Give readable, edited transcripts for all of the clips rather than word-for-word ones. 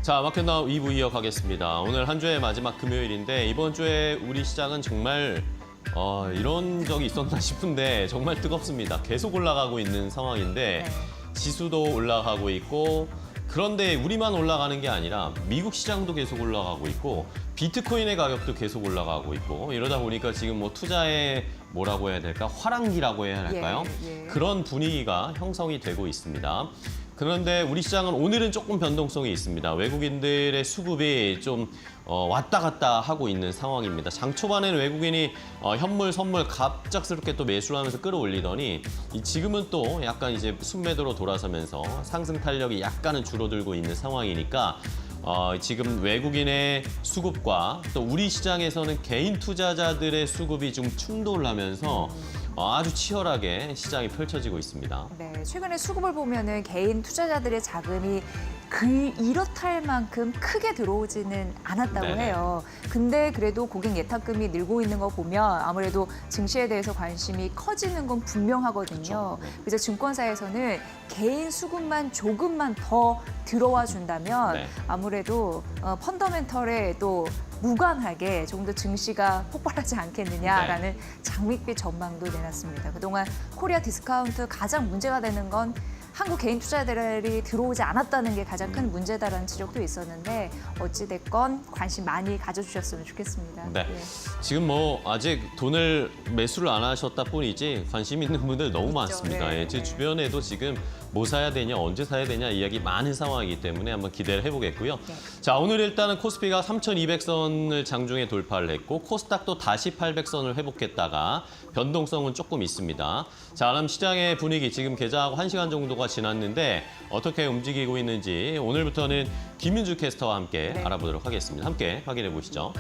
자, 마켓나우 2부 이어가겠습니다. 오늘 한 주의 마지막 금요일인데 이번 주에 우리 시장은 정말 이런 적이 있었나 싶은데 정말 뜨겁습니다. 계속 올라가고 있는 상황인데 지수도 올라가고 있고 그런데 우리만 올라가는 게 아니라 미국 시장도 계속 올라가고 있고 비트코인의 가격도 계속 올라가고 있고 이러다 보니까 지금 뭐 투자의 뭐라고 해야 될까? 화랑기라고 해야 할까요? 그런 분위기가 형성이 되고 있습니다. 그런데 우리 시장은 오늘은 조금 변동성이 있습니다. 외국인들의 수급이 좀 왔다 갔다 하고 있는 상황입니다. 장 초반에는 외국인이 현물, 선물 갑작스럽게 또 매수를 하면서 끌어올리더니 지금은 또 약간 이제 순매도로 돌아서면서 상승 탄력이 약간은 줄어들고 있는 상황이니까 지금 외국인의 수급과 또 우리 시장에서는 개인 투자자들의 수급이 좀 충돌을 하면서 아주 치열하게 시장이 펼쳐지고 있습니다. 네, 최근에 수급을 보면은 개인 투자자들의 자금이 이렇다 할 만큼 크게 들어오지는 않았다고 네네. 해요. 근데 그래도 고객 예탁금이 늘고 있는 거 보면 아무래도 증시에 대해서 관심이 커지는 건 분명하거든요. 그렇죠. 네. 그래서 증권사에서는 개인 수급만 조금만 더 들어와 준다면 네. 아무래도 펀더멘털에 또 무관하게 조금 더 증시가 폭발하지 않겠느냐라는 장밋빛 전망도 내놨습니다. 그동안 코리아 디스카운트 가장 문제가 되는 건 한국 개인 투자자들이 들어오지 않았다는 게 가장 큰 문제다라는 지적도 있었는데 어찌됐건 관심 많이 가져주셨으면 좋겠습니다. 네. 예. 지금 뭐 아직 돈을 매수를 안 하셨다 뿐이지 관심 있는 분들 너무 있죠. 많습니다. 네. 예, 제 주변에도 지금 뭐 사야 되냐, 언제 사야 되냐 이야기 많은 상황이기 때문에 한번 기대를 해보겠고요. 네. 자, 오늘 일단은 코스피가 3,200선을 장중에 돌파를 했고 코스닥도 다시 800선을 회복했다가 변동성은 조금 있습니다. 자, 그럼 시장의 분위기 지금 개장하고 1시간 정도가 지났는데 어떻게 움직이고 있는지 오늘부터는 김윤주 캐스터와 함께 알아보도록 하겠습니다. 함께 확인해 보시죠.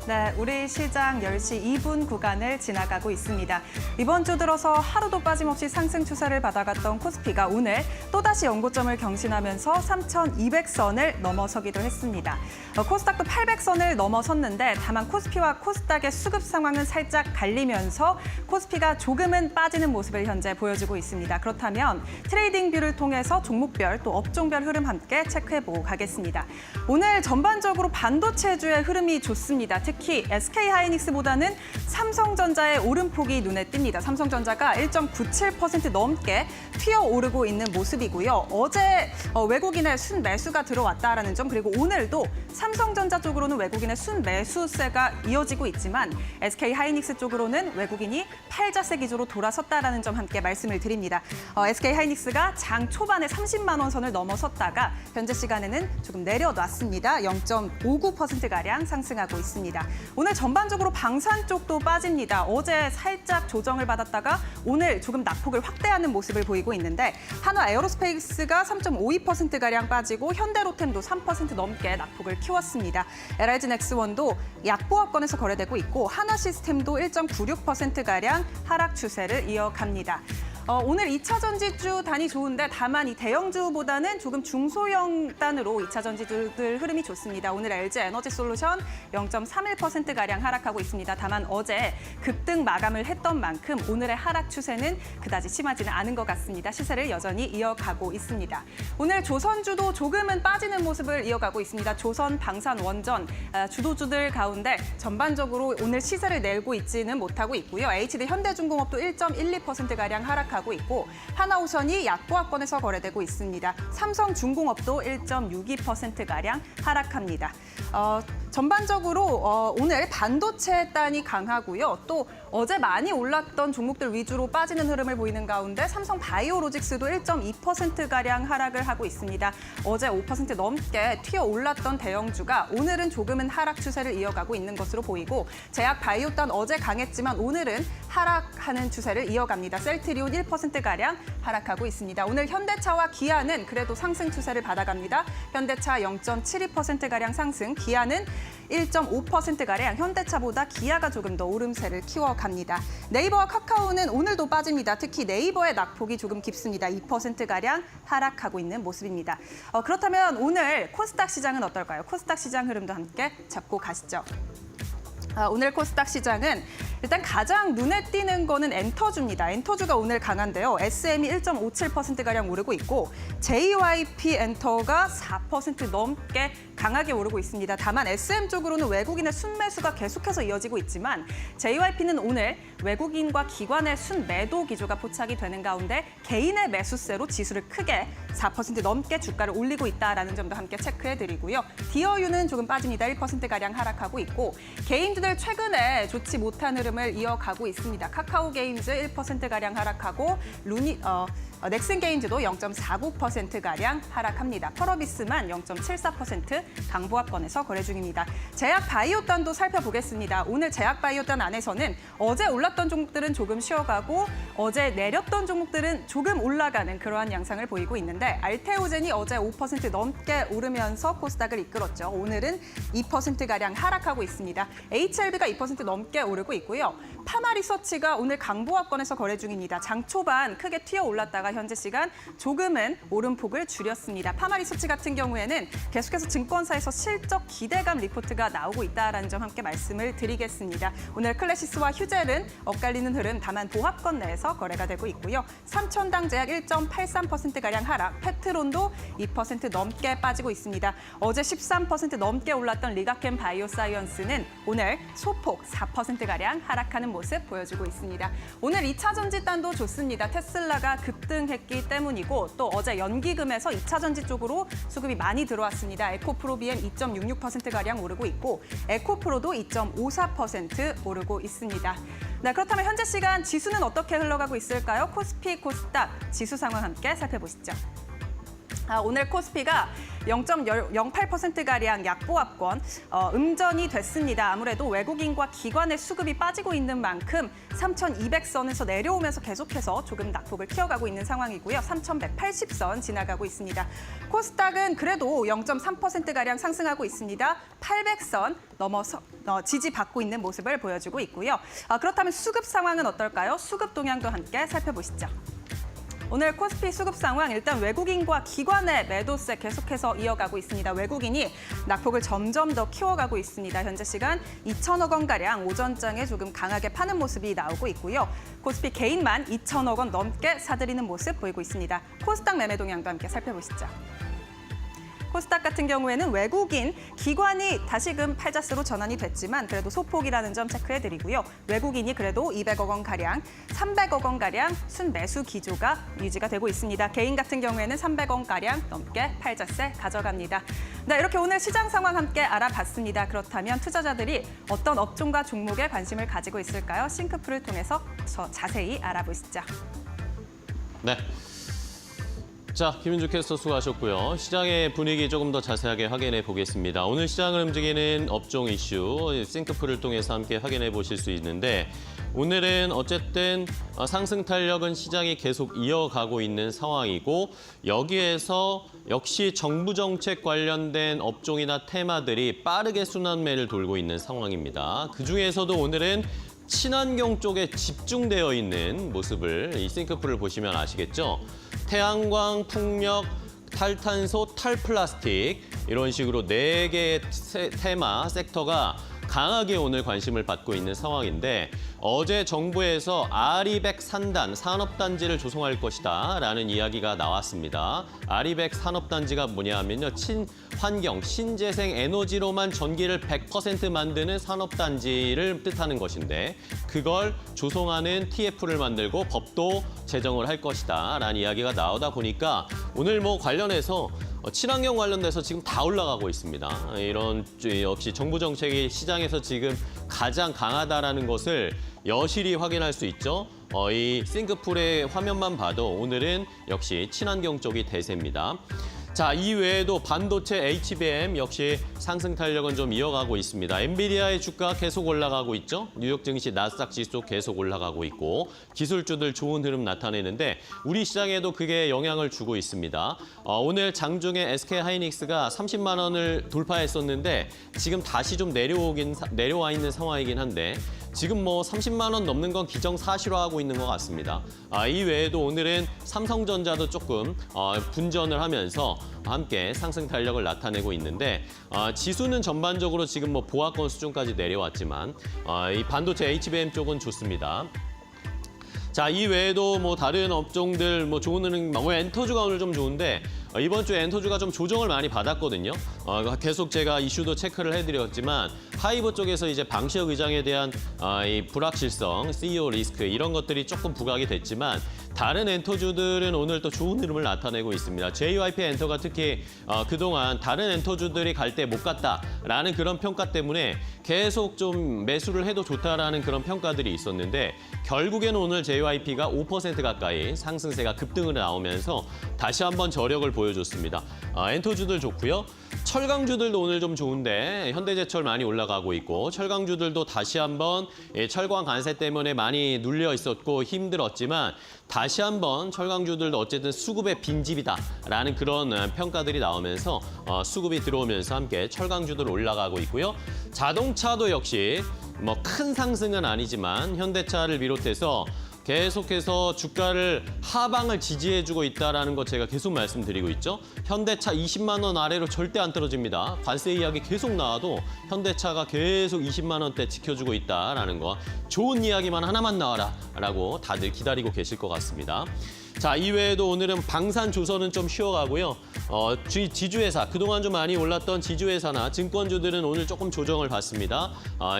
네, 우리 시장 10시 2분 구간을 지나가고 있습니다. 이번 주 들어서 하루도 빠짐없이 상승 추세를 받아갔던 코스피가 오늘 또다시 연고점을 경신하면서 3,200선을 넘어서기도 했습니다. 코스닥도 800선을 넘어섰는데 다만 코스피와 코스닥의 수급 상황은 살짝 갈리면서 코스피가 조금은 빠지는 모습을 현재 보여주고 있습니다. 그렇다면 트레이딩 뷰를 통해서 종목별 또 업종별 흐름 함께 체크해보고 가겠습니다. 오늘 전반적으로 반도체주의 흐름이 좋습니다. 특히 SK하이닉스보다는 삼성전자의 오름폭이 눈에 띕니다. 삼성전자가 1.97% 넘게 튀어오르고 있는 모습이고요. 어제 외국인의 순매수가 들어왔다라는 점, 그리고 오늘도 삼성전자 쪽으로는 외국인의 순매수세가 이어지고 있지만 SK하이닉스 쪽으로는 외국인이 팔자세 기조로 돌아섰다라는 점 함께 말씀을 드립니다. SK하이닉스가 장 초반에 30만 원 선을 넘어섰다가 현재 시간에는 조금 내려놨습니다. 0.59%가량 상승하고 있습니다. 오늘 전반적으로 방산 쪽도 빠집니다. 어제 살짝 조정을 받았다가 오늘 조금 낙폭을 확대하는 모습을 보이고 있는데 한화 에어로스페이스가 3.52%가량 빠지고 현대로템도 3% 넘게 낙폭을 키웠습니다. LIG 넥스원도 약보합권에서 거래되고 있고 하나시스템도 1.96%가량 하락 추세를 이어갑니다. 오늘 2차 전지주 단이 좋은데 다만 이 대형주보다는 조금 중소형 단으로 2차 전지주들 흐름이 좋습니다. 오늘 LG 에너지 솔루션 0.31%가량 하락하고 있습니다. 다만 어제 급등 마감을 했던 만큼 오늘의 하락 추세는 그다지 심하지는 않은 것 같습니다. 시세를 여전히 이어가고 있습니다. 오늘 조선주도 조금은 빠지는 모습을 이어가고 있습니다. 조선, 방산, 원전 주도주들 가운데 전반적으로 오늘 시세를 내고 있지는 못하고 있고요. HD 현대중공업도 1.12%가량 하락하고 있고 하나오션이 약보합권에서 거래되고 있습니다. 삼성중공업도 1.62%가량 하락합니다. 전반적으로 오늘 반도체 단이 강하고요. 또 어제 많이 올랐던 종목들 위주로 빠지는 흐름을 보이는 가운데 삼성 바이오로직스도 1.2%가량 하락을 하고 있습니다. 어제 5% 넘게 튀어 올랐던 대형주가 오늘은 조금은 하락 추세를 이어가고 있는 것으로 보이고 제약 바이오 단 어제 강했지만 오늘은 하락하는 추세를 이어갑니다. 셀트리온 1%가량 하락하고 있습니다. 오늘 현대차와 기아는 그래도 상승 추세를 받아갑니다. 현대차 0.72%가량 상승, 기아는 1.5%가량 현대차보다 기아가 조금 더 오름세를 키워갑니다. 네이버와 카카오는 오늘도 빠집니다. 특히 네이버의 낙폭이 조금 깊습니다. 2%가량 하락하고 있는 모습입니다. 그렇다면 오늘 코스닥 시장은 어떨까요? 코스닥 시장 흐름도 함께 잡고 가시죠. 오늘 코스닥 시장은 일단 가장 눈에 띄는 거는 엔터주입니다. 엔터주가 오늘 강한데요. SM이 1.57%가량 오르고 있고 JYP 엔터가 4% 넘게 강하게 오르고 있습니다. 다만 SM 쪽으로는 외국인의 순매수가 계속해서 이어지고 있지만 JYP는 오늘 외국인과 기관의 순매도 기조가 포착이 되는 가운데 개인의 매수세로 지수를 크게 4% 넘게 주가를 올리고 있다는 점도 함께 체크해드리고요. 디어유는 조금 빠집니다. 1%가량 하락하고 있고 개인주들 최근에 좋지 못한 흐름을 이어가고 있습니다. 카카오 게임즈 1%가량 하락하고 넥슨 게임즈도 0.49%가량 하락합니다. 펄어비스만 0.74% 강보합권에서 거래 중입니다. 제약 바이오단도 살펴보겠습니다. 오늘 제약 바이오단 안에서는 어제 올랐던 종목들은 조금 쉬어가고 어제 내렸던 종목들은 조금 올라가는 그러한 양상을 보이고 있는데 알테오젠이 어제 5% 넘게 오르면서 코스닥을 이끌었죠. 오늘은 2%가량 하락하고 있습니다. HLB가 2% 넘게 오르고 있고요. 파마리서치가 오늘 강보합권에서 거래 중입니다. 장 초반 크게 튀어 올랐다가 현재 시간 조금은 오름폭을 줄였습니다. 파마리서치 같은 경우에는 계속해서 증권사에서 실적 기대감 리포트가 나오고 있다는 점 함께 말씀을 드리겠습니다. 오늘 클래시스와 휴젤은 엇갈리는 흐름 다만 보합권 내에서 거래가 되고 있고요. 삼천당 제약 1.83%가량 하락, 페트론도 2% 넘게 빠지고 있습니다. 어제 13% 넘게 올랐던 리가켄 바이오사이언스는 오늘 소폭 4%가량 하락하는 모습 보여주고 있습니다. 오늘 2차 전지단도 좋습니다. 테슬라가 급등했기 때문이고 또 어제 연기금에서 2차 전지 쪽으로 수급이 많이 들어왔습니다. 에코프로 BM 2.66%가량 오르고 있고 에코프로도 2.54% 오르고 있습니다. 네, 그렇다면 현재 시간 지수는 어떻게 흘러가고 있을까요? 코스피, 코스닥 지수 상황 함께 살펴보시죠. 오늘 코스피가 0.08%가량 약보합권 음전이 됐습니다. 아무래도 외국인과 기관의 수급이 빠지고 있는 만큼 3,200선에서 내려오면서 계속해서 조금 낙폭을 키워가고 있는 상황이고요. 3,180선 지나가고 있습니다. 코스닥은 그래도 0.3%가량 상승하고 있습니다. 800선 넘어서 지지받고 있는 모습을 보여주고 있고요. 그렇다면 수급 상황은 어떨까요? 수급 동향도 함께 살펴보시죠. 오늘 코스피 수급 상황 일단 외국인과 기관의 매도세 계속해서 이어가고 있습니다. 외국인이 낙폭을 점점 더 키워가고 있습니다. 현재 시간 2천억 원가량 오전장에 조금 강하게 파는 모습이 나오고 있고요. 코스피 개인만 2천억 원 넘게 사들이는 모습 보이고 있습니다. 코스닥 매매 동향도 함께 살펴보시죠. 코스닥 같은 경우에는 외국인, 기관이 다시금 팔자스로 전환이 됐지만 그래도 소폭이라는 점 체크해드리고요. 외국인이 그래도 200억 원가량, 300억 원가량 순매수 기조가 유지가 되고 있습니다. 개인 같은 경우에는 300억 원가량 넘게 팔자세 가져갑니다. 네, 이렇게 오늘 시장 상황 함께 알아봤습니다. 그렇다면 투자자들이 어떤 업종과 종목에 관심을 가지고 있을까요? 싱크풀을 통해서 자세히 알아보시죠. 네. 자, 김윤주 캐스터 수고하셨고요. 시장의 분위기 조금 더 자세하게 확인해 보겠습니다. 오늘 시장을 움직이는 업종 이슈 싱크풀을 통해서 함께 확인해 보실 수 있는데 오늘은 어쨌든 상승 탄력은 시장이 계속 이어가고 있는 상황이고 여기에서 역시 정부 정책 관련된 업종이나 테마들이 빠르게 순환매를 돌고 있는 상황입니다. 그중에서도 오늘은 친환경 쪽에 집중되어 있는 모습을 이 싱크풀을 보시면 아시겠죠? 태양광, 풍력, 탈탄소, 탈플라스틱 이런 식으로 4개의 테마, 섹터가 강하게 오늘 관심을 받고 있는 상황인데 어제 정부에서 아리백 산단, 산업단지를 조성할 것이다 라는 이야기가 나왔습니다. 아리백 산업단지가 뭐냐 하면요. 친환경, 신재생 에너지로만 전기를 100% 만드는 산업단지를 뜻하는 것인데 그걸 조성하는 TF를 만들고 법도 제정을 할 것이다 라는 이야기가 나오다 보니까 오늘 뭐 관련해서 친환경 관련돼서 지금 다 올라가고 있습니다. 이런 역시 정부 정책이 시장에서 지금 가장 강하다라는 것을 여실히 확인할 수 있죠. 이 싱크풀의 화면만 봐도 오늘은 역시 친환경 쪽이 대세입니다. 자, 이외에도 반도체 HBM 역시 상승 탄력은 좀 이어가고 있습니다. 엔비디아의 주가 계속 올라가고 있죠. 뉴욕 증시 나스닥 지수 계속 올라가고 있고 기술주들 좋은 흐름 나타내는데 우리 시장에도 그게 영향을 주고 있습니다. 오늘 장중에 SK하이닉스가 30만 원을 돌파했었는데 지금 다시 좀 내려와 있는 상황이긴 한데 지금 뭐 30만 원 넘는 건 기정사실화하고 있는 것 같습니다. 이 외에도 오늘은 삼성전자도 조금 분전을 하면서 함께 상승 탄력을 나타내고 있는데 지수는 전반적으로 지금 뭐 보합권 수준까지 내려왔지만 이 반도체 HBM 쪽은 좋습니다. 자, 이 외에도 뭐 다른 업종들 뭐 좋은 흐름, 뭐 엔터주가 오늘 좀 좋은데 이번 주에 엔터주가 좀 조정을 많이 받았거든요. 계속 제가 이슈도 체크를 해드렸지만 하이브 쪽에서 이제 방시혁 의장에 대한 이 불확실성, CEO 리스크 이런 것들이 조금 부각이 됐지만 다른 엔터주들은 오늘 또 좋은 흐름을 나타내고 있습니다. JYP 엔터가 특히 그동안 다른 엔터주들이 갈 때 못 갔다라는 그런 평가 때문에 계속 좀 매수를 해도 좋다라는 그런 평가들이 있었는데 결국에는 오늘 JYP가 5% 가까이 상승세가 급등을 나오면서 다시 한번 저력을 보여줬습니다. 엔터주들 좋고요. 철강주들도 오늘 좀 좋은데 현대제철 많이 올라가고 있고 철강주들도 다시 한번 철강 관세 때문에 많이 눌려 있었고 힘들었지만 다시 한번 철강주들도 어쨌든 수급의 빈집이다라는 그런 평가들이 나오면서 수급이 들어오면서 함께 철강주들 올라가고 있고요. 자동차도 역시 뭐 큰 상승은 아니지만 현대차를 비롯해서 계속해서 주가를 하방을 지지해주고 있다는 거 제가 계속 말씀드리고 있죠. 현대차 20만 원 아래로 절대 안 떨어집니다. 관세 이야기 계속 나와도 현대차가 계속 20만 원대 지켜주고 있다는 거. 좋은 이야기만 하나만 나와라라고 다들 기다리고 계실 것 같습니다. 자, 이외에도 오늘은 방산조선은 좀 쉬어가고요. 지주회사, 그동안 좀 많이 올랐던 지주회사나 증권주들은 오늘 조금 조정을 받습니다.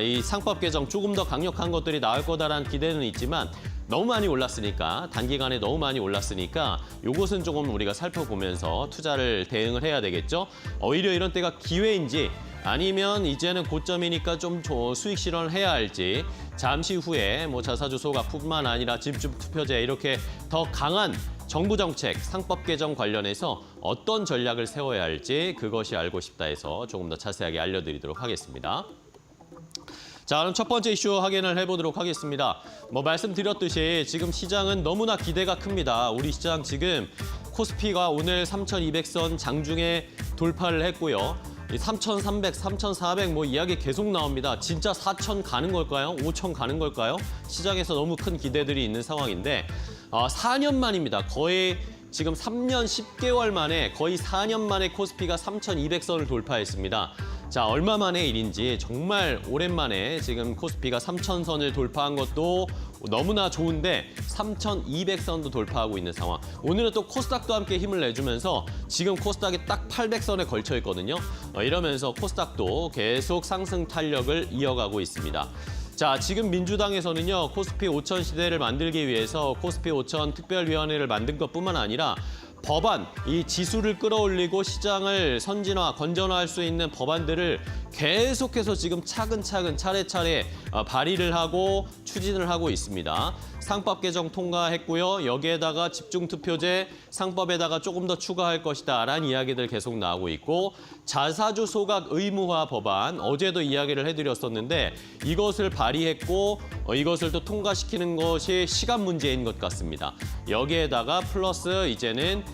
이 상법 개정 조금 더 강력한 것들이 나올 거다라는 기대는 있지만 너무 많이 올랐으니까 단기간에 너무 많이 올랐으니까 요것은 조금 우리가 살펴보면서 투자를 대응을 해야 되겠죠. 오히려 이런 때가 기회인지 아니면 이제는 고점이니까 좀 수익 실현을 해야 할지 잠시 후에 뭐 자사주 소각뿐만 아니라 집중 투표제 이렇게 더 강한 정부 정책, 상법 개정 관련해서 어떤 전략을 세워야 할지 그것이 알고 싶다 해서 조금 더 자세하게 알려드리도록 하겠습니다. 자, 그럼 첫 번째 이슈 확인을 해보도록 하겠습니다. 뭐 말씀드렸듯이 지금 시장은 너무나 기대가 큽니다. 우리 시장 지금 코스피가 오늘 3,200선 장중에 돌파를 했고요. 3,300, 3,400 뭐 이야기 계속 나옵니다. 진짜 4,000 가는 걸까요? 5,000 가는 걸까요? 시장에서 너무 큰 기대들이 있는 상황인데 4년 만입니다. 거의 지금 3년 10개월 만에 거의 4년 만에 코스피가 3,200선을 돌파했습니다. 자, 얼마 만의 일인지 정말 오랜만에 지금 코스피가 3,000선을 돌파한 것도 너무나 좋은데 3,200선도 돌파하고 있는 상황. 오늘은 또 코스닥도 함께 힘을 내주면서 지금 코스닥이 딱 800선에 걸쳐 있거든요. 이러면서 코스닥도 계속 상승 탄력을 이어가고 있습니다. 자, 지금 민주당에서는요, 코스피 5천 시대를 만들기 위해서 코스피 5천 특별위원회를 만든 것뿐만 아니라 법안, 이 지수를 끌어올리고 시장을 선진화, 건전화할 수 있는 법안들을 계속해서 지금 차근차근 차례차례 발의를 하고 추진을 하고 있습니다. 상법 개정 통과했고요. 여기에다가 집중투표제 상법에다가 조금 더 추가할 것이다 라는 이야기들 계속 나오고 있고 자사주 소각 의무화 법안 어제도 이야기를 해드렸었는데 이것을 발의했고 이것을 또 통과시키는 것이 시간 문제인 것 같습니다. 여기에다가 플러스 이제는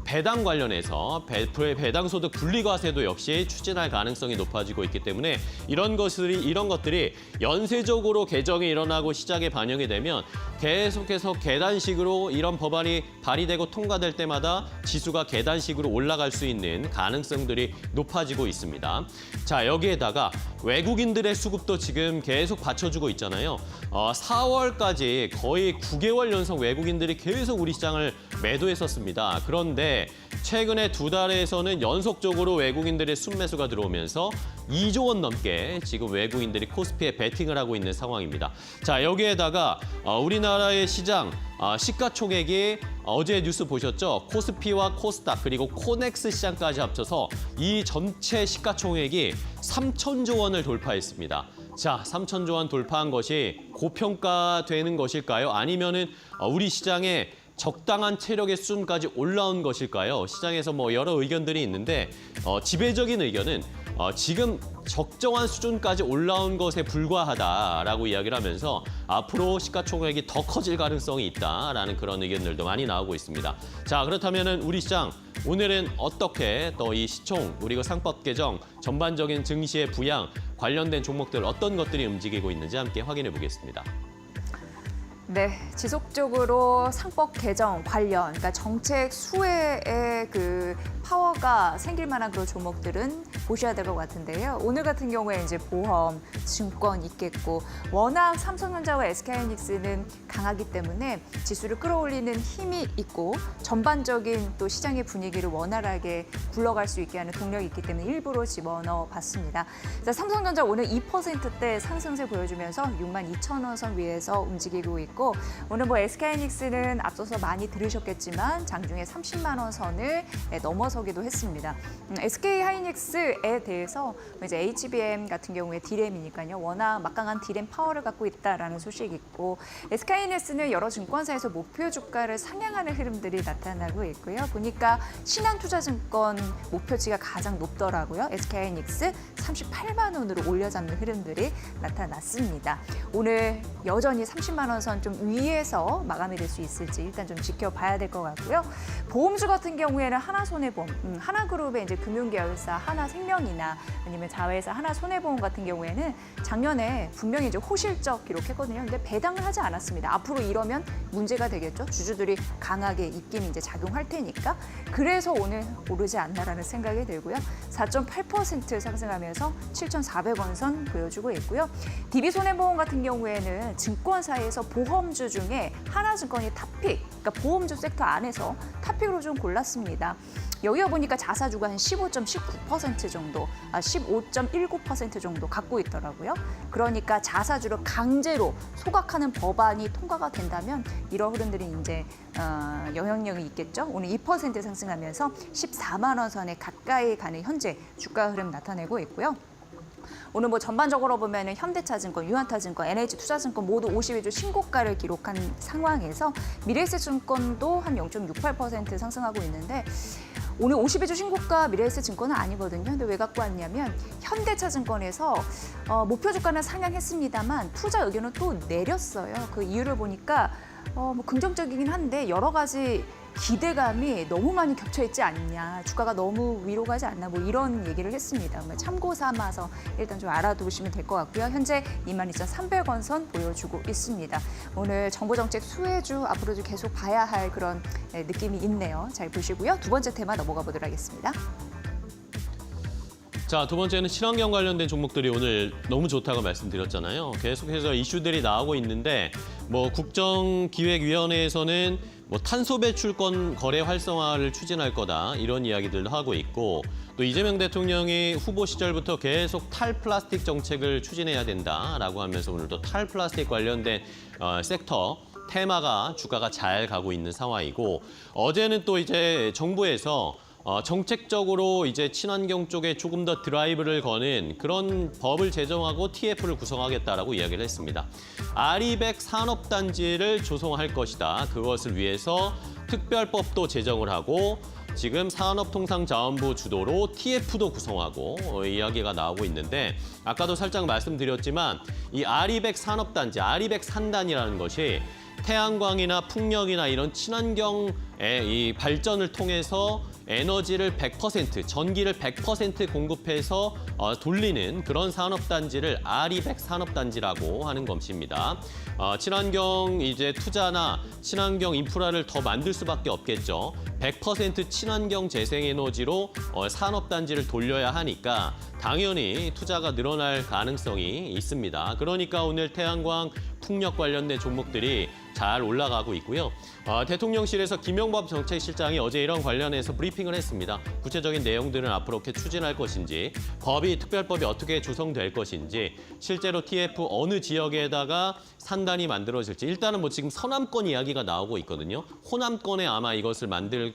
배당 관련해서 배당 소득 분리과세도 역시 추진할 가능성이 높아지고 있기 때문에 이런 것들이 연쇄적으로 개정이 일어나고 시장에 반영이 되면 계속해서 계단식으로 이런 법안이 발의되고 통과될 때마다 지수가 계단식으로 올라갈 수 있는 가능성들이 높아지고 있습니다. 자, 여기에다가 외국인들의 수급도 지금 계속 받쳐주고 있잖아요. 4월까지 거의 9개월 연속 외국인들이 계속 우리 시장을 매도했었습니다. 그런데 최근에 2달에서는 연속적으로 외국인들의 순매수가 들어오면서 2조 원 넘게 지금 외국인들이 코스피에 베팅을 하고 있는 상황입니다. 자, 여기에다가 우리나라의 시장 시가총액이 어제 뉴스 보셨죠? 코스피와 코스닥 그리고 코넥스 시장까지 합쳐서 이 전체 시가총액이 3,000조 원을 돌파했습니다. 자, 3,000조 원 돌파한 것이 고평가되는 것일까요? 아니면은 우리 시장에 적당한 체력의 수준까지 올라온 것일까요? 시장에서 뭐 여러 의견들이 있는데 지배적인 의견은 지금 적정한 수준까지 올라온 것에 불과하다라고 이야기를 하면서 앞으로 시가총액이 더 커질 가능성이 있다라는 그런 의견들도 많이 나오고 있습니다. 자, 그렇다면은 우리 시장 오늘은 어떻게 또 이 시총 그리고 상법 개정 전반적인 증시의 부양 관련된 종목들 어떤 것들이 움직이고 있는지 함께 확인해 보겠습니다. 네, 지속적으로 상법 개정 관련, 그러니까 정책 수혜의 그 파워가 생길 만한 그런 종목들은 보셔야 될 것 같은데요. 오늘 같은 경우에 이제 보험, 증권 있겠고, 워낙 삼성전자와 SK하이닉스는 강하기 때문에 지수를 끌어올리는 힘이 있고, 전반적인 또 시장의 분위기를 원활하게 굴러갈 수 있게 하는 동력이 있기 때문에 일부러 집어넣어 봤습니다. 자, 삼성전자 오늘 2%대 상승세 보여주면서 62,000원 선 위에서 움직이고 있고, 오늘 뭐 SK하이닉스는 앞서서 많이 들으셨겠지만 장중에 30만 원 선을 넘어서기도 했습니다. SK하이닉스에 대해서 이제 HBM 같은 경우에 D램이니까요. 워낙 막강한 D램 파워를 갖고 있다라는 소식이 있고, SK하이닉스는 여러 증권사에서 목표 주가를 상향하는 흐름들이 나타나고 있고요. 보니까 신한투자증권 목표치가 가장 높더라고요. SK하이닉스 38만 원으로 올려잡는 흐름들이 나타났습니다. 오늘 여전히 30만 원 선 좀 위에서 마감이 될 수 있을지 일단 좀 지켜봐야 될 것 같고요. 보험주 같은 경우에는 하나손해보험, 하나그룹의 이제 금융계열사 하나생명이나 아니면 자회사 하나손해보험 같은 경우에는 작년에 분명히 이제 호실적 기록했거든요. 근데 배당을 하지 않았습니다. 앞으로 이러면 문제가 되겠죠. 주주들이 강하게 입김이 이제 작용할 테니까. 그래서 오늘 오르지 않나라는 생각이 들고요. 4.8% 상승하면서 7,400원 선 보여주고 있고요. DB손해보험 같은 경우에는 증권사에서 보험주 중에 하나증권이 탑픽, 그러니까 보험주 섹터 안에서 탑픽으로 좀 골랐습니다. 여기가 보니까 자사주가 한 15.19% 정도, 15.19% 정도 갖고 있더라고요. 그러니까 자사주를 강제로 소각하는 법안이 통과가 된다면 이런 흐름들이 이제 영향력이 있겠죠. 오늘 2% 상승하면서 14만 원 선에 가까이 가는 현재 주가 흐름 나타내고 있고요. 오늘 뭐 전반적으로 보면은 현대차증권, 유한타증권, NH투자증권 모두 52주 신고가를 기록한 상황에서 미래에셋증권도 한 0.68% 상승하고 있는데, 오늘 52주 신고가 미래에셋증권은 아니거든요. 근데 왜 갖고 왔냐면 현대차증권에서 목표 주가는 상향했습니다만 투자 의견은 또 내렸어요. 그 이유를 보니까 뭐 긍정적이긴 한데 여러 가지 기대감이 너무 많이 겹쳐 있지 않냐, 주가가 너무 위로 가지 않나, 뭐 이런 얘기를 했습니다. 참고 삼아서 일단 좀 알아두시면 될 것 같고요. 현재 22,300원 선 보여주고 있습니다. 오늘 정보정책 수혜주 앞으로도 계속 봐야 할 그런 느낌이 있네요. 잘 보시고요. 두 번째 테마 넘어가 보도록 하겠습니다. 자, 두 번째는 친환경 관련된 종목들이 오늘 너무 좋다고 말씀드렸잖아요. 계속해서 이슈들이 나오고 있는데 뭐 국정기획위원회에서는 뭐 탄소 배출권 거래 활성화를 추진할 거다 이런 이야기들도 하고 있고, 또 이재명 대통령이 후보 시절부터 계속 탈플라스틱 정책을 추진해야 된다라고 하면서 오늘도 탈플라스틱 관련된 섹터 테마가 주가가 잘 가고 있는 상황이고, 어제는 또 이제 정부에서 정책적으로 이제 친환경 쪽에 조금 더 드라이브를 거는 그런 법을 제정하고 TF를 구성하겠다라고 이야기를 했습니다. 아리백 산업단지를 조성할 것이다. 그것을 위해서 특별법도 제정을 하고 지금 산업통상자원부 주도로 TF도 구성하고 이야기가 나오고 있는데, 아까도 살짝 말씀드렸지만 이 아리백 산업단지, 아리백 산단이라는 것이 태양광이나 풍력이나 이런 친환경의 이 발전을 통해서 에너지를 100%, 전기를 100% 공급해서 돌리는 그런 산업단지를 아리백 산업단지라고 하는 것입니다. 친환경 이제 투자나 친환경 인프라를 더 만들 수밖에 없겠죠. 100% 친환경 재생에너지로 산업단지를 돌려야 하니까 당연히 투자가 늘어날 가능성이 있습니다. 그러니까 오늘 태양광, 풍력 관련된 종목들이 잘 올라가고 있고요. 대통령실에서 김영밥 정책실장이 어제 이런 관련해서 브리핑을 했습니다. 구체적인 내용들은 앞으로 어떻게 추진할 것인지, 특별법이 어떻게 조성될 것인지, 실제로 TF 어느 지역에다가 산단이 만들어질지, 일단은 뭐 지금 서남권 이야기가 나오고 있거든요. 호남권에 아마 이것을 만들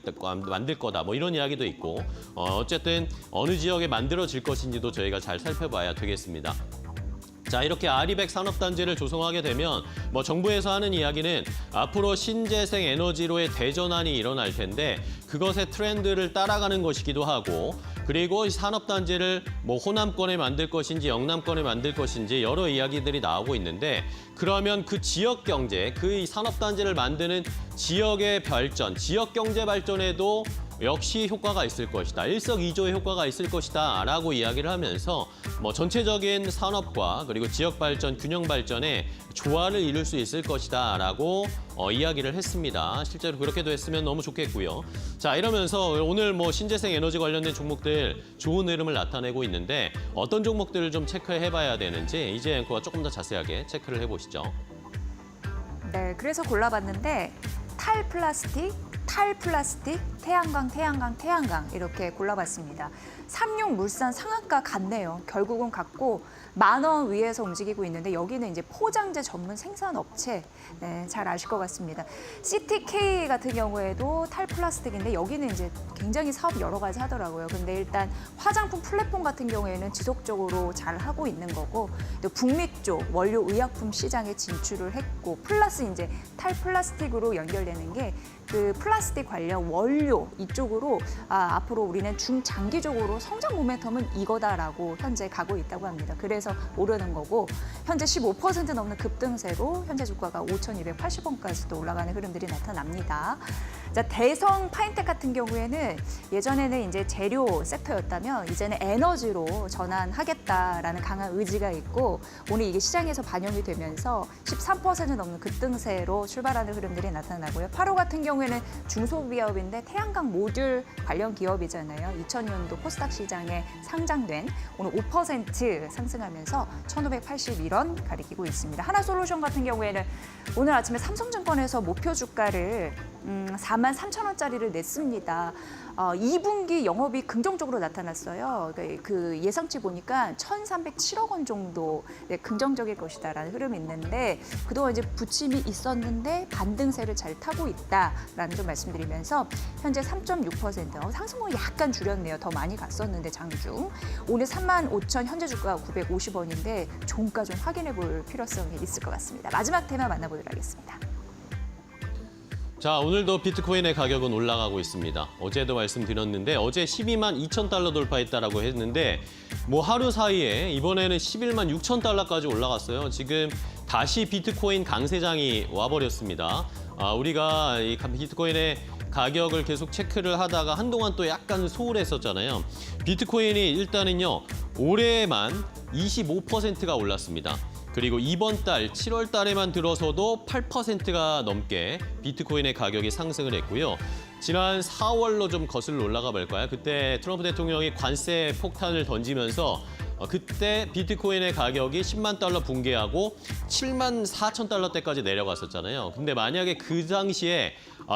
거다, 뭐 이런 이야기도 있고, 어쨌든 어느 지역에 만들어질 것인지도 저희가 잘 살펴봐야 되겠습니다. 자, 이렇게 아리백 산업단지를 조성하게 되면 뭐 정부에서 하는 이야기는 앞으로 신재생 에너지로의 대전환이 일어날 텐데 그것의 트렌드를 따라가는 것이기도 하고 그리고 이 산업단지를 뭐 호남권에 만들 것인지 영남권에 만들 것인지 여러 이야기들이 나오고 있는데 그러면 그 지역 경제, 그 산업단지를 만드는 지역의 발전, 지역 경제 발전에도 역시 효과가 있을 것이다. 일석이조의 효과가 있을 것이다. 라고 이야기를 하면서 뭐 전체적인 산업과 그리고 지역 발전, 균형 발전에 조화를 이룰 수 있을 것이다. 라고 이야기를 했습니다. 실제로 그렇게도 했으면 너무 좋겠고요. 자, 이러면서 오늘 뭐 신재생 에너지 관련된 종목들 좋은 흐름을 나타내고 있는데 어떤 종목들을 좀 체크해 봐야 되는지 이제 앵커가 조금 더 자세하게 체크를 해보시죠. 네, 그래서 골라봤는데 탈플라스틱, 태양광 이렇게 골라봤습니다. 삼육물산 상한가 같네요. 결국은 같고 10,000원 위에서 움직이고 있는데 여기는 이제 포장재 전문 생산업체, 네, 잘 아실 것 같습니다. CTK 같은 경우에도 탈플라스틱인데 여기는 이제 굉장히 사업 여러 가지 하더라고요. 근데 일단 화장품 플랫폼 같은 경우에는 지속적으로 잘 하고 있는 거고 또 북미 쪽 원료 의약품 시장에 진출을 했고 플러스 이제 탈플라스틱으로 연결되는 게 그 플라스틱 관련 원료 이쪽으로 앞으로 우리는 중장기적으로 성장 모멘텀은 이거다라고 현재 가고 있다고 합니다. 그래서 오르는 거고 현재 15% 넘는 급등세로 현재 주가가 5,280원까지도 올라가는 흐름들이 나타납니다. 자, 대성 파인텍 같은 경우에는 예전에는 이제 재료 섹터였다면 이제는 에너지로 전환하겠다라는 강한 의지가 있고 오늘 이게 시장에서 반영이 되면서 13% 넘는 급등세로 출발하는 흐름들이 나타나고요. 8호 같은 경우에는 중소기업인데 태양광 모듈 관련 기업이잖아요. 2000년도 코스닥 시장에 상장된 오늘 5% 상승하면서 1,581원 가리키고 있습니다. 하나솔루션 같은 경우에는 오늘 아침에 삼성증권에서 목표 주가를 43,000원짜리를 냈습니다. 2분기 영업이 긍정적으로 나타났어요. 그 예상치 보니까 1,307억 원 정도 긍정적일 것이다라는 흐름이 있는데 그동안 이제 부침이 있었는데 반등세를 잘 타고 있다라는 좀 말씀드리면서 현재 3.6% 상승폭 약간 줄였네요. 더 많이 갔었는데 장중. 오늘 35,000 현재 주가가 950원인데 종가 좀 확인해 볼 필요성이 있을 것 같습니다. 마지막 테마 만나보도록 하겠습니다. 자, 오늘도 비트코인의 가격은 올라가고 있습니다. 어제도 말씀드렸는데 어제 12만 2천 달러 돌파했다라고 했는데 뭐 하루 사이에 이번에는 11만 6천 달러까지 올라갔어요. 지금 다시 비트코인 강세장이 와버렸습니다. 우리가 이 비트코인의 가격을 계속 체크를 하다가 한동안 또 약간 소홀했었잖아요. 비트코인이 일단은요, 올해만 25%가 올랐습니다. 그리고 이번 달 7월 달에만 들어서도 8%가 넘게 비트코인의 가격이 상승을 했고요. 지난 4월로 좀 거슬러 올라가 볼까요? 그때 트럼프 대통령이 관세 폭탄을 던지면서 그때 비트코인의 가격이 10만 달러 붕괴하고 7만 4천 달러대까지 내려갔었잖아요. 근데 만약에 그 당시에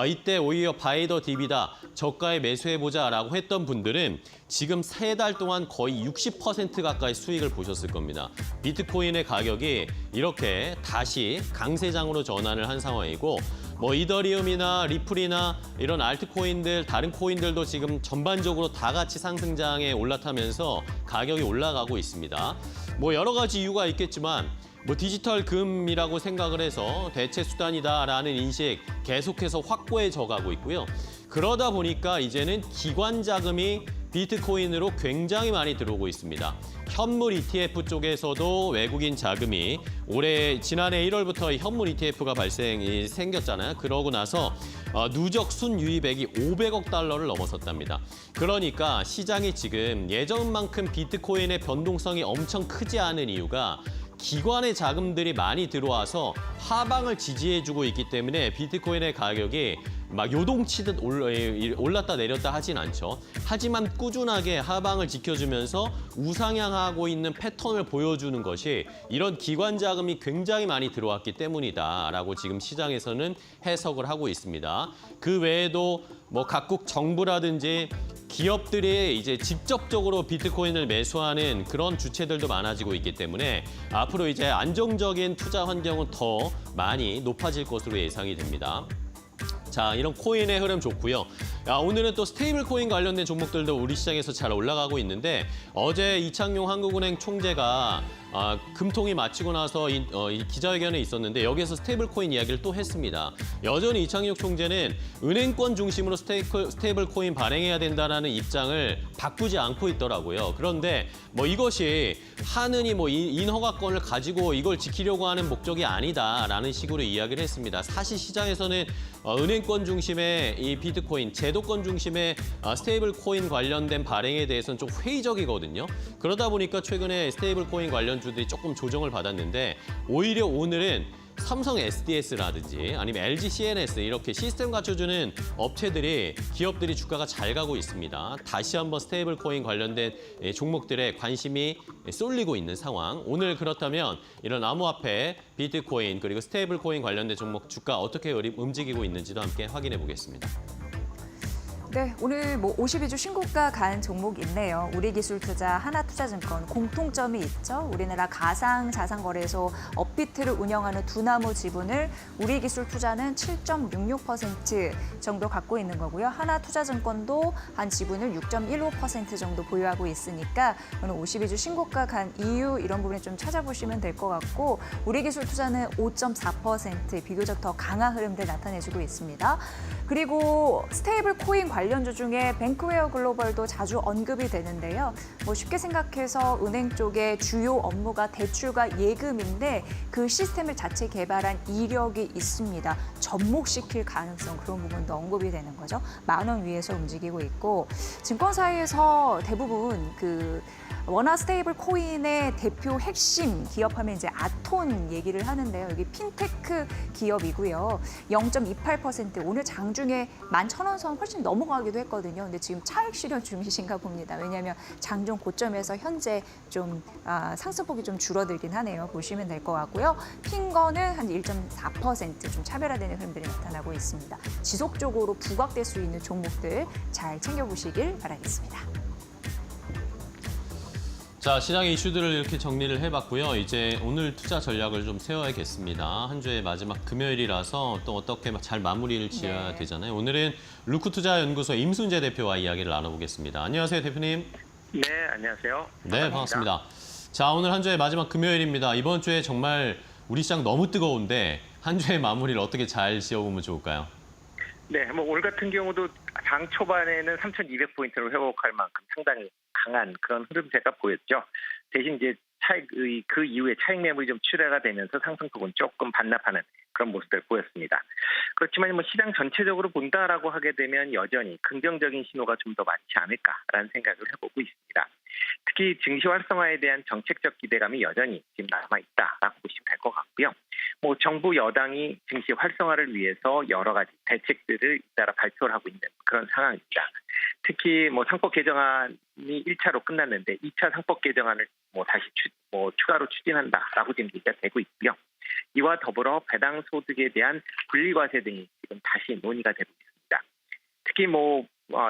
이때 오히려 바이 더 딥이다, 저가에 매수해보자라고 했던 분들은 지금 3달 동안 거의 60% 가까이 수익을 보셨을 겁니다. 비트코인의 가격이 이렇게 다시 강세장으로 전환을 한 상황이고 뭐 이더리움이나 리플이나 이런 알트코인들, 다른 코인들도 지금 전반적으로 다 같이 상승장에 올라타면서 가격이 올라가고 있습니다. 뭐 여러 가지 이유가 있겠지만 뭐 디지털 금이라고 생각을 해서 대체 수단이다라는 인식 계속해서 확고해져 가고 있고요. 그러다 보니까 이제는 기관 자금이 비트코인으로 굉장히 많이 들어오고 있습니다. 현물 ETF 쪽에서도 외국인 자금이 지난해 1월부터 현물 ETF가 생겼잖아요. 그러고 나서 누적 순유입액이 500억 달러를 넘어섰답니다. 그러니까 시장이 지금 예전만큼 비트코인의 변동성이 엄청 크지 않은 이유가 기관의 자금들이 많이 들어와서 하방을 지지해주고 있기 때문에 비트코인의 가격이 막 요동치듯 올랐다 내렸다 하진 않죠. 하지만 꾸준하게 하방을 지켜주면서 우상향하고 있는 패턴을 보여주는 것이 이런 기관 자금이 굉장히 많이 들어왔기 때문이다라고 지금 시장에서는 해석을 하고 있습니다. 그 외에도 뭐 각국 정부라든지 기업들이 이제 직접적으로 비트코인을 매수하는 그런 주체들도 많아지고 있기 때문에 앞으로 이제 안정적인 투자 환경은 더 많이 높아질 것으로 예상이 됩니다. 자, 이런 코인의 흐름 좋고요. 오늘은 또 스테이블 코인 관련된 종목들도 우리 시장에서 잘 올라가고 있는데 어제 이창용 한국은행 총재가 금통이 마치고 나서 이 기자회견에 있었는데 여기에서 스테이블 코인 이야기를 또 했습니다. 여전히 이창용 총재는 은행권 중심으로 스테이블 코인 발행해야 된다라는 입장을 바꾸지 않고 있더라고요. 그런데 뭐 이것이 하느니 뭐 인허가권을 가지고 이걸 지키려고 하는 목적이 아니다라는 식으로 이야기를 했습니다. 사실 시장에서는 은행권 중심의 이 비트코인, 제도권 중심의 스테이블 코인 관련된 발행에 대해서는 좀 회의적이거든요. 그러다 보니까 최근에 스테이블 코인 관련주들이 조금 조정을 받았는데 오히려 오늘은 삼성 SDS라든지 아니면 LG CNS 이렇게 시스템 갖춰주는 업체들이 기업들이 주가가 잘 가고 있습니다. 다시 한번 스테이블 코인 관련된 종목들에 관심이 쏠리고 있는 상황. 오늘 그렇다면 이런 암호화폐, 비트코인 그리고 스테이블 코인 관련된 종목 주가 어떻게 움직이고 있는지도 함께 확인해 보겠습니다. 네, 오늘 뭐 52주 신고가 간 종목 있네요. 우리기술투자, 하나투자증권 공통점이 있죠. 우리나라 가상자산거래소 업비트를 운영하는 두나무 지분을 우리기술투자는 7.66% 정도 갖고 있는 거고요. 하나투자증권도 한 지분을 6.15% 정도 보유하고 있으니까 오늘 52주 신고가 간 이유 이런 부분을 좀 찾아보시면 될 것 같고 우리기술투자는 5.4% 비교적 더 강한 흐름들 나타내주고 있습니다. 그리고 스테이블 코인 관련주 중에 뱅크웨어 글로벌도 자주 언급이 되는데요. 뭐 쉽게 생각해서 은행 쪽의 주요 업무가 대출과 예금인데 그 시스템을 자체 개발한 이력이 있습니다. 접목시킬 가능성 그런 부분도 언급이 되는 거죠. 10,000원 위에서 움직이고 있고 증권사에서 대부분 원화 스테이블 코인의 대표 핵심 기업하면 이제 아톤 얘기를 하는데요. 여기 핀테크 기업이고요. 0.28% 오늘 장중에 11,000원 선 훨씬 넘어가기도 했거든요. 근데 지금 차익 실현 중이신가 봅니다. 왜냐하면 장중 고점에서 현재 좀 상승폭이 좀 줄어들긴 하네요. 보시면 될 것 같고요. 핀거는 한 1.4% 좀 차별화되는 흐름들이 나타나고 있습니다. 지속적으로 부각될 수 있는 종목들 잘 챙겨보시길 바라겠습니다. 자, 시장의 이슈들을 이렇게 정리를 해봤고요. 이제 오늘 투자 전략을 좀 세워야겠습니다. 한 주의 마지막 금요일이라서 또 어떻게 잘 마무리를 지어야 되잖아요. 오늘은 루크투자연구소 임순재 대표와 이야기를 나눠보겠습니다. 안녕하세요, 대표님. 네, 안녕하세요. 네, 반갑습니다. 자, 오늘 한 주의 마지막 금요일입니다. 이번 주에 정말 우리 시장 너무 뜨거운데 한 주의 마무리를 어떻게 잘 지어보면 좋을까요? 네, 뭐 올 같은 경우도 장 초반에는 3,200포인트를 회복할 만큼 상당히 강한 그런 흐름세가 보였죠. 대신 이제 그 이후에 차익 매물이 좀 출회가 되면서 상승폭은 조금 반납하는 그런 모습을 보였습니다. 그렇지만 뭐 시장 전체적으로 본다라고 하게 되면 여전히 긍정적인 신호가 좀 더 많지 않을까라는 생각을 해보고 있습니다. 특히 증시 활성화에 대한 정책적 기대감이 여전히 지금 남아있다라고 보시면 될 것 같고요. 뭐 정부 여당이 증시 활성화를 위해서 여러 가지 대책들을 잇따라 발표를 하고 있는 그런 상황입니다. 특히 뭐 상법 개정안이 1차로 끝났는데 2차 상법 개정안을 뭐 다시 추가로 추진한다라고 지금 얘기가 되고 있고요. 이와 더불어 배당 소득에 대한 분리과세 등이 지금 다시 논의가 되고 있습니다. 특히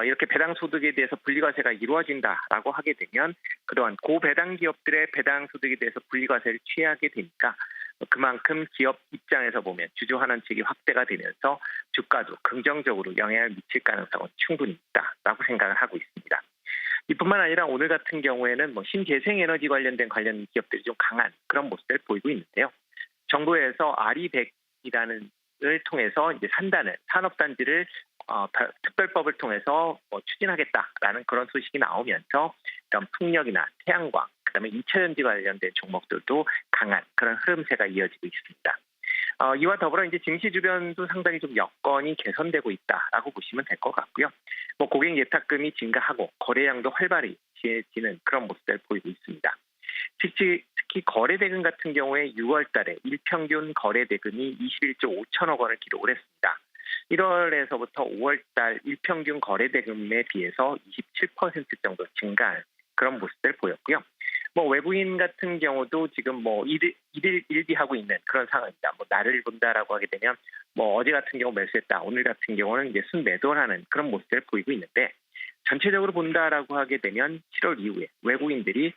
이렇게 배당 소득에 대해서 분리과세가 이루어진다라고 하게 되면 그동안 고배당 기업들의 배당 소득에 대해서 분리과세를 취하게 되니까 그만큼 기업 입장에서 보면 주주 환원책이 확대가 되면서 주가도 긍정적으로 영향을 미칠 가능성은 충분히 있다라고 생각을 하고 있습니다. 이뿐만 아니라 오늘 같은 경우에는 신재생에너지 관련 기업들이 좀 강한 그런 모습을 보이고 있는데요. 정부에서 RE100이라는 을 통해서 이제 산업단지를 특별법을 통해서 추진하겠다라는 그런 소식이 나오면서 이런 풍력이나 태양광, 그다음에 2차전지 관련된 종목들도 강한 그런 흐름세가 이어지고 있습니다. 이와 더불어 이제 증시 주변도 상당히 좀 여건이 개선되고 있다라고 보시면 될 것 같고요. 고객 예탁금이 증가하고 거래량도 활발해지는 그런 모습을 보이고 있습니다. 특히 거래대금 같은 경우에 6월 달에 일평균 거래대금이 21조 5천억 원을 기록을 했습니다. 1월에서부터 5월 달 일평균 거래대금에 비해서 27% 정도 증가한 그런 모습을 보였고요. 외부인 같은 경우도 지금 일비하고 있는 그런 상황입니다. 날을 본다라고 하게 되면 어제 같은 경우 매수했다, 오늘 같은 경우는 이제 순매도를 하는 그런 모습을 보이고 있는데 전체적으로 본다라고 하게 되면 7월 이후에 외국인들이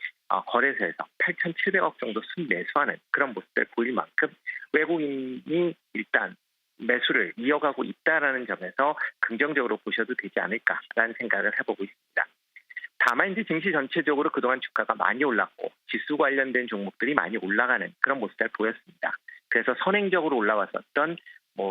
거래소에서 8,700억 정도 순매수하는 그런 모습을 보일 만큼 외국인이 일단 매수를 이어가고 있다라는 점에서 긍정적으로 보셔도 되지 않을까라는 생각을 해보고 있습니다. 다만 이제 증시 전체적으로 그동안 주가가 많이 올랐고 지수 관련된 종목들이 많이 올라가는 그런 모습을 보였습니다. 그래서 선행적으로 올라왔었던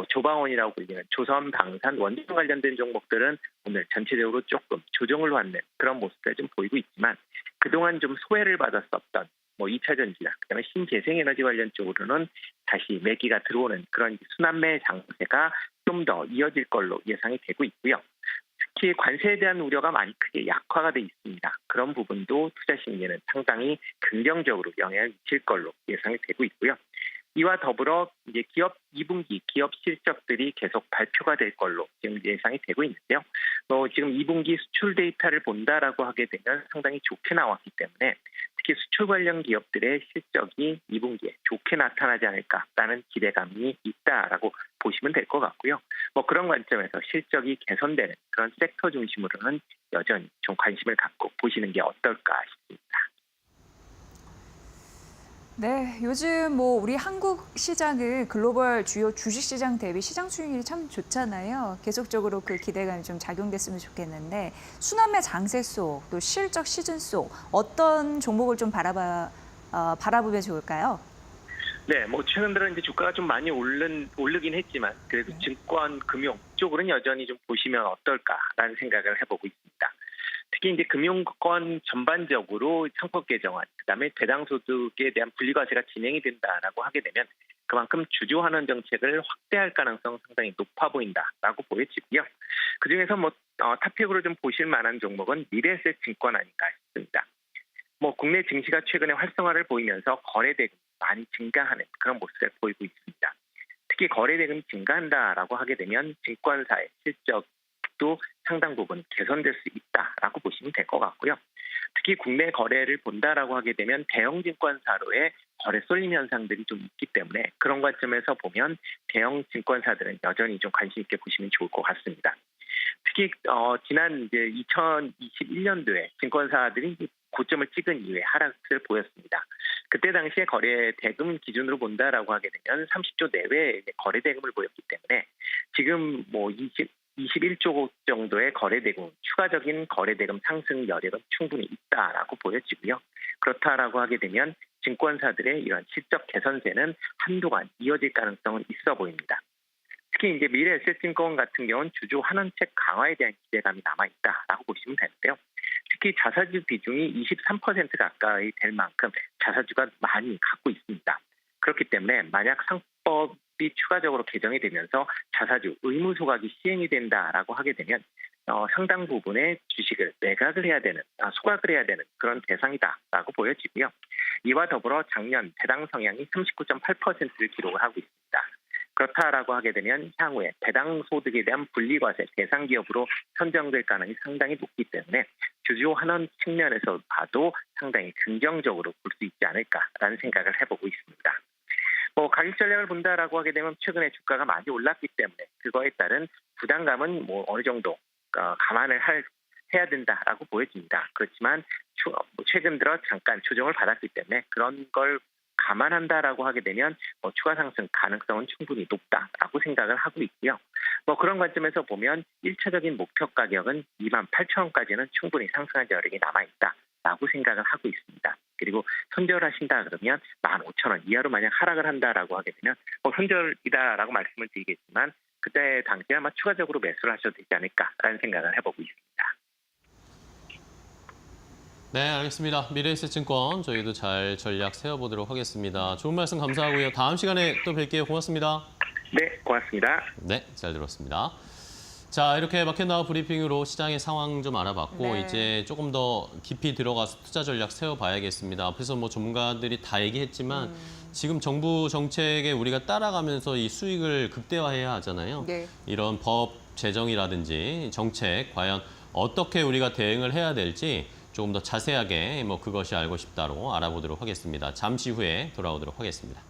조방원이라고 불리는 조선, 방산, 원전 관련된 종목들은 오늘 전체적으로 조금 조정을 받는 그런 모습을 좀 보이고 있지만 그동안 좀 소외를 받았었던 2차 전지나 그다음에 신재생에너지 관련 쪽으로는 다시 매기가 들어오는 그런 순환매 장세가 좀 더 이어질 걸로 예상이 되고 있고요. 특히 관세에 대한 우려가 많이 크게 약화가 돼 있습니다. 그런 부분도 투자 심리에는 상당히 긍정적으로 영향을 미칠 걸로 예상이 되고 있고요. 이와 더불어 이제 기업 2분기 기업 실적들이 계속 발표가 될 걸로 지금 예상이 되고 있는데요. 지금 2분기 수출 데이터를 본다라고 하게 되면 상당히 좋게 나왔기 때문에 특히 수출 관련 기업들의 실적이 2분기에 좋게 나타나지 않을까라는 기대감이 있다라고 보시면 될 것 같고요. 그런 관점에서 실적이 개선되는 그런 섹터 중심으로는 여전히 좀 관심을 갖고 보시는 게 어떨까 싶습니다. 네, 요즘 우리 한국 시장은 글로벌 주요 주식 시장 대비 시장 수익률이 참 좋잖아요. 계속적으로 그 기대감이 좀 작용됐으면 좋겠는데 순환매 장세 속, 또 실적 시즌 속 어떤 종목을 좀 바라보면 좋을까요? 네, 최근 들어 이제 주가가 좀 많이 오르긴 했지만 그래도 증권, 금융 쪽으로는 여전히 좀 보시면 어떨까라는 생각을 해보고 있습니다. 특히 이제 금융권 전반적으로 상법 개정안, 그다음에 배당 소득에 대한 분리과세가 진행이 된다라고 하게 되면 그만큼 주주 환원 정책을 확대할 가능성 상당히 높아 보인다라고 보여지고요. 그 중에서 탑픽으로 좀 보실 만한 종목은 미래에셋 증권 아닌가 싶습니다. 국내 증시가 최근에 활성화를 보이면서 거래 대금이 많이 증가하는 그런 모습을 보이고 있습니다. 특히 거래 대금이 증가한다라고 하게 되면 증권사의 실적도 상당 부분 개선될 수 있다라고 보시면 될 것 같고요. 특히 국내 거래를 본다라고 하게 되면 대형 증권사로의 거래 쏠림 현상들이 좀 있기 때문에 그런 관점에서 보면 대형 증권사들은 여전히 좀 관심 있게 보시면 좋을 것 같습니다. 특히 지난 이제 2021년도에 증권사들이 고점을 찍은 이후에 하락을 보였습니다. 그때 당시에 거래 대금 기준으로 본다라고 하게 되면 30조 내외의 거래 대금을 보였기 때문에 지금 21조 정도의 거래 대금, 추가적인 거래 대금 상승 여력은 충분히 있다라고 보여지고요. 그렇다라고 하게 되면 증권사들의 이런 실적 개선세는 한동안 이어질 가능성은 있어 보입니다. 특히 이제 미래에셋증권 같은 경우는 주주 환원책 강화에 대한 기대감이 남아 있다라고 보시면 되는데요. 특히 자사주 비중이 23% 가까이 될 만큼 자사주가 많이 갖고 있습니다. 그렇기 때문에 만약 상법이 추가적으로 개정이 되면서 자사주 의무 소각이 시행이 된다라고 하게 되면 상당 부분의 주식을 매각을 해야 되는, 소각을 해야 되는 그런 대상이다라고 보여지고요. 이와 더불어 작년 배당 성향이 39.8%를 기록을 하고 있습니다. 그렇다라고 하게 되면 향후에 배당 소득에 대한 분리과세 대상 기업으로 선정될 가능성이 상당히 높기 때문에 주주 환원 측면에서 봐도 상당히 긍정적으로 볼 수 있지 않을까라는 생각을 해보고 있습니다. 가격 전략을 본다라고 하게 되면 최근에 주가가 많이 올랐기 때문에 그거에 따른 부담감은 어느 정도 감안을 해야 된다라고 보여집니다. 그렇지만 최근 들어 잠깐 조정을 받았기 때문에 그런 걸 감안한다라고 하게 되면 추가 상승 가능성은 충분히 높다라고 생각을 하고 있고요. 그런 관점에서 보면 1차적인 목표 가격은 28,000원까지는 충분히 상승할 여력이 남아있다라고 생각을 하고 있습니다. 그리고 손절하신다 그러면 15,000원 이하로 만약 하락을 한다라고 하게 되면 손절이다라고 말씀을 드리겠지만 그때 당시에 아마 추가적으로 매수를 하셔도 되지 않을까라는 생각을 해보고 있습니다. 네, 알겠습니다. 미래에셋증권 저희도 잘 전략 세워보도록 하겠습니다. 좋은 말씀 감사하고요. 다음 시간에 또 뵐게요. 고맙습니다. 네, 고맙습니다. 네, 잘 들었습니다. 자, 이렇게 마켓나우 브리핑으로 시장의 상황 좀 알아봤고 네. 이제 조금 더 깊이 들어가서 투자 전략 세워봐야겠습니다. 앞에서 전문가들이 다 얘기했지만 지금 정부 정책에 우리가 따라가면서 이 수익을 극대화해야 하잖아요. 네. 이런 법 제정이라든지 정책 과연 어떻게 우리가 대응을 해야 될지 조금 더 자세하게 그것이 알고 싶다로 알아보도록 하겠습니다. 잠시 후에 돌아오도록 하겠습니다.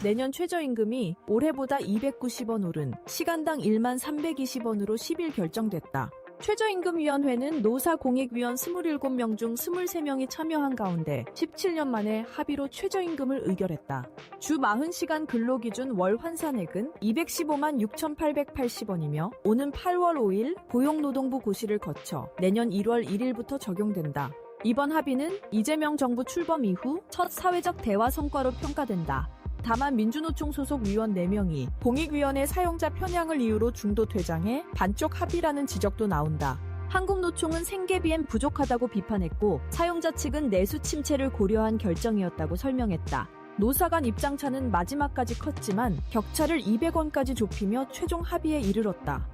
내년 최저임금이 올해보다 290원 오른 시간당 1만 320원으로 10일 결정됐다. 최저임금위원회는 노사공익위원 27명 중 23명이 참여한 가운데 17년 만에 합의로 최저임금을 의결했다. 주 40시간 근로기준 월 환산액은 215만 6,880원이며 오는 8월 5일 고용노동부 고시를 거쳐 내년 1월 1일부터 적용된다. 이번 합의는 이재명 정부 출범 이후 첫 사회적 대화 성과로 평가된다. 다만 민주노총 소속 위원 4명이 공익위원회 사용자 편향을 이유로 중도 퇴장해 반쪽 합의라는 지적도 나온다. 한국노총은 생계비엔 부족하다고 비판했고 사용자 측은 내수 침체를 고려한 결정이었다고 설명했다. 노사 간 입장차는 마지막까지 컸지만 격차를 200원까지 좁히며 최종 합의에 이르렀다.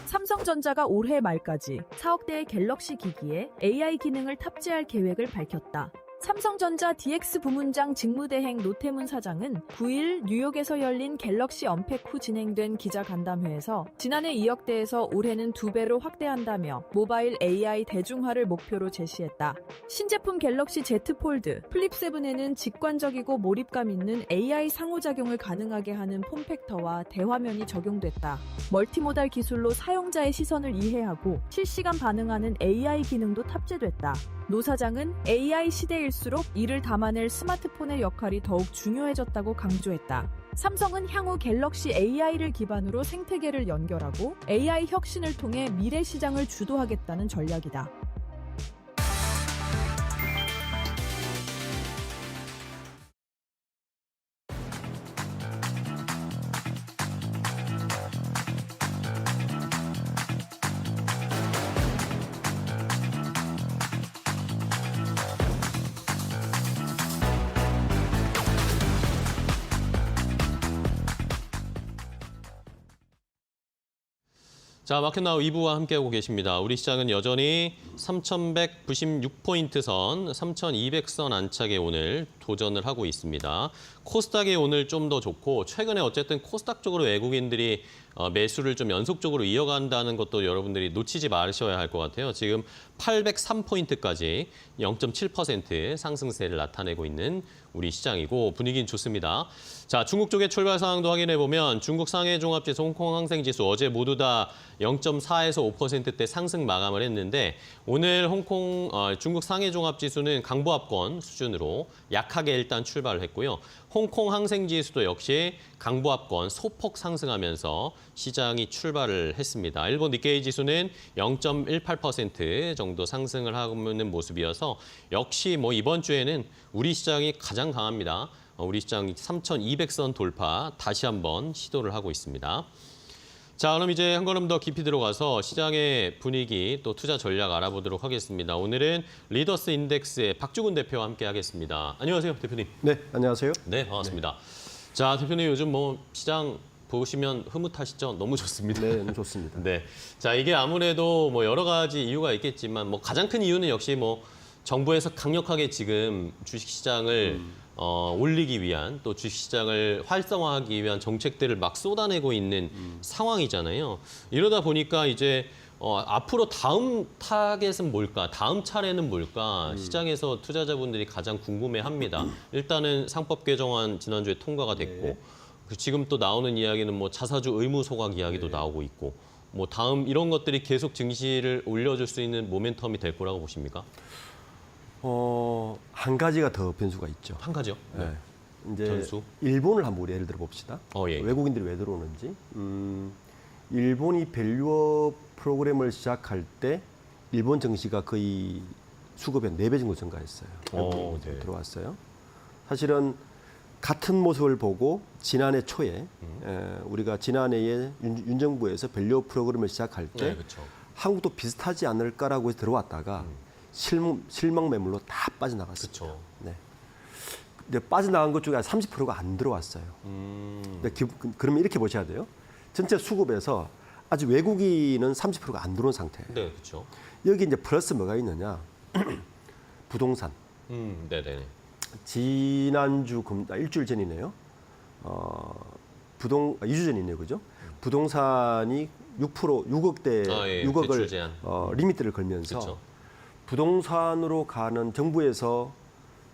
삼성전자가 올해 말까지 4억대의 갤럭시 기기에 AI 기능을 탑재할 계획을 밝혔다. 삼성전자 DX 부문장 직무대행 노태문 사장은 9일 뉴욕에서 열린 갤럭시 언팩 후 진행된 기자간담회에서 지난해 2억대에서 올해는 2배로 확대한다며 모바일 AI 대중화를 목표로 제시했다. 신제품 갤럭시 Z 폴드, 플립 7에는 직관적이고 몰입감 있는 AI 상호작용을 가능하게 하는 폼팩터와 대화면이 적용됐다. 멀티모달 기술로 사용자의 시선을 이해하고 실시간 반응하는 AI 기능도 탑재됐다. 노 사장은 AI 시대일수록 이를 담아낼 스마트폰의 역할이 더욱 중요해졌다고 강조했다. 삼성은 향후 갤럭시 AI를 기반으로 생태계를 연결하고 AI 혁신을 통해 미래 시장을 주도하겠다는 전략이다. 자, 마켓나우 2부와 함께하고 계십니다. 우리 시장은 여전히 3,196포인트 선, 3,200선 안착에 오늘 도전을 하고 있습니다. 코스닥이 오늘 좀 더 좋고 최근에 어쨌든 코스닥 쪽으로 외국인들이 매수를 좀 연속적으로 이어간다는 것도 여러분들이 놓치지 마셔야 할 것 같아요. 지금 803포인트까지 0.7% 상승세를 나타내고 있는 우리 시장이고 분위기는 좋습니다. 자, 중국 쪽의 출발 상황도 확인해 보면 중국 상해 종합지수, 홍콩 항생지수 어제 모두 다 0.4에서 5%대 상승 마감을 했는데 오늘 중국 상해 종합지수는 강보합권 수준으로 약하게 일단 출발을 했고요. 홍콩 항생지수도 역시 강보합권 소폭 상승하면서 시장이 출발을 했습니다. 일본 니케이 지수는 0.18% 정도 상승을 하고 있는 모습이어서 역시 이번 주에는 우리 시장이 가장 강합니다. 우리 시장 3,200선 돌파 다시 한번 시도를 하고 있습니다. 자, 그럼 이제 한 걸음 더 깊이 들어가서 시장의 분위기 또 투자 전략 알아보도록 하겠습니다. 오늘은 리더스 인덱스의 박주근 대표와 함께 하겠습니다. 안녕하세요, 대표님. 네, 안녕하세요. 네, 반갑습니다. 자, 대표님 요즘 시장 보시면 흐뭇하시죠? 너무 좋습니다. 네, 너무 좋습니다. 네. 자, 이게 아무래도 여러 가지 이유가 있겠지만 가장 큰 이유는 역시 정부에서 강력하게 지금 주식시장을 올리기 위한 또 주식시장을 활성화하기 위한 정책들을 막 쏟아내고 있는 상황이잖아요. 이러다 보니까 이제 앞으로 다음 타겟은 뭘까? 다음 차례는 뭘까? 시장에서 투자자분들이 가장 궁금해합니다. 일단은 상법 개정안 지난주에 통과가 됐고 지금 또 나오는 이야기는 자사주 의무 소각 이야기도 나오고 있고 다음 이런 것들이 계속 증시를 올려줄 수 있는 모멘텀이 될 거라고 보십니까? 한 가지가 더 변수가 있죠. 한 가지요? 네. 이제 변수? 일본을 한번 우리 예를 들어 봅시다. 예. 외국인들이 왜 들어오는지. 일본이 밸류업 프로그램을 시작할 때 일본 증시가 거의 수급의 4배 정도 증가했어요. 네. 들어왔어요. 사실은 같은 모습을 보고 지난해 초에 우리가 지난해에 윤 정부에서 밸류업 프로그램을 시작할 때 그렇죠. 한국도 비슷하지 않을까라고 해서 들어왔다가 실망 매물로 다 빠져나갔습니다. 그렇죠. 네. 근데 빠져나간 것 중에 30%가 안 들어왔어요. 근데 그러면 이렇게 보셔야 돼요. 전체 수급에서 아직 외국인은 30%가 안 들어온 상태예요. 네, 그렇죠. 여기 이제 플러스 뭐가 있느냐? 부동산. 네네. 지난주 일주일 전이네요. 2주 전이네요, 그죠? 부동산이 6억대, 6억을 리미트를 걸면서 그쵸. 부동산으로 가는 정부에서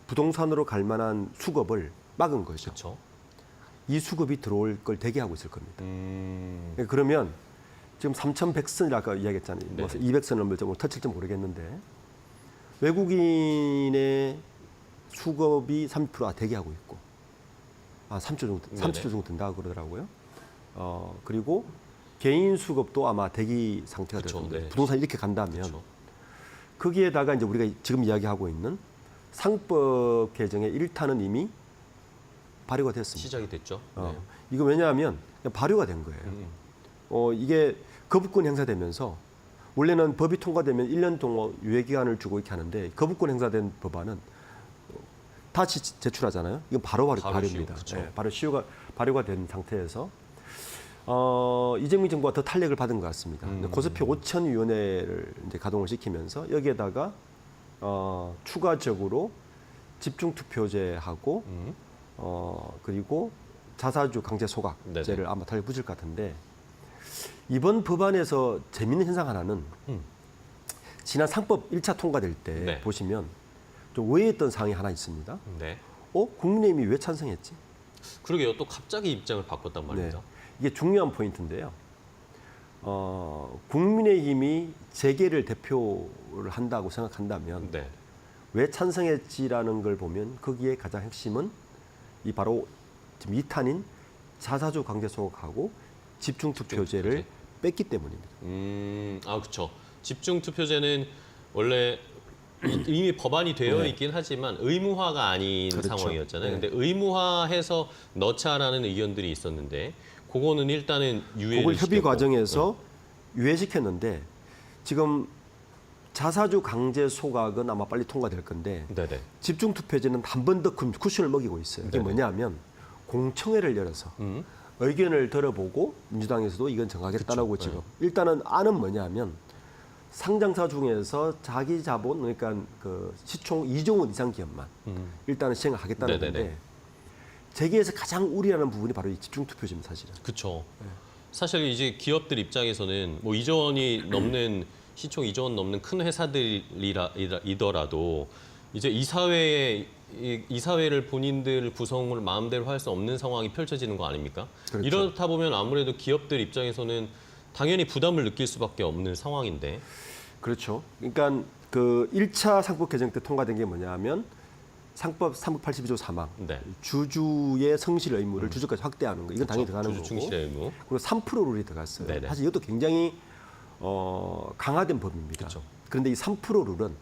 부동산으로 갈 만한 수급을 막은 거죠. 그렇죠. 이 수급이 들어올 걸 대기하고 있을 겁니다. 그러면 지금 3,100선이라 아까 이야기했잖아요. 뭐 네. 200선 넘을지 뭐 터칠지 모르겠는데 외국인의 수급이 30%가 대기하고 있고 3조 정도, 30조 정도 된다고 그러더라고요. 그리고 개인 수급도 아마 대기 상태가 될 그쵸, 겁니다. 네. 부동산 이렇게 간다면 그렇죠. 거기에다가 이제 우리가 지금 이야기하고 있는 상법 개정의 1탄은 이미 발효가 됐습니다. 시작이 됐죠. 네. 이거 왜냐하면 그냥 발효가 된 거예요. 이게 거부권 행사되면서 원래는 법이 통과되면 1년 동안 유예 기간을 주고 이렇게 하는데 거부권 행사된 법안은 다시 제출하잖아요. 이건 바로 발효입니다. 그쵸. 네, 바로 발효가 된 상태에서 이재명 정부가 더 탄력을 받은 것 같습니다. 고스피 5천 위원회를 이제 가동을 시키면서 여기에다가 추가적으로 집중 투표제하고 그리고 자사주 강제 소각제를 네네. 아마 달리 붙일 것 같은데 이번 법안에서 재미있는 현상 하나는 지난 상법 1차 통과될 때 네. 보시면 좀 의외했던 사항이 하나 있습니다. 네. 국민의힘이 왜 찬성했지? 그러게요. 또 갑자기 입장을 바꿨단 말입니다. 이게 중요한 포인트인데요. 국민의힘이 재계를 대표를 한다고 생각한다면 네. 왜 찬성했지라는 걸 보면 거기에 가장 핵심은 이 바로 지금 2탄인 자사주 강제 소각하고 집중 투표제를 뺐기 때문입니다. 그렇죠. 집중 투표제는 원래 이미 법안이 되어 네. 있긴 하지만 의무화가 아닌 그렇죠. 상황이었잖아요. 네. 근데 의무화해서 넣자라는 의견들이 있었는데 그거는 일단은 유예를 그걸 협의 시켰고. 과정에서 유예시켰는데 지금 자사주 강제 소각은 아마 빨리 통과될 건데 네네. 집중 투표제는 한 번 더 쿠션을 먹이고 있어요. 이게 네네. 뭐냐면 공청회를 열어서 의견을 들어보고 민주당에서도 이건 정하겠다라고 그쵸. 지금 일단은 안은 뭐냐면 상장사 중에서 자기 자본 그러니까 그 시총 2조 원 이상 기업만 일단은 시행을 하겠다는 네네네. 건데 재계에서 가장 우려하는 부분이 바로 이 집중 투표제입니다, 사실은. 그렇죠. 사실 이제 기업들 입장에서는 뭐 2조 원이 넘는 시총 2조 원 넘는 큰 회사들이더라도 이제 이사회를 본인들 구성을 마음대로 할 수 없는 상황이 펼쳐지는 거 아닙니까? 그렇죠. 이렇다 보면 아무래도 기업들 입장에서는 당연히 부담을 느낄 수밖에 없는 상황인데. 그렇죠. 그러니까 그 1차 상법 개정 때 통과된 게 뭐냐면 상법 382조 3항 네. 주주의 성실 의무를 주주까지 확대하는 거 이건 당연히 들어가는 주주 거고 충실의 의무. 그리고 3% 룰이 들어갔어요. 네네. 사실 이것도 굉장히 강화된 법입니다. 그렇죠. 그런데 이 3% 룰은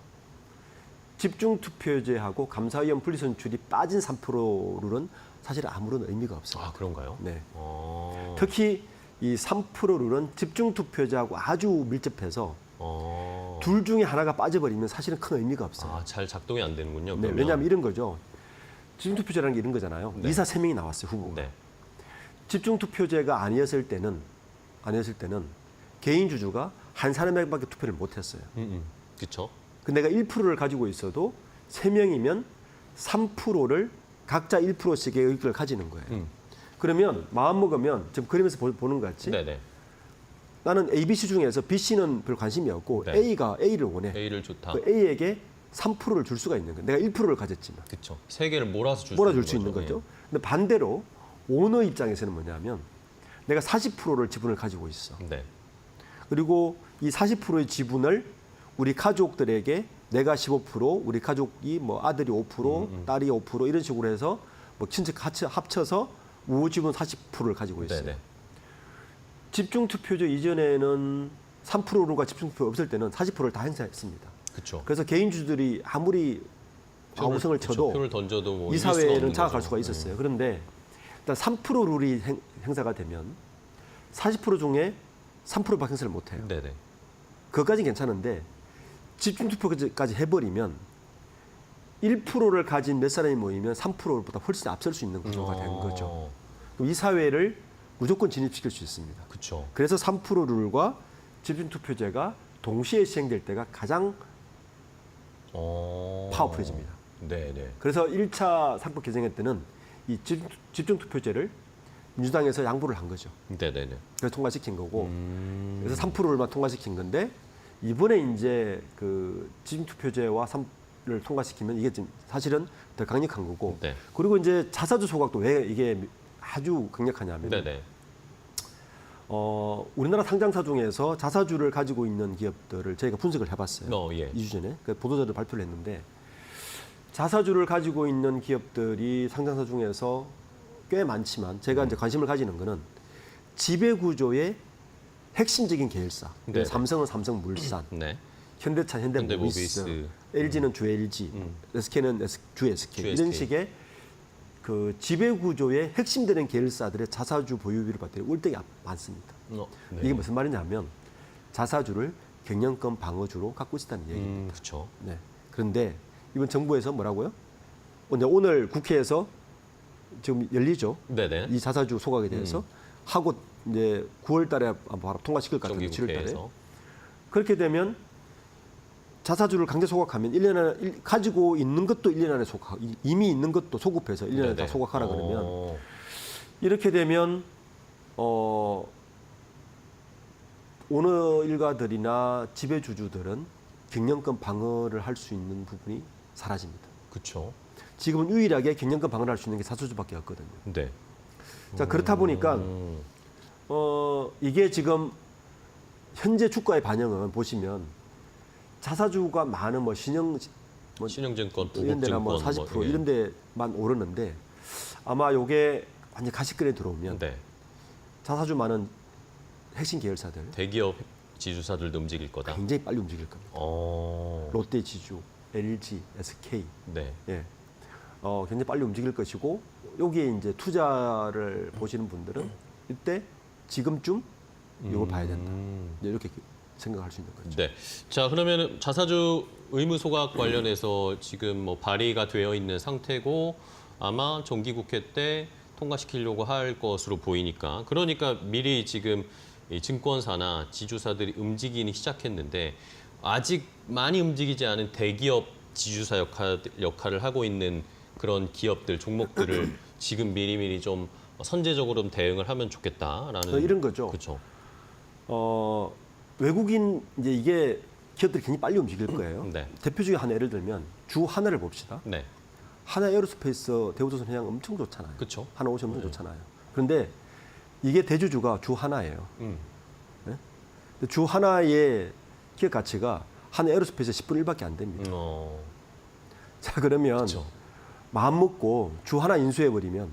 집중투표제하고 감사위원 분리선출이 빠진 3% 룰은 사실 아무런 의미가 없어요. 아, 그런가요? 네. 어. 특히 이 3% 룰은 집중투표제하고 아주 밀접해서 어. 둘 중에 하나가 빠져버리면 사실은 큰 의미가 없어요. 아, 잘 작동이 안 되는군요. 네, 그러면. 왜냐하면 이런 거죠. 집중투표제라는 게 이런 거잖아요. 네. 이사 3명이 나왔어요, 후보가. 네. 집중투표제가 아니었을 때는 개인 주주가 한 사람에게밖에 투표를 못했어요. 그렇죠. 근데 내가 1%를 가지고 있어도 3명이면 3%를 각자 1%씩의 의견을 가지는 거예요. 그러면 마음 먹으면 지금 그림에서 보는 것 같이 네네. 나는 A, B, C 중에서 B, C는 별 관심이 없고 네. A가 A를 원해. A를 좋다. 그 A에게 3%를 줄 수가 있는 거예요. 내가 1%를 가졌지만. 그렇죠. 세 개를 몰아서 몰아줄 수 있는 거죠. 근데 반대로 오너 입장에서는 뭐냐면 내가 40%를 지분을 가지고 있어. 네. 그리고 이 40%의 지분을 우리 가족들에게 내가 15%, 우리 가족이 뭐 아들이 5%, 딸이 5% 이런 식으로 해서 뭐 친척 같이 합쳐서 우지분 40%를 가지고 있어요. 네네. 집중투표제 이전에는 3%가 집중투표 없을 때는 40%를 다 행사했습니다. 그렇죠. 그래서 개인주들이 아무리 아우성을 쳐도 표를 던져도 뭐 이길 수가 이사회는 없는 장악할 거죠. 수가 있었어요. 그런데 일단 3% 룰이 행사가 되면 40% 중에 3%밖에 행사를 못 해요. 네네. 그것까지 괜찮은데 집중투표까지 해버리면 1%를 가진 몇 사람이 모이면 3%보다 훨씬 앞설 수 있는 구조가 된 거죠. 그럼 이 사회를 무조건 진입시킬 수 있습니다. 그렇죠. 그래서 3% 룰과 집중투표제가 동시에 시행될 때가 가장 파워풀해집니다. 네네. 그래서 1차 상법 개정회 때는 이 집중투표제를 민주당에서 양보를 한 거죠. 네네네. 그래서 통과시킨 거고 그래서 3%를 통과시킨 건데 이번에 이제 그 집중투표제와 통과시키면 이게 지금 사실은 더 강력한 거고. 네. 그리고 이제 자사주 소각도 왜 이게 아주 강력하냐면 네네. 우리나라 상장사 중에서 자사주를 가지고 있는 기업들을 저희가 분석을 해봤어요. 예. 2주 전에 보도자료 발표를 했는데 자사주를 가지고 있는 기업들이 상장사 중에서 꽤 많지만 제가 이제 관심을 가지는 거는 지배 구조의 핵심적인 계열사. 네. 삼성은 삼성물산, 네. 현대차 현대모비스, 현대모비스. LG는 주 LG, SK는 주 SK 주 이런 SK. 식의 그 지배 구조의 핵심되는 계열사들의 자사주 보유비를 봤더니 울대기 많습니다. 네. 이게 무슨 말이냐면 자사주를 경영권 방어주로 갖고 있다는 얘기입니다. 그렇죠. 네. 그런데 이번 정부에서 뭐라고요? 오늘 국회에서 지금 열리죠. 네네. 이 자사주 소각에 대해서 하고 이제 9월달에 바로 통과시킬 것 같은데 7월달에. 정기국회에서. 그렇게 되면 자사주를 강제 소각하면 1년 안에 가지고 있는 것도 1년 안에 소각, 이미 있는 것도 소급해서 1년 안에 다 네네. 소각하라 그러면 이렇게 되면 오너 일가들이나 지배주주들은 경영권 방어를 할 수 있는 부분이 사라집니다. 그렇죠. 지금은 유일하게 경영권 방어를 할 수 있는 게 자사주밖에 없거든요. 네. 자 그렇다 보니까 이게 지금 현재 주가의 반영은 보시면 자사주가 많은 뭐 신영증권, 이런 데나 뭐 보복증권 40% 이런 데만 오르는데 아마 요게 완전 가시권에 들어오면 네. 자사주 많은 핵심 계열사들 대기업 지주사들도 움직일 거다. 굉장히 빨리 움직일 겁니다. 롯데 지주, LG, SK 네. 예. 굉장히 빨리 움직일 것이고 여기에 이제 투자를 보시는 분들은 이때 지금쯤 이걸 봐야 된다. 이제 이렇게 생각할 수 있는 거죠. 네. 자, 그러면 자사주 의무 소각 관련해서 지금 뭐 발의가 되어 있는 상태고 아마 정기국회 때 통과시키려고 할 것으로 보이니까 그러니까 미리 지금 이 증권사나 지주사들이 움직이기 시작했는데 아직 많이 움직이지 않은 대기업 지주사 역할을 하고 있는 그런 기업들, 종목들을 지금 미리미리 좀 선제적으로 대응을 하면 좋겠다라는 이런 거죠. 그렇죠. 외국인 이제 이게 기업들이 굉장히 빨리 움직일 거예요. 네. 대표 중에 하나 예를 들면 주 하나를 봅시다. 네. 하나 에어로스페이스 대우조선 회장 엄청 좋잖아요. 그렇죠. 하나 옷이 엄청 좋잖아요. 그런데 이게 대주주가 주 하나예요. 음. 네? 근데 주 하나의 기업 가치가 하나 에어로스페이스 10분의 1밖에 안 됩니다. 자 그러면 그렇죠. 마음 먹고 주 하나 인수해버리면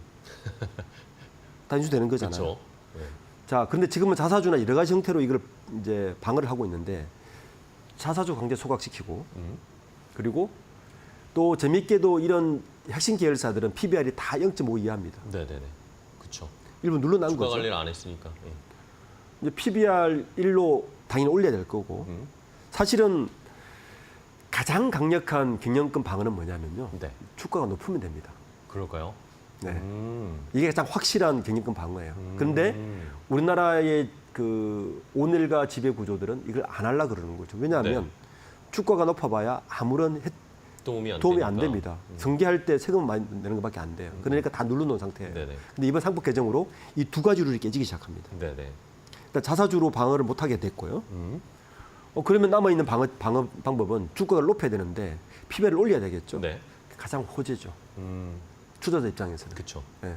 다 인수되는 거잖아요. 그렇죠. 네. 자, 그런데 지금은 자사주나 여러 가지 형태로 이걸 이제 방어를 하고 있는데 자사주 강제 소각시키고 그리고 또 재밌게도 이런 핵심 계열사들은 PBR이 다 0.5 이하입니다. 네네네. 그렇죠. 일부 눌러난 주가 거죠. 관리를 안 했으니까. 예. 이제 PBR 1로 당연히 올려야 될 거고 사실은 가장 강력한 경영권 방어는 뭐냐면요. 네. 주가가 높으면 됩니다. 그럴까요? 네. 이게 가장 확실한 경영권 방어예요. 그런데 우리나라의 그 오늘가 지배 구조들은 이걸 안 하려고 그러는 거죠. 왜냐하면 네. 주가가 높아봐야 아무런 도움이 안 도움이 안 되니까. 됩니다. 승계할 때 세금 많이 내는 것밖에 안 돼요. 그러니까 다 눌러놓은 상태예요. 네네. 근데 이번 상법 개정으로 이 두 가지 룰이 깨지기 시작합니다. 네네. 일단 자사주로 방어를 못하게 됐고요. 그러면 남아있는 방어 방법은 주가를 높여야 되는데 PBR을 올려야 되겠죠. 네. 가장 호재죠. 투자자 입장에서는. 그렇죠. 예.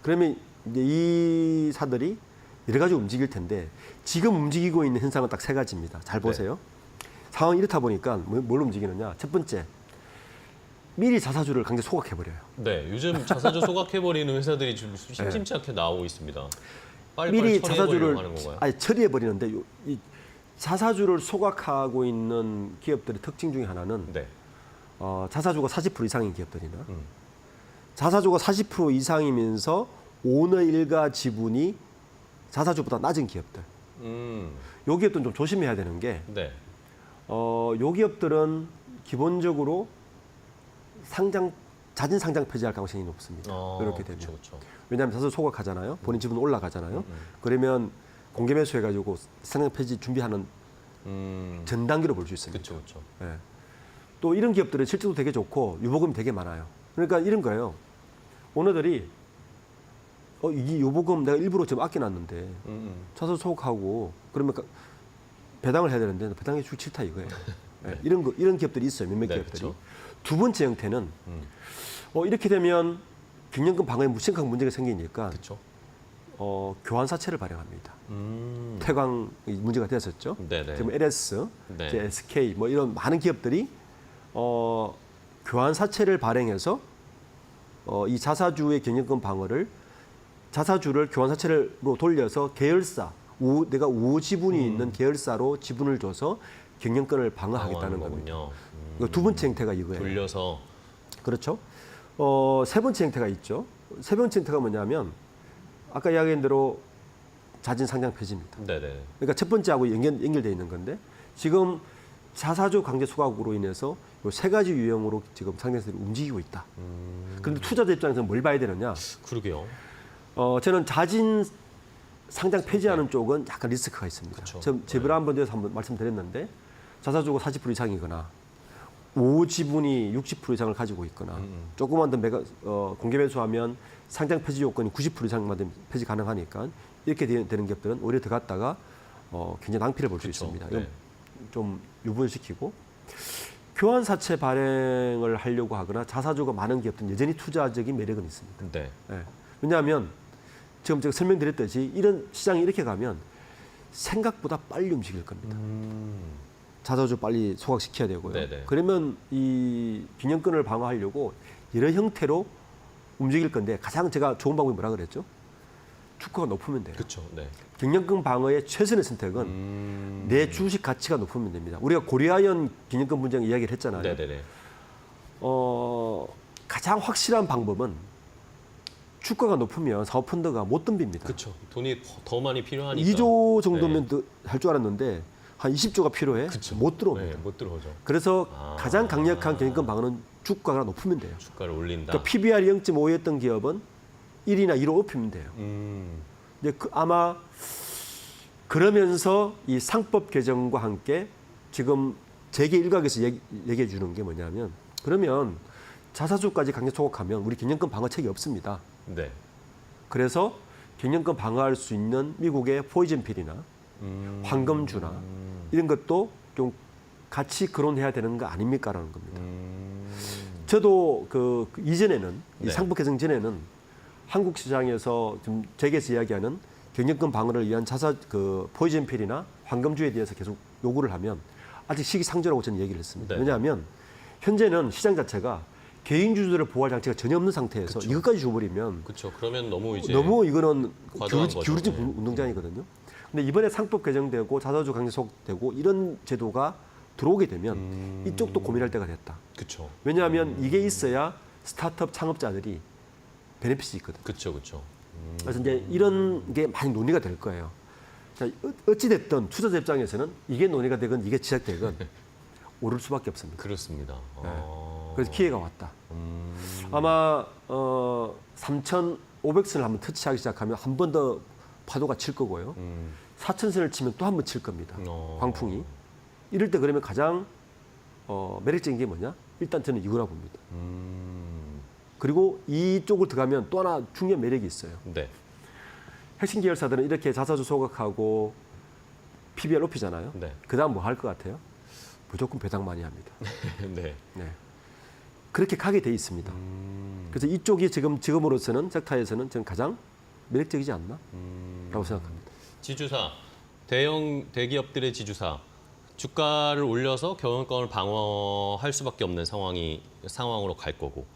그러면 이제 이 사들이 여러 가지 움직일 텐데 지금 움직이고 있는 현상은 딱 세 가지입니다. 잘 보세요. 상황이 이렇다 보니까 뭘 움직이느냐. 첫 번째, 미리 자사주를 강제 소각해버려요. 네. 요즘 자사주 소각해버리는 회사들이 좀 심심치 않게 나오고 있습니다. 빨리빨리 미리 처리해버리려고 자사주를 하는 건가요? 아니 처리해버리는데 이 자사주를 소각하고 있는 기업들의 특징 중에 하나는 네. 자사주가 40% 이상인 기업들이나 자사주가 40% 이상이면서 오너 일가 지분이 자사주보다 낮은 기업들. 요 기업들은 좀 조심해야 되는 게 네. 요 기업들은 기본적으로 자진 상장 폐지할 가능성이 높습니다. 이렇게 되면. 그렇죠. 왜냐하면 자사주 소각하잖아요. 본인 지분 올라가잖아요. 그러면 공개 매수해가지고 상장 폐지 준비하는 전 단계로 볼 수 있습니다. 그렇죠. 예. 또 이런 기업들은 실적도 되게 좋고 유보금이 되게 많아요. 그러니까 이런 거예요. 오너들이 이 유보금 내가 일부러 좀 아껴놨는데 자사주 소각하고 그러면 배당을 해야 되는데 배당해 주기 싫다 이거예요. 예. 이런 기업들이 있어요. 몇몇 네, 기업들이. 그렇죠. 두 번째 형태는 이렇게 되면 경영권 방어에 심각한 문제가 생기니까 그렇죠. 교환사채를 발행합니다. 태광이 문제가 됐었죠. 네네. 지금 LS, 네. 이제 SK 뭐 이런 많은 기업들이 교환사채를 발행해서 이 자사주의 경영권 방어를 자사주를 교환사채로 돌려서 계열사, 내가 우호 지분이 있는 계열사로 지분을 줘서 경영권을 방어하겠다는 겁니다. 거군요. 두 번째 형태가 이거예요. 돌려서 그렇죠. 세 번째 형태가 있죠. 세 번째 형태가 뭐냐면 아까 이야기한 대로 자진 상장 폐지입니다. 네네. 그러니까 첫 번째하고 연결되어 있는 건데 지금 자사주 강제 소각으로 인해서 이 세 가지 유형으로 지금 상장세들이 움직이고 있다. 그런데 투자자 입장에서는 뭘 봐야 되느냐? 그러게요. 저는 자진 상장 폐지하는 쪽은 약간 리스크가 있습니다. 그쵸. 제가 한번 말씀드렸는데 자사주가 40% 이상이거나 우호 지분이 60% 이상을 가지고 있거나 조금만 더 공개 매수하면 상장 폐지 요건이 90% 이상만 되면 폐지 가능하니까 이렇게 되는 기업들은 오히려 들어갔다가 굉장히 낭피를 볼 수 있습니다. 이건 네. 좀 유분시키고 교환사채 발행을 하려고 하거나 자사주가 많은 기업들은 여전히 투자적인 매력은 있습니다. 네. 예. 왜냐하면 지금 제가 설명드렸듯이 이런 시장이 이렇게 가면 생각보다 빨리 움직일 겁니다. 자사주 빨리 소각시켜야 되고요. 네네. 그러면 이 균형권을 방어하려고 여러 형태로 움직일 건데 가장 제가 좋은 방법이 뭐라 그랬죠? 주가가 높으면 돼요. 그렇죠. 네. 경영권 방어의 최선의 선택은 내 주식 가치가 높으면 됩니다. 우리가 고려아연 경영권 분쟁 이야기를 했잖아요. 네네네. 가장 확실한 방법은 주가가 높으면 사업펀드가 못 덤빕니다. 그렇죠. 돈이 더 많이 필요하니까. 2조 정도면 할 줄 알았는데 한 20조가 필요해. 그쵸. 못 들어옵니다. 네, 못 들어오죠. 그래서 아. 가장 강력한 경영권 방어는 주가가 높으면 돼요. 주가를 올린다. 그러니까 PBR이 0.5였던 기업은 1이나 2로 높이면 돼요. 근데 아마 그러면서 이 상법 개정과 함께 지금 재계 일각에서 얘기해 주는 게 뭐냐면 그러면 자사주까지 강제 소각하면 우리 경영권 방어책이 없습니다. 네. 그래서 경영권 방어할 수 있는 미국의 포이즌필이나 황금주나 이런 것도 좀 같이 거론해야 되는 거 아닙니까라는 겁니다. 저도 그 이전에는 네. 이 상법 개정 전에는 한국 시장에서 좀 재계에서 이야기하는 경영권 방어를 위한 포이즌필이나 황금주에 대해서 계속 요구를 하면 아직 시기상조라고 저는 얘기를 했습니다. 네. 왜냐하면 현재는 시장 자체가 개인주주들을 보호할 장치가 전혀 없는 상태에서 그쵸. 이것까지 줘버리면 그렇죠. 그러면 너무 이제 이거는 과도한 거죠. 기울어진 네. 운동장이거든요. 근데 이번에 상법 개정되고 자사주 강제 소각되고 이런 제도가 들어오게 되면 이쪽도 고민할 때가 됐다. 그렇죠. 왜냐하면 이게 있어야 스타트업 창업자들이 베네핏이 있거든. 그렇죠. 그렇죠. 그래서 이제 이런 게 많이 논의가 될 거예요. 자, 어찌 됐든 투자자 입장에서는 이게 논의가 되건 이게 지적되건 오를 수밖에 없습니다. 그렇습니다. 그래서 기회가 왔다. 아마 3,500선을 한번 터치하기 시작하면 한 번 더 파도가 칠 거고요. 4,000선을 치면 또 한 번 칠 겁니다. 광풍이. 이럴 때 그러면 가장 매력적인 게 뭐냐? 일단 저는 이거라 봅니다. 그리고 이쪽을 들어가면 또 하나 중요한 매력이 있어요. 네. 핵심 계열사들은 이렇게 자사주 소각하고 PBR 높이잖아요. 네. 그 다음 뭐 할 것 같아요? 무조건 배당 많이 합니다. 네. 네. 그렇게 가게 돼 있습니다. 그래서 이쪽이 지금으로서는 섹터에서는 저는 가장 매력적이지 않나? 라고 생각합니다. 지주사, 대기업들의 지주사, 주가를 올려서 경영권을 방어할 수밖에 없는 상황으로 갈 거고,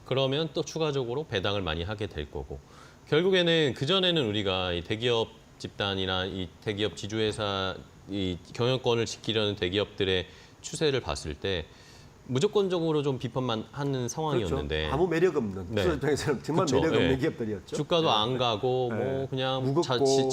그러면 또 추가적으로 배당을 많이 하게 될 거고, 결국에는 그전에는 우리가 이 대기업 집단이나 이 대기업 지주회사 이 경영권을 지키려는 대기업들의 추세를 봤을 때 무조건적으로 좀 비판만 하는 상황이었는데 그렇죠. 아무 매력 없는 네. 투자 입장에서는 정말 그렇죠. 매력 없는 네. 기업들이었죠. 주가도 안 가고 네. 뭐 그냥 무겁고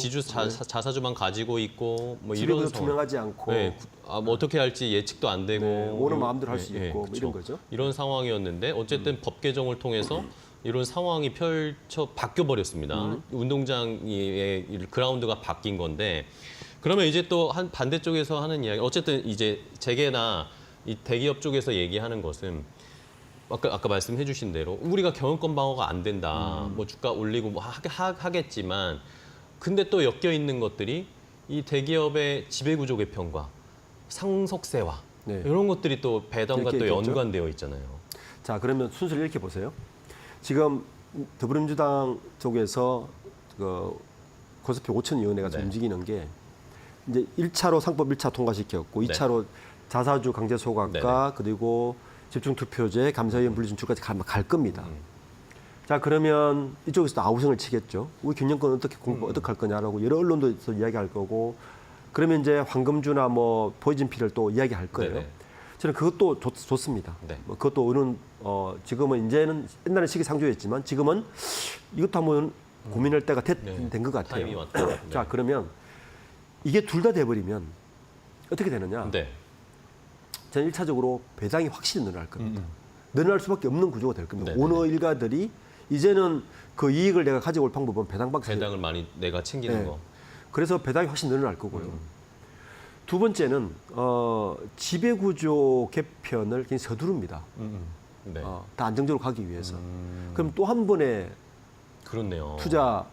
자사주만 가지고 있고 뭐 지배도 이런 상황. 투명하지 않고 네. 뭐 어떻게 할지 예측도 안 되고 네. 오는 마음대로 할 수 있고 뭐 그렇죠. 이런 거죠. 이런 상황이었는데 어쨌든 법 개정을 통해서 이런 상황이 바뀌어 버렸습니다. 운동장의 그라운드가 바뀐 건데 그러면 이제 또 한 반대쪽에서 하는 이야기 어쨌든 이제 재계나 이 대기업 쪽에서 얘기하는 것은 아까 말씀해 주신 대로 우리가 경영권 방어가 안 된다. 뭐 주가 올리고 뭐 하겠지만 근데 또 엮여 있는 것들이 이 대기업의 지배구조 개편과 상속세와 네. 이런 것들이 또 배당과 이렇게 또 있겠죠. 연관되어 있잖아요. 자, 그러면 순서를 이렇게 보세요. 지금 더불어민주당 쪽에서 그 코스피 5,000위원회가 네. 움직이는 게 이제 1차로 상법 1차 통과시켰고 네. 2차로 자사주 강제 소각과 그리고 집중투표제 감사위원 분리 진출까지 갈 겁니다. 자, 그러면 이쪽에서도 아우성을 치겠죠. 우리 균형권 어떻게 어떻게 할 거냐라고 여러 언론도에서 이야기할 거고, 그러면 이제 황금주나 뭐 포이즌피를 또 이야기할 거예요. 네네. 저는 그것도 좋습니다. 네. 뭐 그것도 어느 지금은 이제는 옛날에 시기상조였지만 지금은 이것도 한번 고민할 때가 네. 된 것 같아요. 타임이 왔다. 네. 자, 그러면 이게 둘 다 돼버리면 어떻게 되느냐? 네. 저는 1차적으로 배당이 확실히 늘어날 겁니다. 늘어날 수밖에 없는 구조가 될 겁니다. 네네. 오너 일가들이 이제는 그 이익을 내가 가져올 방법은 배당밖에 배당을 많이 내가 챙기는 네. 거. 그래서 배당이 훨씬 늘어날 거고요. 두 번째는 지배구조 개편을 굉장히 서두릅니다. 네. 다 안정적으로 가기 위해서. 그럼 또 한 번의 그렇네요. 투자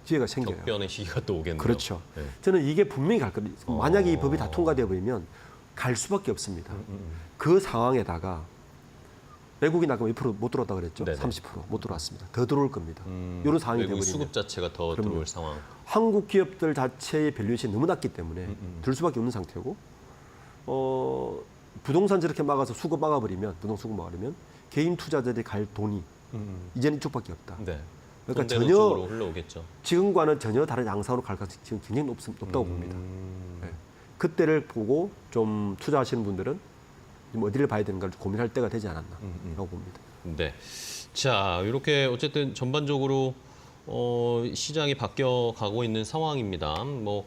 기회가 생겨요. 격변의 시기가 또 오겠네요. 그렇죠. 네. 저는 이게 분명히 갈 겁니다. 만약에 이 법이 다 통과되어 버리면 갈 수밖에 없습니다. 그 상황에다가 외국인 아까 2%못 들어왔다 그랬죠? 네네. 30%못 들어왔습니다. 더 들어올 겁니다. 이런 상황이 외국 되버리면 수급 자체가 더 그럼요. 들어올 상황. 한국 기업들 자체의 밸류에이션이 너무 낮기 때문에 들 수밖에 없는 상태고, 부동산 저렇게 막아서 수급 막아버리면, 부동 수급 막아버리면 개인 투자자들이 갈 돈이 이제는 이쪽밖에 없다. 네. 그러니까 전대로 전혀 쪽으로 흘러오겠죠. 지금과는 전혀 다른 양상으로 갈 가능성이 지금 굉장히 높다고 봅니다. 네. 그때를 보고 좀 투자하시는 분들은 좀 어디를 봐야 되는가를 좀 고민할 때가 되지 않았나라고 봅니다. 네. 자, 이렇게 어쨌든 전반적으로 시장이 바뀌어 가고 있는 상황입니다. 뭐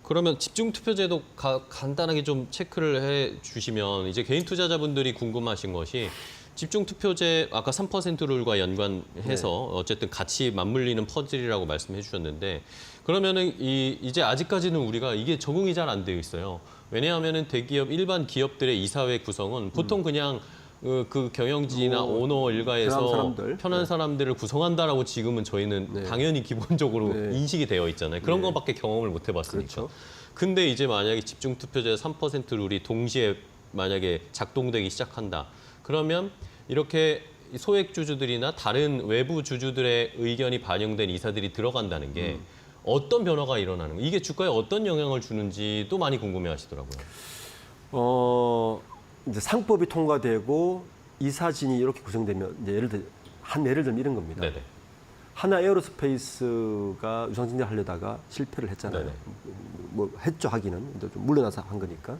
그러면 집중 투표제도 간단하게 좀 체크를 해 주시면, 이제 개인 투자자분들이 궁금하신 것이 집중 투표제 아까 3% 룰과 연관해서 어쨌든 같이 맞물리는 퍼즐이라고 말씀해 주셨는데, 그러면은 이제 아직까지는 우리가 이게 적응이 잘 안 되어 있어요. 왜냐하면은 대기업 일반 기업들의 이사회 구성은 보통 그냥 그 경영진이나 오너 일가에서 편한 사람들을 구성한다라고 지금은 저희는 당연히 기본적으로 인식이 되어 있잖아요. 그런 것밖에 경험을 못 해봤으니까. 그렇죠. 근데 이제 만약에 집중투표제 3% 룰이 동시에 만약에 작동되기 시작한다. 그러면 이렇게 소액 주주들이나 다른 외부 주주들의 의견이 반영된 이사들이 들어간다는 게 어떤 변화가 일어나는 거예요? 이게 주가에 어떤 영향을 주는지도 많이 궁금해하시더라고요. 이제 상법이 통과되고 이사진이 이렇게 구성되면 이제 예를 들면 이런 겁니다. 네네. 하나 에어로스페이스가 유상증자 하려다가 실패를 했잖아요. 네네. 뭐 했죠, 하기는. 근데 좀 물러나서 한 거니까.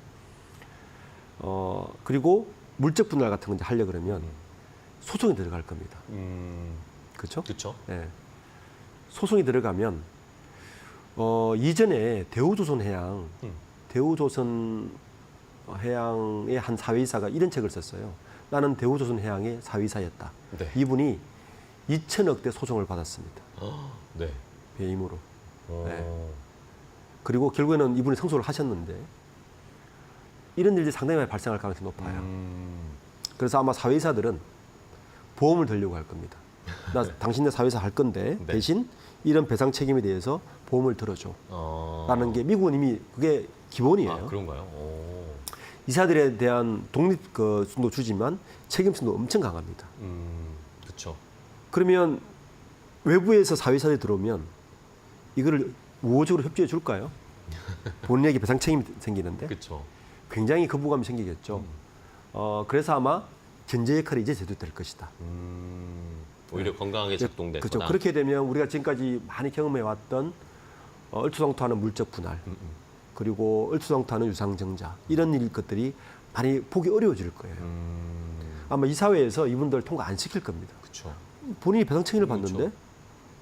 그리고 물적 분할 같은 거 이제 하려 그러면 소송이 들어갈 겁니다. 그렇죠? 그렇죠. 네. 소송이 들어가면 이전에 대우조선해양의 한 사회이사가 이런 책을 썼어요. 나는 대우조선해양의 사회이사였다. 네. 이분이 2천억대 소송을 받았습니다. 네. 배임으로. 네. 그리고 결국에는 이분이 승소를 하셨는데 이런 일들이 상당히 많이 발생할 가능성이 높아요. 그래서 아마 사회이사들은 보험을 들려고 할 겁니다. 나 당신네 사회이사 할 건데 네. 대신 이런 배상 책임에 대해서 보험을 들어줘. 라는 게 미국은 이미 그게 기본이에요. 아, 그런가요? 오. 이사들에 대한 독립성도 주지만 책임성도 엄청 강합니다. 그렇죠. 그러면 외부에서 사회이사들이 들어오면 이거를 우호적으로 협조해 줄까요? 본인에게 배상 책임이 생기는데 그렇죠. 굉장히 거부감이 생기겠죠. 그래서 아마 견제 역할이 이제 제대로 될 것이다. 오히려 건강하게 작동될 그렇죠. 거다. 그렇게 되면 우리가 지금까지 많이 경험해왔던 얼토당토하는 물적 분할, 그리고 얼토당토하는 유상증자 이런 것들이 많이 보기 어려워질 거예요. 아마 이 사회에서 이분들 통과 안 시킬 겁니다. 그렇죠. 본인이 배상 책임을 받는데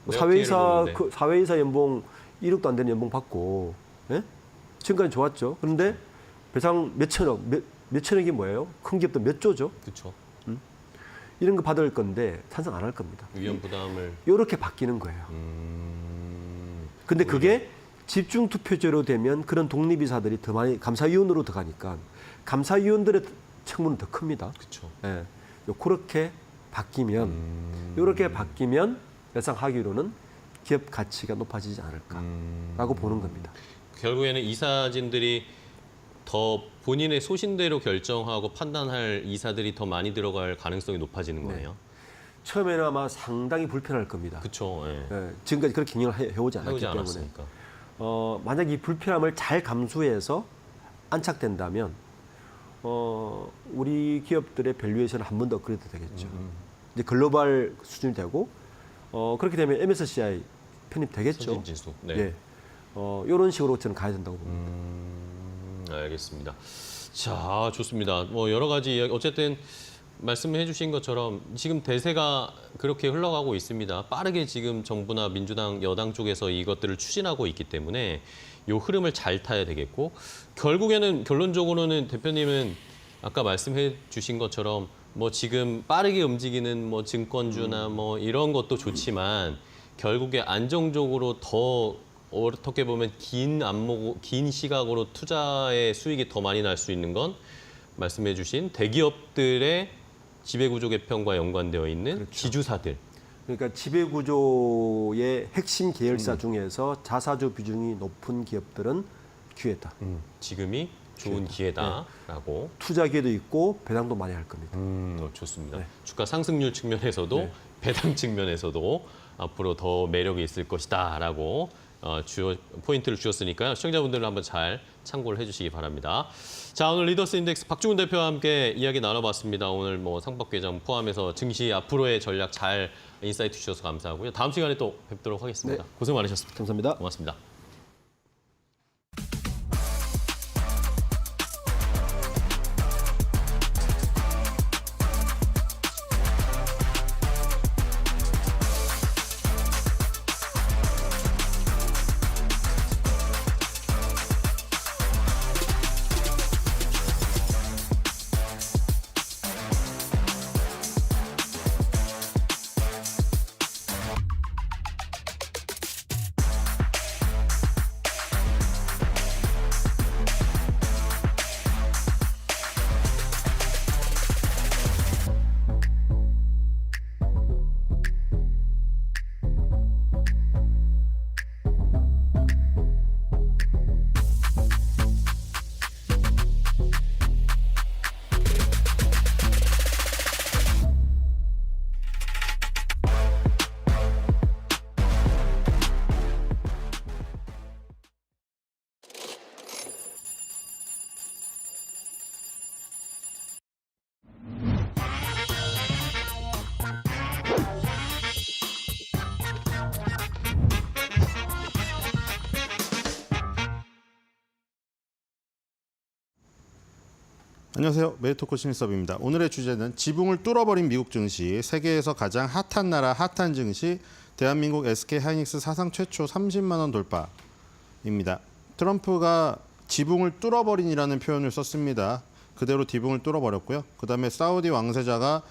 뭐 내가 피해를 보는데. 사회이사 연봉 1억도 안 되는 연봉 받고, 예? 지금까지 좋았죠. 그런데 배상 몇 천억이 뭐예요? 큰 기업도 몇 조죠. 그렇죠. 이런 거 받을 건데 찬성 안 할 겁니다. 위험 부담을. 이렇게 바뀌는 거예요. 근데 그게 집중 투표제로 되면 그런 독립이사들이 더 많이 감사위원으로 들어가니까 감사위원들의 책무는 더 큽니다. 그렇죠. 예. 그렇게 바뀌면 이렇게 바뀌면 예상하기로는 기업 가치가 높아지지 않을까라고 보는 겁니다. 결국에는 이사진들이 더 본인의 소신대로 결정하고 판단할 이사들이 더 많이 들어갈 가능성이 높아지는 거네요. 처음에는 아마 상당히 불편할 겁니다. 그렇죠. 예. 예, 지금까지 그렇게 경영을 해오지 않았기 해오지 때문에 않았으니까. 만약 이 불편함을 잘 감수해서 안착된다면 우리 기업들의 밸류에이션을 한 번 더 업그레이드 되겠죠. 이제 글로벌 수준이 되고 그렇게 되면 MSCI 편입되겠죠. 선진지수. 네. 예. 이런 식으로 저는 가야 된다고 봅니다. 알겠습니다. 자, 좋습니다. 뭐 여러 가지 이야기, 어쨌든 말씀해 주신 것처럼 지금 대세가 그렇게 흘러가고 있습니다. 빠르게 지금 정부나 민주당, 여당 쪽에서 이것들을 추진하고 있기 때문에 이 흐름을 잘 타야 되겠고, 결국에는 결론적으로는 대표님은 아까 말씀해 주신 것처럼 뭐 지금 빠르게 움직이는 뭐 증권주나 뭐 이런 것도 좋지만 결국에 안정적으로 더 어떻게 보면 긴 시각으로 투자의 수익이 더 많이 날 수 있는 건 말씀해 주신 대기업들의 지배구조 개편과 연관되어 있는 그렇죠. 지주사들. 그러니까 지배구조의 핵심 계열사 중에서 자사주 비중이 높은 기업들은 기회다. 지금이 좋은 기회다라고. 투자 기회도 있고 배당도 많이 할 겁니다. 좋습니다. 네. 주가 상승률 측면에서도 네. 배당 측면에서도 앞으로 더 매력이 있을 것이다라고 포인트를 주셨으니까요. 시청자분들은 한번 잘 참고를 해주시기 바랍니다. 자, 오늘 리더스 인덱스 박주근 대표와 함께 이야기 나눠봤습니다. 오늘 뭐 상법 개정 포함해서 증시 앞으로의 전략 잘 인사이트 주셔서 감사하고요. 다음 시간에 또 뵙도록 하겠습니다. 네. 고생 많으셨습니다. 감사합니다. 고맙습니다. 안녕하세요. 메리토코 신일섭입니다. 오늘의 주제는 지붕을 뚫어버린 미국 증시, 세계에서 가장 핫한 나라 핫한 증시, 대한민국 SK하이닉스 사상 최초 30만 원 돌파입니다. 트럼프가 지붕을 뚫어버린이라는 표현을 썼습니다. 그대로 지붕을 뚫어버렸고요. 그다음에 사우디 왕세자가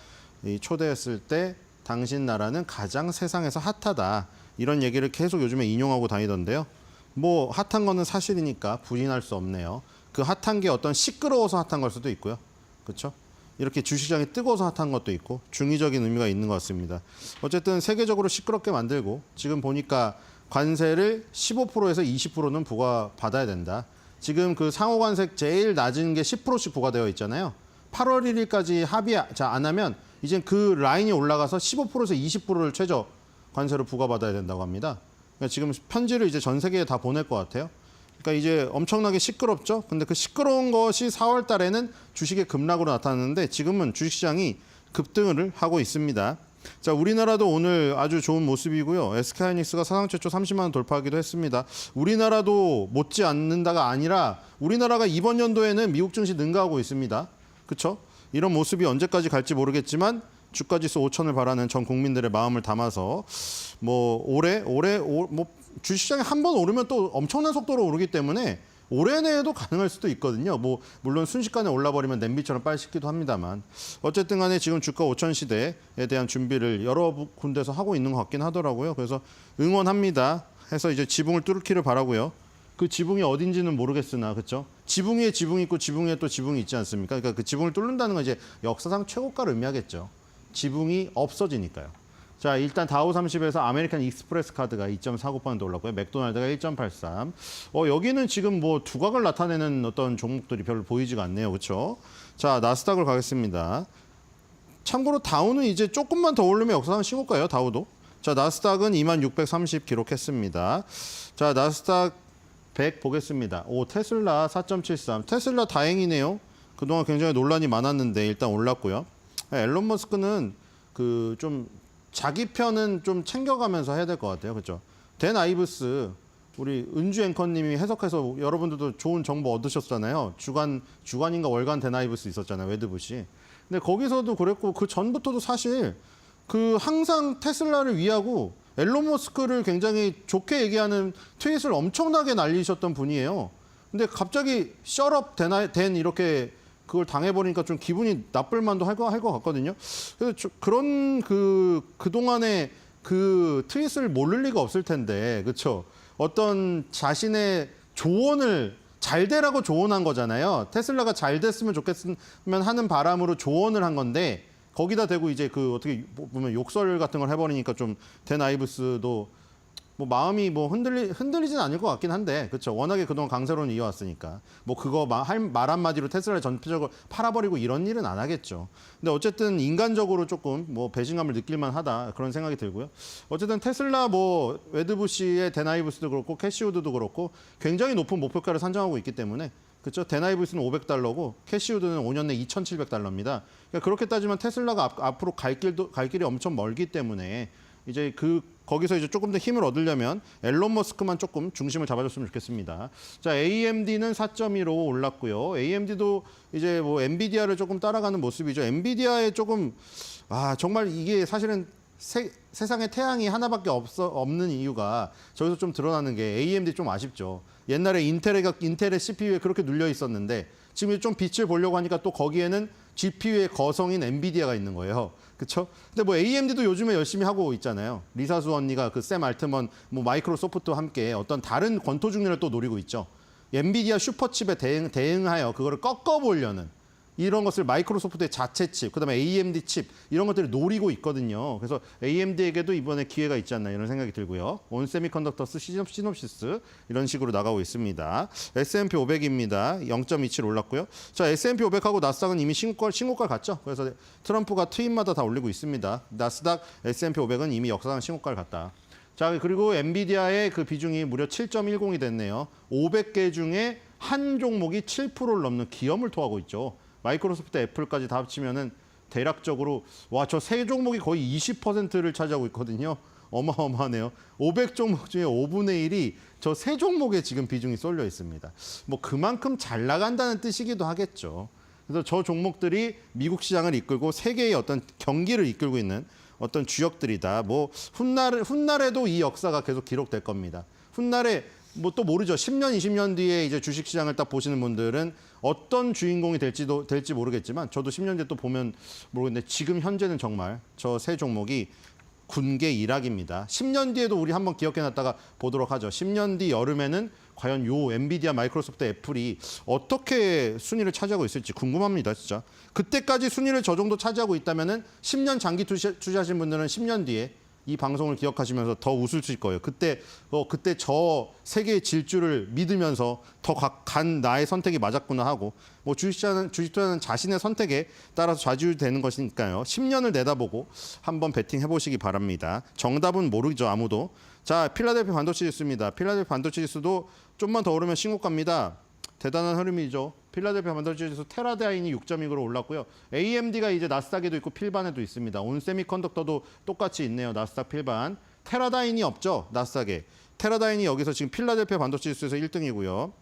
초대했을 때 당신 나라는 가장 세상에서 핫하다. 이런 얘기를 계속 요즘에 인용하고 다니던데요. 뭐 핫한 거는 사실이니까 부인할 수 없네요. 그 핫한 게 어떤 시끄러워서 핫한 걸 수도 있고요. 그렇죠? 이렇게 주시장이 뜨거워서 핫한 것도 있고 중의적인 의미가 있는 것 같습니다. 어쨌든 세계적으로 시끄럽게 만들고 지금 보니까 관세를 15%에서 20%는 부과받아야 된다. 지금 그 상호관세 제일 낮은 게 10%씩 부과되어 있잖아요. 8월 1일까지 합의 안 하면 이제 그 라인이 올라가서 15%에서 20%를 최저 관세로 부과받아야 된다고 합니다. 그러니까 지금 편지를 이제 전 세계에 다 보낼 것 같아요. 그러니까 이제 엄청나게 시끄럽죠. 근데 그 시끄러운 것이 4월 달에는 주식의 급락으로 나타났는데 지금은 주식시장이 급등을 하고 있습니다. 자, 우리나라도 오늘 아주 좋은 모습이고요. SK하이닉스가 사상 최초 30만 원 돌파하기도 했습니다. 우리나라도 못지 않는다가 아니라 우리나라가 이번 연도에는 미국 증시 능가하고 있습니다. 그렇죠? 이런 모습이 언제까지 갈지 모르겠지만 주가지수 5천을 바라는 전 국민들의 마음을 담아서 뭐 올해 뭐 주식시장에 한 번 오르면 또 엄청난 속도로 오르기 때문에 올해 내에도 가능할 수도 있거든요. 뭐 물론 순식간에 올라버리면 냄비처럼 빨리 식기도 합니다만 어쨌든 간에 지금 주가 5천 시대에 대한 준비를 여러 군데서 하고 있는 것 같긴 하더라고요. 그래서 응원합니다. 해서 이제 지붕을 뚫기를 바라고요. 그 지붕이 어딘지는 모르겠으나 그렇죠? 지붕 위에 지붕이 있고 지붕 위에 또 지붕이 있지 않습니까? 그러니까 그 지붕을 뚫는다는 건 이제 역사상 최고가를 의미하겠죠. 지붕이 없어지니까요. 자, 일단 다우 30에서 아메리칸 익스프레스 카드가 2.49% 올랐고요. 맥도날드가 1.83. 여기는 지금 뭐 두각을 나타내는 어떤 종목들이 별로 보이지가 않네요. 그렇죠? 자, 나스닥을 가겠습니다. 참고로 다우는 이제 조금만 더 오르면 역사상 신고가예요. 다우도. 자, 나스닥은 2630 기록했습니다. 자, 나스닥 100 보겠습니다. 테슬라 4.73. 테슬라 다행이네요. 그동안 굉장히 논란이 많았는데 일단 올랐고요. 앨런 머스크는 그 좀 자기 편은 좀 챙겨가면서 해야 될 것 같아요. 그렇죠? 댄 아이브스 우리 은주 앵커님이 해석해서 여러분들도 좋은 정보 얻으셨잖아요. 주간인가 월간 댄 아이브스 있었잖아요. 웨드부시. 근데 거기서도 그랬고 그 전부터도 사실 그 항상 테슬라를 위하고 앨런 머스크를 굉장히 좋게 얘기하는 트윗을 엄청나게 날리셨던 분이에요. 근데 갑자기 셔럽 댄 이렇게 그걸 당해버리니까 좀 기분이 나쁠 만도 할 것 같거든요. 그래서 그런 그동안에 그 트윗을 모를 리가 없을 텐데, 그렇죠? 어떤 자신의 조언을 잘 되라고 조언한 거잖아요. 테슬라가 잘 됐으면 좋겠으면 하는 바람으로 조언을 한 건데, 거기다 대고 이제 그 어떻게 보면 욕설 같은 걸 해버리니까 좀 댄 아이브스도 뭐 마음이 뭐 흔들리진 않을 것 같긴 한데, 그렇죠? 워낙에 그동안 강세로는 이어왔으니까 뭐 그거 말 한마디로 테슬라를 전체적으로 팔아버리고 이런 일은 안 하겠죠. 근데 어쨌든 인간적으로 조금 뭐 배신감을 느낄만하다 그런 생각이 들고요. 어쨌든 테슬라 뭐 웨드부시의 댄 아이브스도 그렇고 캐시우드도 그렇고 굉장히 높은 목표가를 산정하고 있기 때문에. 그렇죠. 댄 아이브스는 $500고 캐시우드는 5년 내 $2,700입니다. 그러니까 그렇게 따지면 테슬라가 앞으로 갈 길이 엄청 멀기 때문에 이제 거기서 이제 조금 더 힘을 얻으려면 앨런 머스크만 조금 중심을 잡아줬으면 좋겠습니다. 자, AMD는 4.15 올랐고요. AMD도 이제 뭐 엔비디아를 조금 따라가는 모습이죠. 엔비디아에 조금 정말 이게 사실은 세상에 태양이 하나밖에 없는 이유가 저기서 좀 드러나는 게 AMD 좀 아쉽죠. 옛날에 인텔의 CPU에 그렇게 눌려 있었는데 지금 좀 빛을 보려고 하니까 또 거기에는 GPU의 거성인 엔비디아가 있는 거예요. 그렇죠? 근데 뭐 AMD도 요즘에 열심히 하고 있잖아요. 리사수 언니가 그 샘 알트먼 뭐 마이크로소프트와 함께 어떤 다른 권토 중리를 또 노리고 있죠. 엔비디아 슈퍼칩에 대응하여 그거를 꺾어보려는 이런 것을 마이크로소프트의 자체 칩, 그다음에 AMD 칩 이런 것들을 노리고 있거든요. 그래서 AMD에게도 이번에 기회가 있지 않나 이런 생각이 들고요. 온세미컨덕터스, 시놉시스 이런 식으로 나가고 있습니다. S&P 500입니다. 0.27 올랐고요. 자, S&P 500하고 나스닥은 이미 신고가 갔죠. 그래서 트럼프가 트윗마다 다 올리고 있습니다. 나스닥, S&P 500은 이미 역사상 신고가를 갔다. 자, 그리고 엔비디아의 그 비중이 무려 7.10이 됐네요. 500개 중에 한 종목이 7%를 넘는 기염을 토하고 있죠. 마이크로소프트, 애플까지 다 합치면은 대략적으로 저 세 종목이 거의 20%를 차지하고 있거든요. 어마어마하네요. 500 종목 중에 5분의 1이 저 세 종목에 지금 비중이 쏠려 있습니다. 뭐 그만큼 잘 나간다는 뜻이기도 하겠죠. 그래서 저 종목들이 미국 시장을 이끌고 세계의 어떤 경기를 이끌고 있는 어떤 주역들이다. 뭐 훗날에도 이 역사가 계속 기록될 겁니다. 훗날에 뭐 또 모르죠. 10년, 20년 뒤에 이제 주식시장을 딱 보시는 분들은 어떤 주인공이 될지 모르겠지만 저도 10년 뒤에 또 보면 모르겠는데 지금 현재는 정말 저 세 종목이 군계 일학입니다. 10년 뒤에도 우리 한번 기억해놨다가 보도록 하죠. 10년 뒤 여름에는 과연 요 엔비디아, 마이크로소프트, 애플이 어떻게 순위를 차지하고 있을지 궁금합니다. 진짜. 그때까지 순위를 저 정도 차지하고 있다면은 10년 장기 투자하신 분들은 10년 뒤에 이 방송을 기억하시면서 더 웃으실 거예요. 그때 저 세계의 질주를 믿으면서 더 간 나의 선택이 맞았구나 하고 뭐 주식 투자는 자신의 선택에 따라서 좌지우지되는 것이니까요. 10년을 내다보고 한번 베팅해 보시기 바랍니다. 정답은 모르죠, 아무도. 자, 필라델피아 반도체 지수입니다. 필라델피아 반도체 지수도 좀만 더 오르면 신고가입니다. 대단한 흐름이죠. 필라델피아 반도체 지수 테라다인이 6.2으로 올랐고요. AMD가 이제 나스닥에도 있고 필반에도 있습니다. 온세미컨덕터도 똑같이 있네요. 나스닥 필반. 테라다인이 없죠. 나스닥에. 테라다인이 여기서 지금 필라델피아 반도체 지수에서 1등이고요.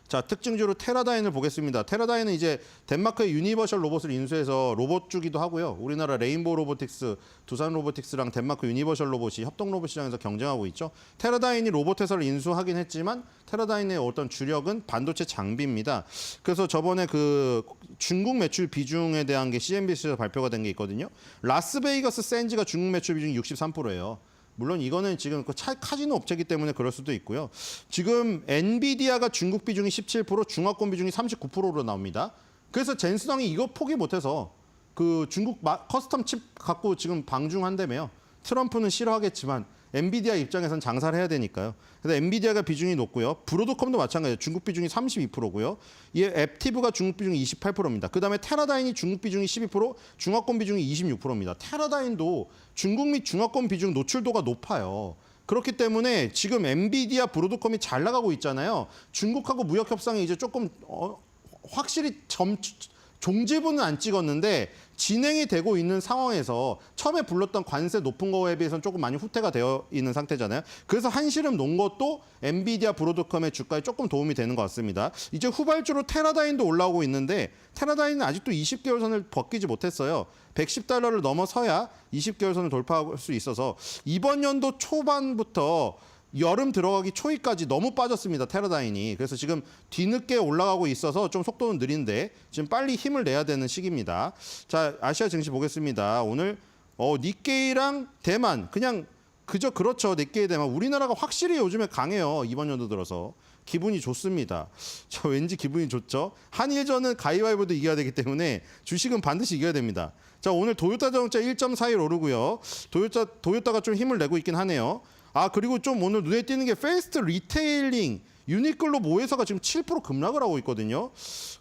자, 특징주로 테라다인을 보겠습니다. 테라다인은 이제 덴마크의 유니버셜 로봇을 인수해서 로봇 주기도 하고요. 우리나라 레인보우 로보틱스, 두산 로보틱스랑 덴마크 유니버셜 로봇이 협동 로봇 시장에서 경쟁하고 있죠. 테라다인이 로봇 회사를 인수하긴 했지만 테라다인의 어떤 주력은 반도체 장비입니다. 그래서 저번에 그 중국 매출 비중에 대한 게 CNBC에서 발표가 된 게 있거든요. 라스베이거스 샌즈가 중국 매출 비중이 63%예요. 물론 이거는 지금 카지노 업체이기 때문에 그럴 수도 있고요. 지금 엔비디아가 중국 비중이 17%, 중화권 비중이 39%로 나옵니다. 그래서 젠슨왕이 이거 포기 못해서 그 중국 커스텀 칩 갖고 지금 방중한다며요. 트럼프는 싫어하겠지만 엔비디아 입장에선 장사를 해야 되니까요. 그래서 엔비디아가 비중이 높고요. 브로드컴도 마찬가지예요. 중국 비중이 32%고요. 이 앱티브가 중국 비중이 28%입니다. 그다음에 테라다인이 중국 비중이 12%, 중화권 비중이 26%입니다. 테라다인도 중국 및 중화권 비중 노출도가 높아요. 그렇기 때문에 지금 엔비디아, 브로드컴이 잘 나가고 있잖아요. 중국하고 무역 협상이 이제 조금 확실히 종지부는 안 찍었는데 진행이 되고 있는 상황에서 처음에 불렀던 관세 높은 거에 비해서는 조금 많이 후퇴가 되어 있는 상태잖아요. 그래서 한시름 놓은 것도 엔비디아, 브로드컴의 주가에 조금 도움이 되는 것 같습니다. 이제 후발주로 테라다인도 올라오고 있는데 테라다인은 아직도 20개월 선을 벗기지 못했어요. 110달러를 넘어서야 20개월 선을 돌파할 수 있어서 이번 연도 초반부터 여름 들어가기 초기까지 너무 빠졌습니다. 테라다인이. 그래서 지금 뒤늦게 올라가고 있어서 좀 속도는 느린데 지금 빨리 힘을 내야 되는 시기입니다. 자, 아시아 증시 보겠습니다. 오늘 니케이랑 대만 그냥 그저 그렇죠. 니케이 대만. 우리나라가 확실히 요즘에 강해요. 이번 연도 들어서. 기분이 좋습니다. 저 왠지 기분이 좋죠. 한일전은 가위바위보도 이겨야 되기 때문에 주식은 반드시 이겨야 됩니다. 자, 오늘 도요타 자동차 1.41 오르고요. 도요타가 좀 힘을 내고 있긴 하네요. 아, 그리고 좀 오늘 눈에 띄는 게 페이스트 리테일링, 유니클로 모회사가 지금 7% 급락을 하고 있거든요.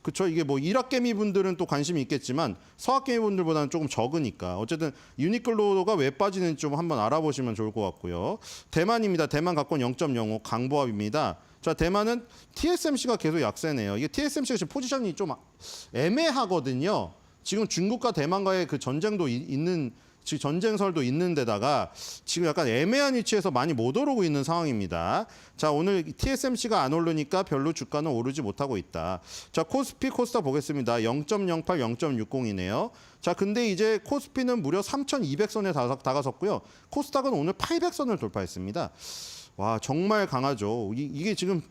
그렇죠. 이게 뭐 일학개미 분들은 또 관심이 있겠지만 서학개미 분들보다는 조금 적으니까 어쨌든 유니클로가 왜 빠지는지 좀 한번 알아보시면 좋을 것 같고요. 대만입니다. 대만 갖고 0.05 강보합입니다. 자, 대만은 TSMC가 계속 약세네요. 이게 TSMC가 지금 포지션이 좀 애매하거든요. 지금 중국과 대만과의 그 전쟁도 있는 지금 전쟁설도 있는 데다가 지금 약간 애매한 위치에서 많이 못 오르고 있는 상황입니다. 자, 오늘 TSMC가 안 오르니까 별로 주가는 오르지 못하고 있다. 자, 코스피, 코스닥 보겠습니다. 0.08, 0.60이네요. 자, 근데 이제 코스피는 무려 3,200선에 다가섰고요. 코스닥은 오늘 800선을 돌파했습니다. 와, 정말 강하죠. 이게 지금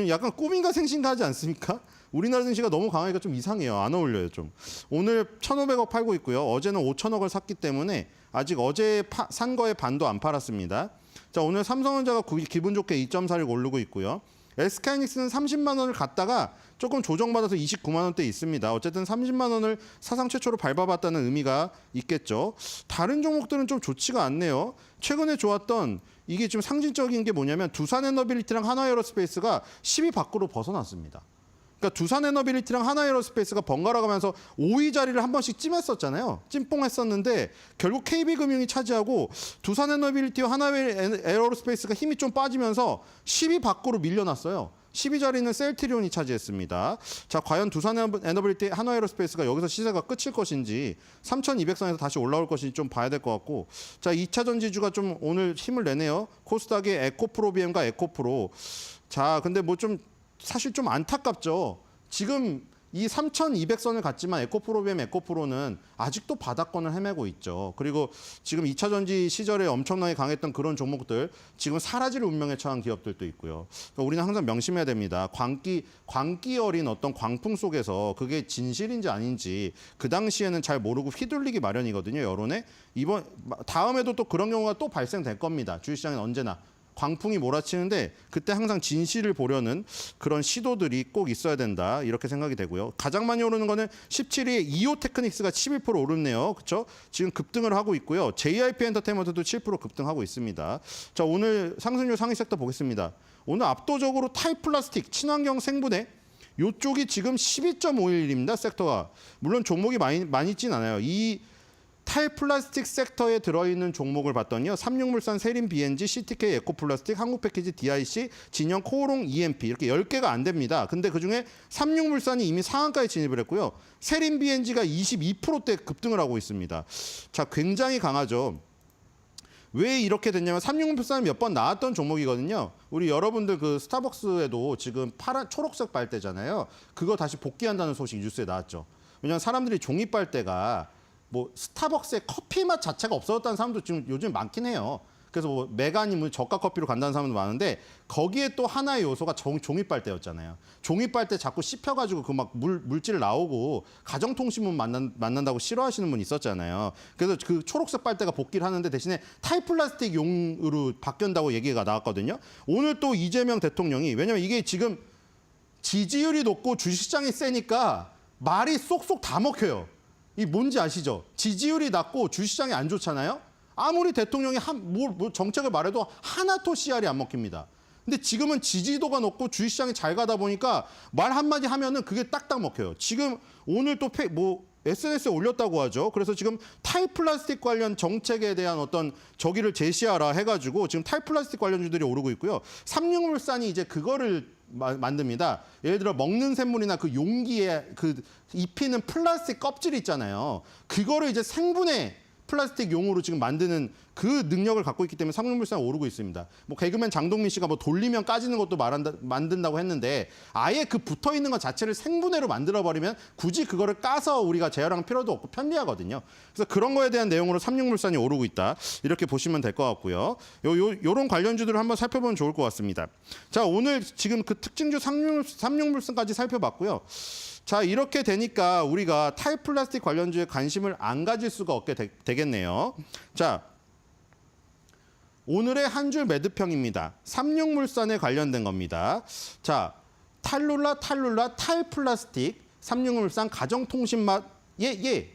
약간 꿈인가 생신가 하지 않습니까? 우리나라 증시가 너무 강하니까 좀 이상해요. 안 어울려요, 좀. 오늘 1,500억 팔고 있고요. 어제는 5,000억을 샀기 때문에 아직 어제 산 거의 반도 안 팔았습니다. 자, 오늘 삼성전자가 기분 좋게 2.46 오르고 있고요. SK하이닉스는 30만 원을 갔다가 조금 조정받아서 29만 원대 있습니다. 어쨌든 30만 원을 사상 최초로 밟아봤다는 의미가 있겠죠. 다른 종목들은 좀 좋지가 않네요. 최근에 좋았던 이게 지금 상징적인 게 뭐냐면 두산에너빌리티랑 하나에어로스페이스가 10위 밖으로 벗어났습니다. 그러니까 두산에너빌리티랑 하나에어로스페이스가 번갈아 가면서 5위 자리를 한 번씩 찜했었잖아요. 찜뽕했었는데 결국 KB금융이 차지하고 두산에너빌리티와 하나에어로스페이스가 힘이 좀 빠지면서 10위 밖으로 밀려났어요. 10위 자리는 셀트리온이 차지했습니다. 자, 과연 두산에너빌리티, 하나에어로스페이스가 여기서 시세가 끝일 것인지 3,200선에서 다시 올라올 것인지 좀 봐야 될 것 같고, 자, 2차 전지주가 좀 오늘 힘을 내네요. 코스닥의 에코프로비엠과 에코프로. 자, 근데 뭐 좀 사실 좀 안타깝죠. 지금 이 3,200선을 갔지만 에코프로비엠, 에코프로는 아직도 바닥권을 헤매고 있죠. 그리고 지금 2차 전지 시절에 엄청나게 강했던 그런 종목들 지금 사라질 운명에 처한 기업들도 있고요. 그러니까 우리는 항상 명심해야 됩니다. 광기 어린 어떤 광풍 속에서 그게 진실인지 아닌지 그 당시에는 잘 모르고 휘둘리기 마련이거든요. 여론에. 다음에도 또 그런 경우가 또 발생될 겁니다. 주식시장은 언제나. 광풍이 몰아치는데 그때 항상 진실을 보려는 그런 시도들이 꼭 있어야 된다. 이렇게 생각이 되고요. 가장 많이 오르는 거는 17위에 이오테크닉스가 11% 오르네요. 그렇죠? 지금 급등을 하고 있고요. JYP 엔터테인먼트도 7% 급등하고 있습니다. 자, 오늘 상승률 상위 섹터 보겠습니다. 오늘 압도적으로 타이플라스틱, 친환경 생분해 이쪽이 지금 12.51입니다. 섹터가. 물론 종목이 많이 있진 않아요. 이 탈플라스틱 섹터에 들어있는 종목을 봤더니요. 삼육물산, 세린 BNG, CTK, 에코플라스틱, 한국패키지, DIC, 진영, 코오롱, EMP 이렇게 10개가 안 됩니다. 근데 그중에 삼육물산이 이미 상한가에 진입을 했고요. 세린 BNG가 22%대 급등을 하고 있습니다. 자, 굉장히 강하죠. 왜 이렇게 됐냐면 삼육물산이 몇 번 나왔던 종목이거든요. 우리 여러분들 그 스타벅스에도 지금 초록색 빨대잖아요. 그거 다시 복귀한다는 소식 뉴스에 나왔죠. 왜냐하면 사람들이 종이 빨대가 뭐 스타벅스의 커피 맛 자체가 없어졌다는 사람도 지금 요즘 많긴 해요. 그래서 뭐 메가니면 저가 커피로 간다는 사람도 많은데 거기에 또 하나의 요소가 종이빨대였잖아요. 종이빨대 자꾸 씹혀가지고 그 막 물질 나오고 가정통신문 만난다고 싫어하시는 분 있었잖아요. 그래서 그 초록색 빨대가 복귀를 하는데 대신에 타이플라스틱 용으로 바뀐다고 얘기가 나왔거든요. 오늘 또 이재명 대통령이 왜냐면 이게 지금 지지율이 높고 주식시장이 세니까 말이 쏙쏙 다 먹혀요. 이 뭔지 아시죠? 지지율이 낮고 주시장이 안 좋잖아요. 아무리 대통령이 뭐 정책을 말해도 하나도 씨알이 안 먹힙니다. 근데 지금은 지지도가 높고 주시장이 잘 가다 보니까 말 한마디 하면은 그게 딱딱 먹혀요. 지금 오늘 또 SNS에 올렸다고 하죠. 그래서 지금 탈플라스틱 관련 정책에 대한 어떤 저기를 제시하라 해가지고 지금 탈플라스틱 관련주들이 오르고 있고요. 삼육물산이 이제 그거를 만듭니다. 예를 들어 먹는 샘물이나 그 용기에 그 입히는 플라스틱 껍질 있잖아요. 그거를 이제 생분해 플라스틱 용으로 지금 만드는 그 능력을 갖고 있기 때문에 삼육물산 오르고 있습니다. 뭐 개그맨 장동민 씨가 뭐 돌리면 까지는 것도 만든다고 했는데 아예 그 붙어 있는 것 자체를 생분해로 만들어 버리면 굳이 그거를 까서 우리가 재활용 필요도 없고 편리하거든요. 그래서 그런 거에 대한 내용으로 삼육물산이 오르고 있다. 이렇게 보시면 될 것 같고요. 요런 관련주들을 한번 살펴보면 좋을 것 같습니다. 자, 오늘 지금 그 특징주 삼육물산까지 살펴봤고요. 자, 이렇게 되니까 우리가 탈플라스틱 관련주에 관심을 안 가질 수가 없게 되겠네요. 자, 오늘의 한 줄 매도평입니다. 삼육물산에 관련된 겁니다. 자, 탈룰라, 탈플라스틱, 삼육물산 가정통신맛, 예.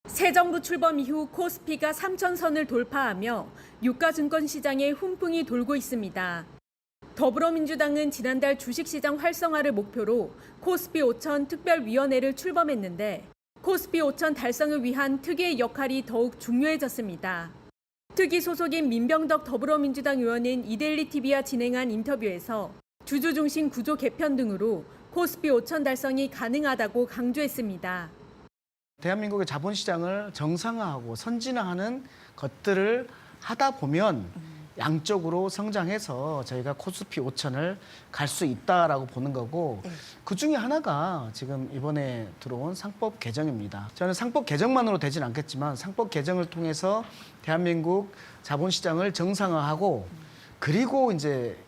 새 정부 출범 이후 코스피가 3,000선을 돌파하며 유가증권 시장에 훈풍이 돌고 있습니다. 더불어민주당은 지난달 주식시장 활성화를 목표로 코스피 5천 특별위원회를 출범했는데 코스피 5천 달성을 위한 특위의 역할이 더욱 중요해졌습니다. 특위 소속인 민병덕 더불어민주당 의원은 이데일리 TV와 진행한 인터뷰에서 주주 중심 구조 개편 등으로 코스피 5천 달성이 가능하다고 강조했습니다. 대한민국의 자본시장을 정상화하고 선진화하는 것들을 하다 보면 양쪽으로 성장해서 저희가 코스피 5천을 갈 수 있다라고 보는 거고 그 중에 하나가 지금 이번에 들어온 상법 개정입니다. 저는 상법 개정만으로 되진 않겠지만 상법 개정을 통해서 대한민국 자본시장을 정상화하고 그리고 이제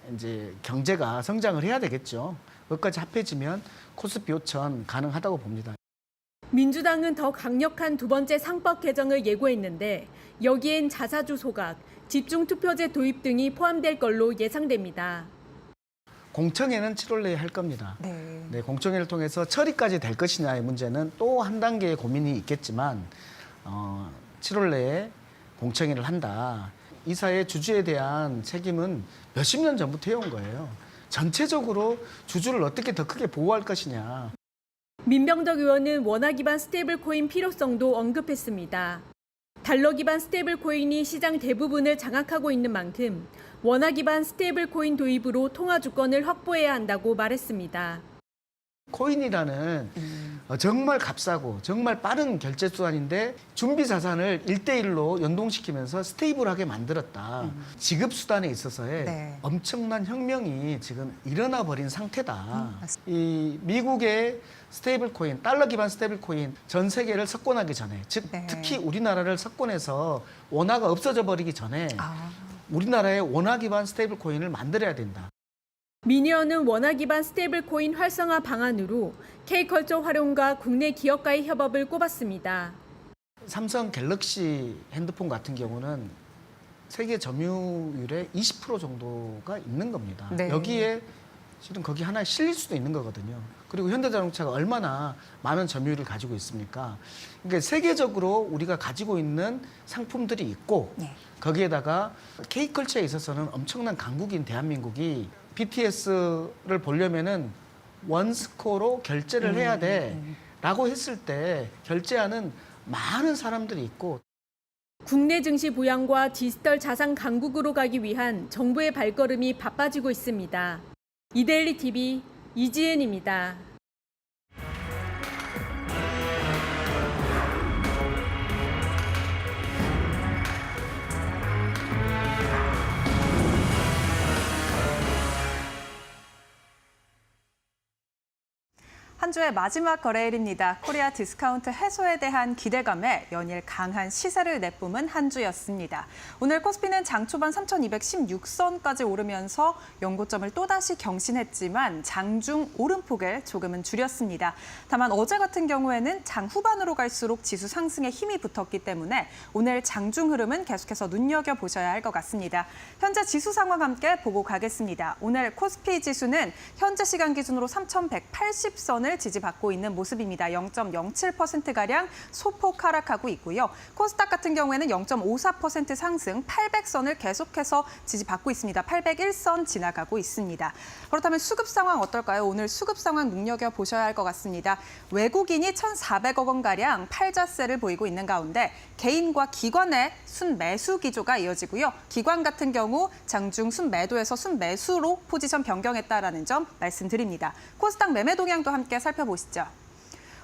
경제가 성장을 해야 되겠죠. 그것까지 합해지면 코스피 5천 가능하다고 봅니다. 민주당은 더 강력한 두 번째 상법 개정을 예고했는데 여기엔 자사주 소각, 집중투표제 도입 등이 포함될 걸로 예상됩니다. 공청회는 7월 내에 할 겁니다. 네. 공청회를 통해서 처리까지 될 것이냐의 문제는 또 한 단계의 고민이 있겠지만 7월 내에 공청회를 한다. 이사의 주주에 대한 책임은 몇십 년 전부터 해온 거예요. 전체적으로 주주를 어떻게 더 크게 보호할 것이냐. 민병덕 의원은 원화 기반 스테이블 코인 필요성도 언급했습니다. 달러 기반 스테이블 코인이 시장 대부분을 장악하고 있는 만큼 원화 기반 스테이블 코인 도입으로 통화 주권을 확보해야 한다고 말했습니다. 코인이라는 정말 값싸고 정말 빠른 결제 수단인데 준비 자산을 1대1로 연동시키면서 스테이블하게 만들었다. 지급 수단에 있어서의 엄청난 혁명이 지금 일어나 버린 상태다. 이 미국의 스테이블 코인, 달러 기반 스테이블 코인 전 세계를 석권하기 전에, 즉 특히 우리나라를 석권해서 원화가 없어져 버리기 전에 우리나라의 원화 기반 스테이블 코인을 만들어야 된다. 민 의원은 원화 기반 스테이블 코인 활성화 방안으로 K컬처 활용과 국내 기업과의 협업을 꼽았습니다. 삼성 갤럭시 핸드폰 같은 경우는 세계 점유율의 20% 정도가 있는 겁니다. 여기에 실은 거기 하나에 실릴 수도 있는 거거든요. 그리고 현대자동차가 얼마나 많은 점유율을 가지고 있습니까? 그러니까 세계적으로 우리가 가지고 있는 상품들이 있고 네. 거기에다가 K컬처에 있어서는 엄청난 강국인 대한민국이 BTS를 보려면은 원스코로 결제를 해야 돼라고 했을 때 결제하는 많은 사람들이 있고 국내 증시 부양과 디지털 자산 강국으로 가기 위한 정부의 발걸음이 바빠지고 있습니다. 이데일리 TV 이지은입니다. 한 주의 마지막 거래일입니다. 코리아 디스카운트 해소에 대한 기대감에 연일 강한 시세를 내뿜은 한 주였습니다. 오늘 코스피는 장 초반 3,216선까지 오르면서 연고점을 또다시 경신했지만 장중 오름폭을 조금은 줄였습니다. 다만 어제 같은 경우에는 장 후반으로 갈수록 지수 상승에 힘이 붙었기 때문에 오늘 장중 흐름은 계속해서 눈여겨보셔야 할 것 같습니다. 현재 지수 상황 함께 보고 가겠습니다. 오늘 코스피 지수는 현재 시간 기준으로 3,180선을 지지받고 있는 모습입니다. 0.07%가량 소폭 하락하고 있고요. 코스닥 같은 경우에는 0.54% 상승 800선을 계속해서 지지받고 있습니다. 801선 지나가고 있습니다. 그렇다면 수급 상황 어떨까요? 오늘 수급 상황 눈여겨보셔야 할 것 같습니다. 외국인이 1,400억 원가량 팔자세를 보이고 있는 가운데 개인과 기관의 순매수 기조가 이어지고요. 기관 같은 경우 장중 순매도에서 순매수로 포지션 변경했다라는 점 말씀드립니다. 코스닥 매매 동향도 함께 살펴보시죠.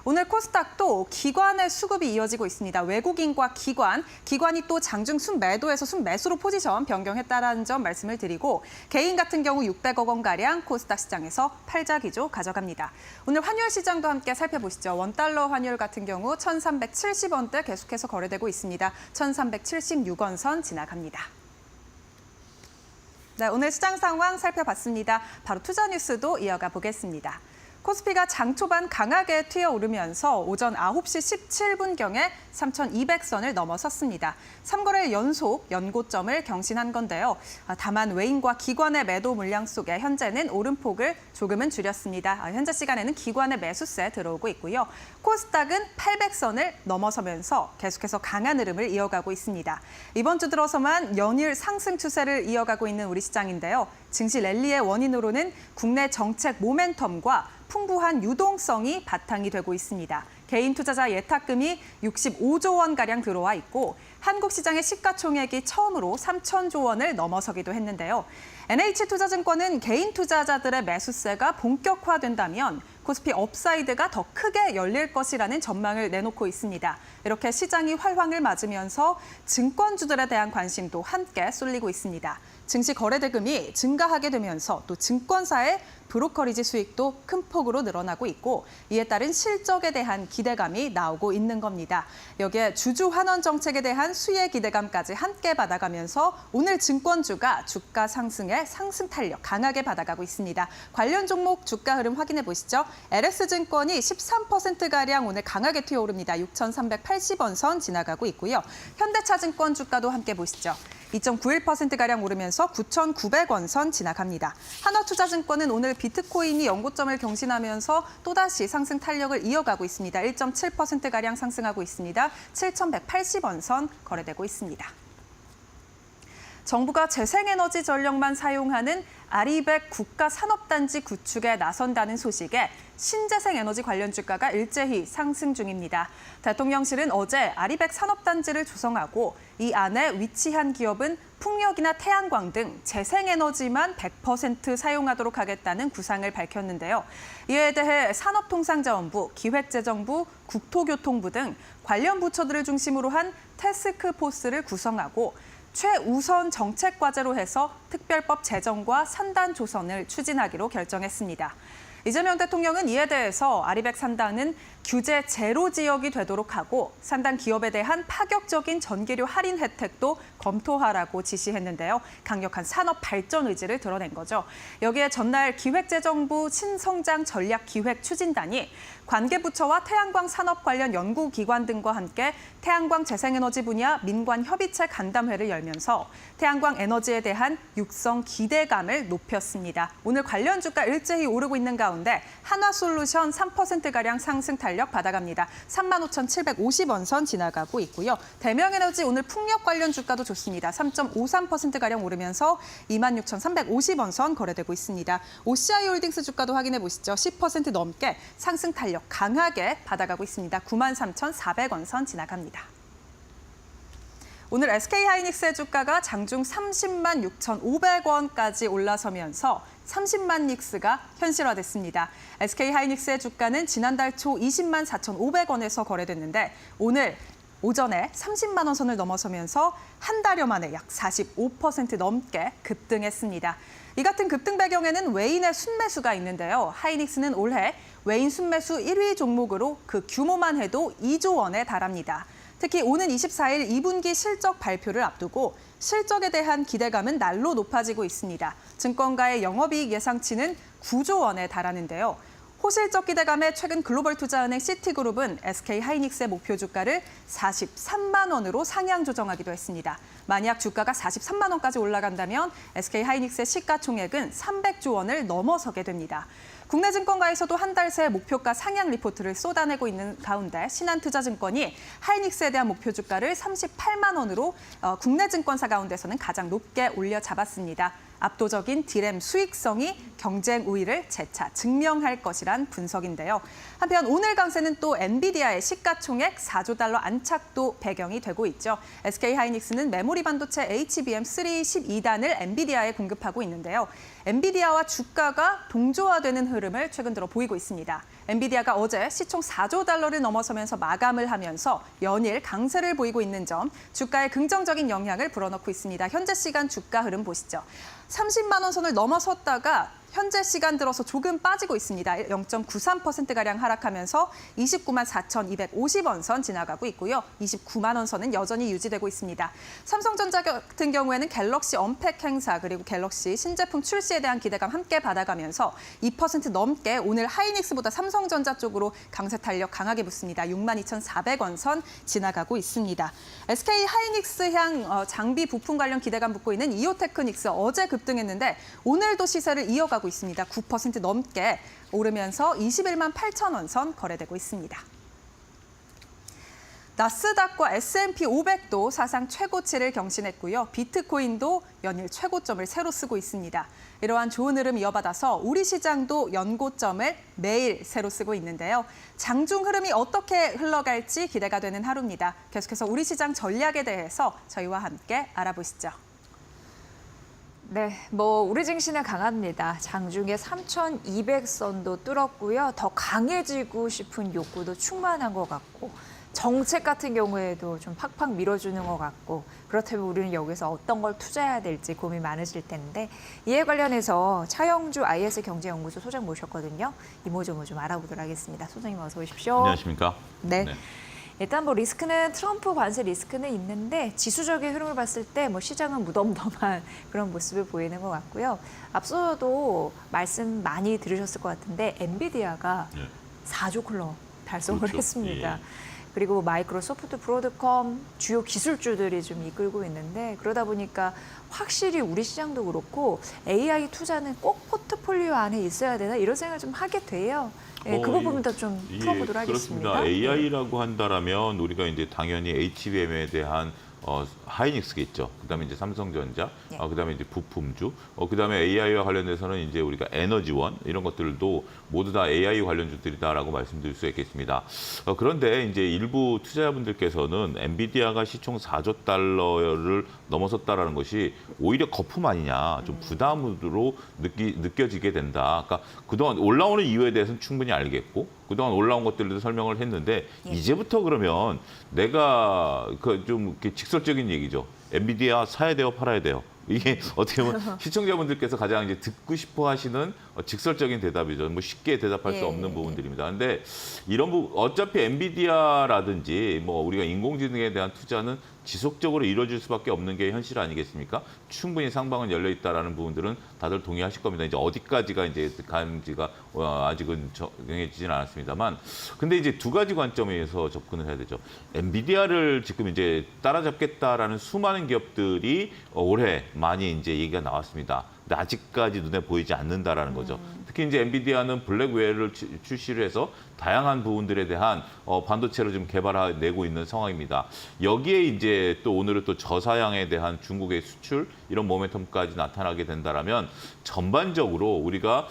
오늘 코스닥도 기관의 수급이 이어지고 있습니다. 외국인과 기관이 또 장중 순매도에서 순매수로 포지션 변경했다라는 점 말씀을 드리고 개인 같은 경우 600억 원가량 코스닥 시장에서 팔자 기조 가져갑니다. 오늘 환율 시장도 함께 살펴보시죠. 원달러 환율 같은 경우 1,370원대 계속해서 거래되고 있습니다. 1,376원 선 지나갑니다. 네, 오늘 시장 상황 살펴봤습니다. 바로 투자 뉴스도 이어가 보겠습니다. 코스피가 장 초반 강하게 튀어오르면서 오전 9시 17분경에 3,200선을 넘어섰습니다. 3거래일 연속 연고점을 경신한 건데요. 다만 외인과 기관의 매도 물량 속에 현재는 오름폭을 조금은 줄였습니다. 현재 시간에는 기관의 매수세 들어오고 있고요. 코스닥은 800선을 넘어서면서 계속해서 강한 흐름을 이어가고 있습니다. 이번 주 들어서만 연일 상승 추세를 이어가고 있는 우리 시장인데요. 증시 랠리의 원인으로는 국내 정책 모멘텀과 풍부한 유동성이 바탕이 되고 있습니다. 개인 투자자 예탁금이 65조 원가량 들어와 있고 한국 시장의 시가총액이 처음으로 3,000조 원을 넘어서기도 했는데요. NH투자증권은 개인 투자자들의 매수세가 본격화된다면 코스피 업사이드가 더 크게 열릴 것이라는 전망을 내놓고 있습니다. 이렇게 시장이 활황을 맞으면서 증권주들에 대한 관심도 함께 쏠리고 있습니다. 증시 거래 대금이 증가하게 되면서 또 증권사의 브로커리지 수익도 큰 폭으로 늘어나고 있고 이에 따른 실적에 대한 기대감이 나오고 있는 겁니다. 여기에 주주 환원 정책에 대한 수혜 기대감까지 함께 받아가면서 오늘 증권주가 주가 상승에 상승 탄력 강하게 받아가고 있습니다. 관련 종목 주가 흐름 확인해 보시죠. LS증권이 13%가량 오늘 강하게 튀어오릅니다. 6,380원 선 지나가고 있고요. 현대차증권 주가도 함께 보시죠. 2.91%가량 오르면서 9,900원 선 지나갑니다. 하나투자증권은 오늘 비트코인이 연고점을 경신하면서 또다시 상승 탄력을 이어가고 있습니다. 1.7%가량 상승하고 있습니다. 7,180원 선 거래되고 있습니다. 정부가 재생에너지 전력만 사용하는 아리백 국가산업단지 구축에 나선다는 소식에 신재생에너지 관련 주가가 일제히 상승 중입니다. 대통령실은 어제 아리백 산업단지를 조성하고 이 안에 위치한 기업은 풍력이나 태양광 등 재생에너지만 100% 사용하도록 하겠다는 구상을 밝혔는데요. 이에 대해 산업통상자원부, 기획재정부, 국토교통부 등 관련 부처들을 중심으로 한 태스크포스를 구성하고 최우선 정책 과제로 해서 특별법 제정과 산단 조성을 추진하기로 결정했습니다. 이재명 대통령은 이에 대해서 아리백 산단은 규제 제로 지역이 되도록 하고 산단 기업에 대한 파격적인 전기료 할인 혜택도 검토하라고 지시했는데요. 강력한 산업 발전 의지를 드러낸 거죠. 여기에 전날 기획재정부 신성장 전략기획 추진단이 관계부처와 태양광 산업 관련 연구기관 등과 함께 태양광 재생에너지 분야 민관 협의체 간담회를 열면서 태양광 에너지에 대한 육성 기대감을 높였습니다. 오늘 관련 주가 일제히 오르고 있는 가운데 한화솔루션 3%가량 상승 탄력 받아갑니다. 35,750원 선 지나가고 있고요. 대명에너지 오늘 풍력 관련 주가도 좋습니다. 3.53%가량 오르면서 26,350원 선 거래되고 있습니다. OCI홀딩스 주가도 확인해 보시죠. 10% 넘게 상승 탄력 강하게 받아가고 있습니다. 93,400원 선 지나갑니다. 오늘 SK하이닉스의 주가가 장중 30만 6,500원까지 올라서면서 30만 닉스가 현실화됐습니다. SK하이닉스의 주가는 지난달 초 20만 4,500원에서 거래됐는데 오늘 오전에 30만 원 선을 넘어서면서 한 달여 만에 약 45% 넘게 급등했습니다. 이 같은 급등 배경에는 외인의 순매수가 있는데요. 하이닉스는 올해 외인 순매수 1위 종목으로 그 규모만 해도 2조 원에 달합니다. 특히 오는 24일 2분기 실적 발표를 앞두고 실적에 대한 기대감은 날로 높아지고 있습니다. 증권가의 영업이익 예상치는 9조 원에 달하는데요. 호실적 기대감에 최근 글로벌 투자은행 시티그룹은 SK하이닉스의 목표 주가를 43만 원으로 상향 조정하기도 했습니다. 만약 주가가 43만 원까지 올라간다면 SK하이닉스의 시가총액은 300조 원을 넘어서게 됩니다. 국내 증권가에서도 한 달 새 목표가 상향 리포트를 쏟아내고 있는 가운데 신한투자증권이 하이닉스에 대한 목표 주가를 38만 원으로 국내 증권사 가운데서는 가장 높게 올려 잡았습니다. 압도적인 디램 수익성이 경쟁 우위를 재차 증명할 것이란 분석인데요. 한편 오늘 강세는 또 엔비디아의 시가총액 4조 달러 안착도 배경이 되고 있죠. SK하이닉스는 메모리 반도체 HBM3 12단을 엔비디아에 공급하고 있는데요. 엔비디아와 주가가 동조화되는 흐름을 최근 들어 보이고 있습니다. 엔비디아가 어제 시총 4조 달러를 넘어서면서 마감을 하면서 연일 강세를 보이고 있는 점, 주가에 긍정적인 영향을 불어넣고 있습니다. 현재 시간 주가 흐름 보시죠. 30만 원 선을 넘어섰다가 현재 시간 들어서 조금 빠지고 있습니다. 0.93%가량 하락하면서 29만 4,250원 선 지나가고 있고요. 29만 원 선은 여전히 유지되고 있습니다. 삼성전자 같은 경우에는 갤럭시 언팩 행사 그리고 갤럭시 신제품 출시에 대한 기대감 함께 받아가면서 2% 넘게 오늘 하이닉스보다 삼성전자 쪽으로 강세 탄력 강하게 붙습니다. 62,400원 선 지나가고 있습니다. SK 하이닉스 향 장비 부품 관련 기대감 붙고 있는 이오테크닉스 어제 급등했는데 오늘도 시세를 이어가고 있습니다. 9% 넘게 오르면서 21만 8천 원 선 거래되고 있습니다. 나스닥과 S&P 500도 사상 최고치를 경신했고요. 비트코인도 연일 최고점을 새로 쓰고 있습니다. 이러한 좋은 흐름 이어받아서 우리 시장도 연고점을 매일 새로 쓰고 있는데요. 장중 흐름이 어떻게 흘러갈지 기대가 되는 하루입니다. 계속해서 우리 시장 전략에 대해서 저희와 함께 알아보시죠. 네, 우리 증시는 강합니다. 장중에 3,200선도 뚫었고요. 더 강해지고 싶은 욕구도 충만한 것 같고 정책 같은 경우에도 좀 팍팍 밀어주는 것 같고 그렇다면 우리는 여기서 어떤 걸 투자해야 될지 고민 많으실 텐데 이에 관련해서 차영주 IS 경제연구소 소장 모셨거든요. 이모저모 좀 알아보도록 하겠습니다. 소장님 어서 오십시오. 안녕하십니까? 네. 일단 리스크는 트럼프 관세 리스크는 있는데 지수적인 흐름을 봤을 때 시장은 무덤덤한 그런 모습을 보이는 것 같고요. 앞서도 말씀 많이 들으셨을 것 같은데 엔비디아가 4조 클럽 달성을 그렇죠. 했습니다. 예. 그리고 마이크로소프트, 브로드컴 주요 기술주들이 좀 이끌고 있는데 그러다 보니까 확실히 우리 시장도 그렇고 AI 투자는 꼭 포트폴리오 안에 있어야 되나 이런 생각을 좀 하게 돼요. 네, 그 부분부터 좀 풀어보도록 하겠습니다. 그렇습니다. AI라고 한다라면 우리가 이제 당연히 HBM에 대한 하이닉스겠죠. 그다음에 이제 삼성전자, 네. 그다음에 이제 부품주, 그다음에 AI와 관련돼서는 이제 우리가 에너지원 이런 것들도 모두 다 AI 관련주들이다라고 말씀드릴 수 있겠습니다. 그런데 이제 일부 투자자분들께서는 엔비디아가 시총 4조 달러를 넘어섰다라는 것이 오히려 거품 아니냐, 좀 부담으로 느껴지게 된다. 그러니까 그동안 올라오는 이유에 대해서는 충분히 알겠고 그동안 올라온 것들도 설명을 했는데 이제부터 그러면 내가 좀 이렇게 직설적인 얘기죠. 엔비디아 사야 돼요, 팔아야 돼요. 이게 어떻게 보면 시청자분들께서 가장 이제 듣고 싶어 하시는 직설적인 대답이죠. 쉽게 대답할 수 없는 부분들입니다. 근데 이런 부분, 어차피 엔비디아라든지 우리가 인공지능에 대한 투자는 지속적으로 이루어질 수밖에 없는 게 현실 아니겠습니까? 충분히 상방은 열려 있다라는 부분들은 다들 동의하실 겁니다. 이제 어디까지가 이제 가는지가 아직은 정해지진 않았습니다만, 근데 이제 두 가지 관점에서 접근을 해야 되죠. 엔비디아를 지금 이제 따라잡겠다라는 수많은 기업들이 올해 많이 이제 얘기가 나왔습니다. 근데 아직까지 눈에 보이지 않는다라는 거죠. 특히 이제 엔비디아는 블랙웨어를 출시를 해서 다양한 부분들에 대한 반도체를 좀 개발해내고 있는 상황입니다. 여기에 이제 또 오늘은 또 저사양에 대한 중국의 수출 이런 모멘텀까지 나타나게 된다라면 전반적으로 우리가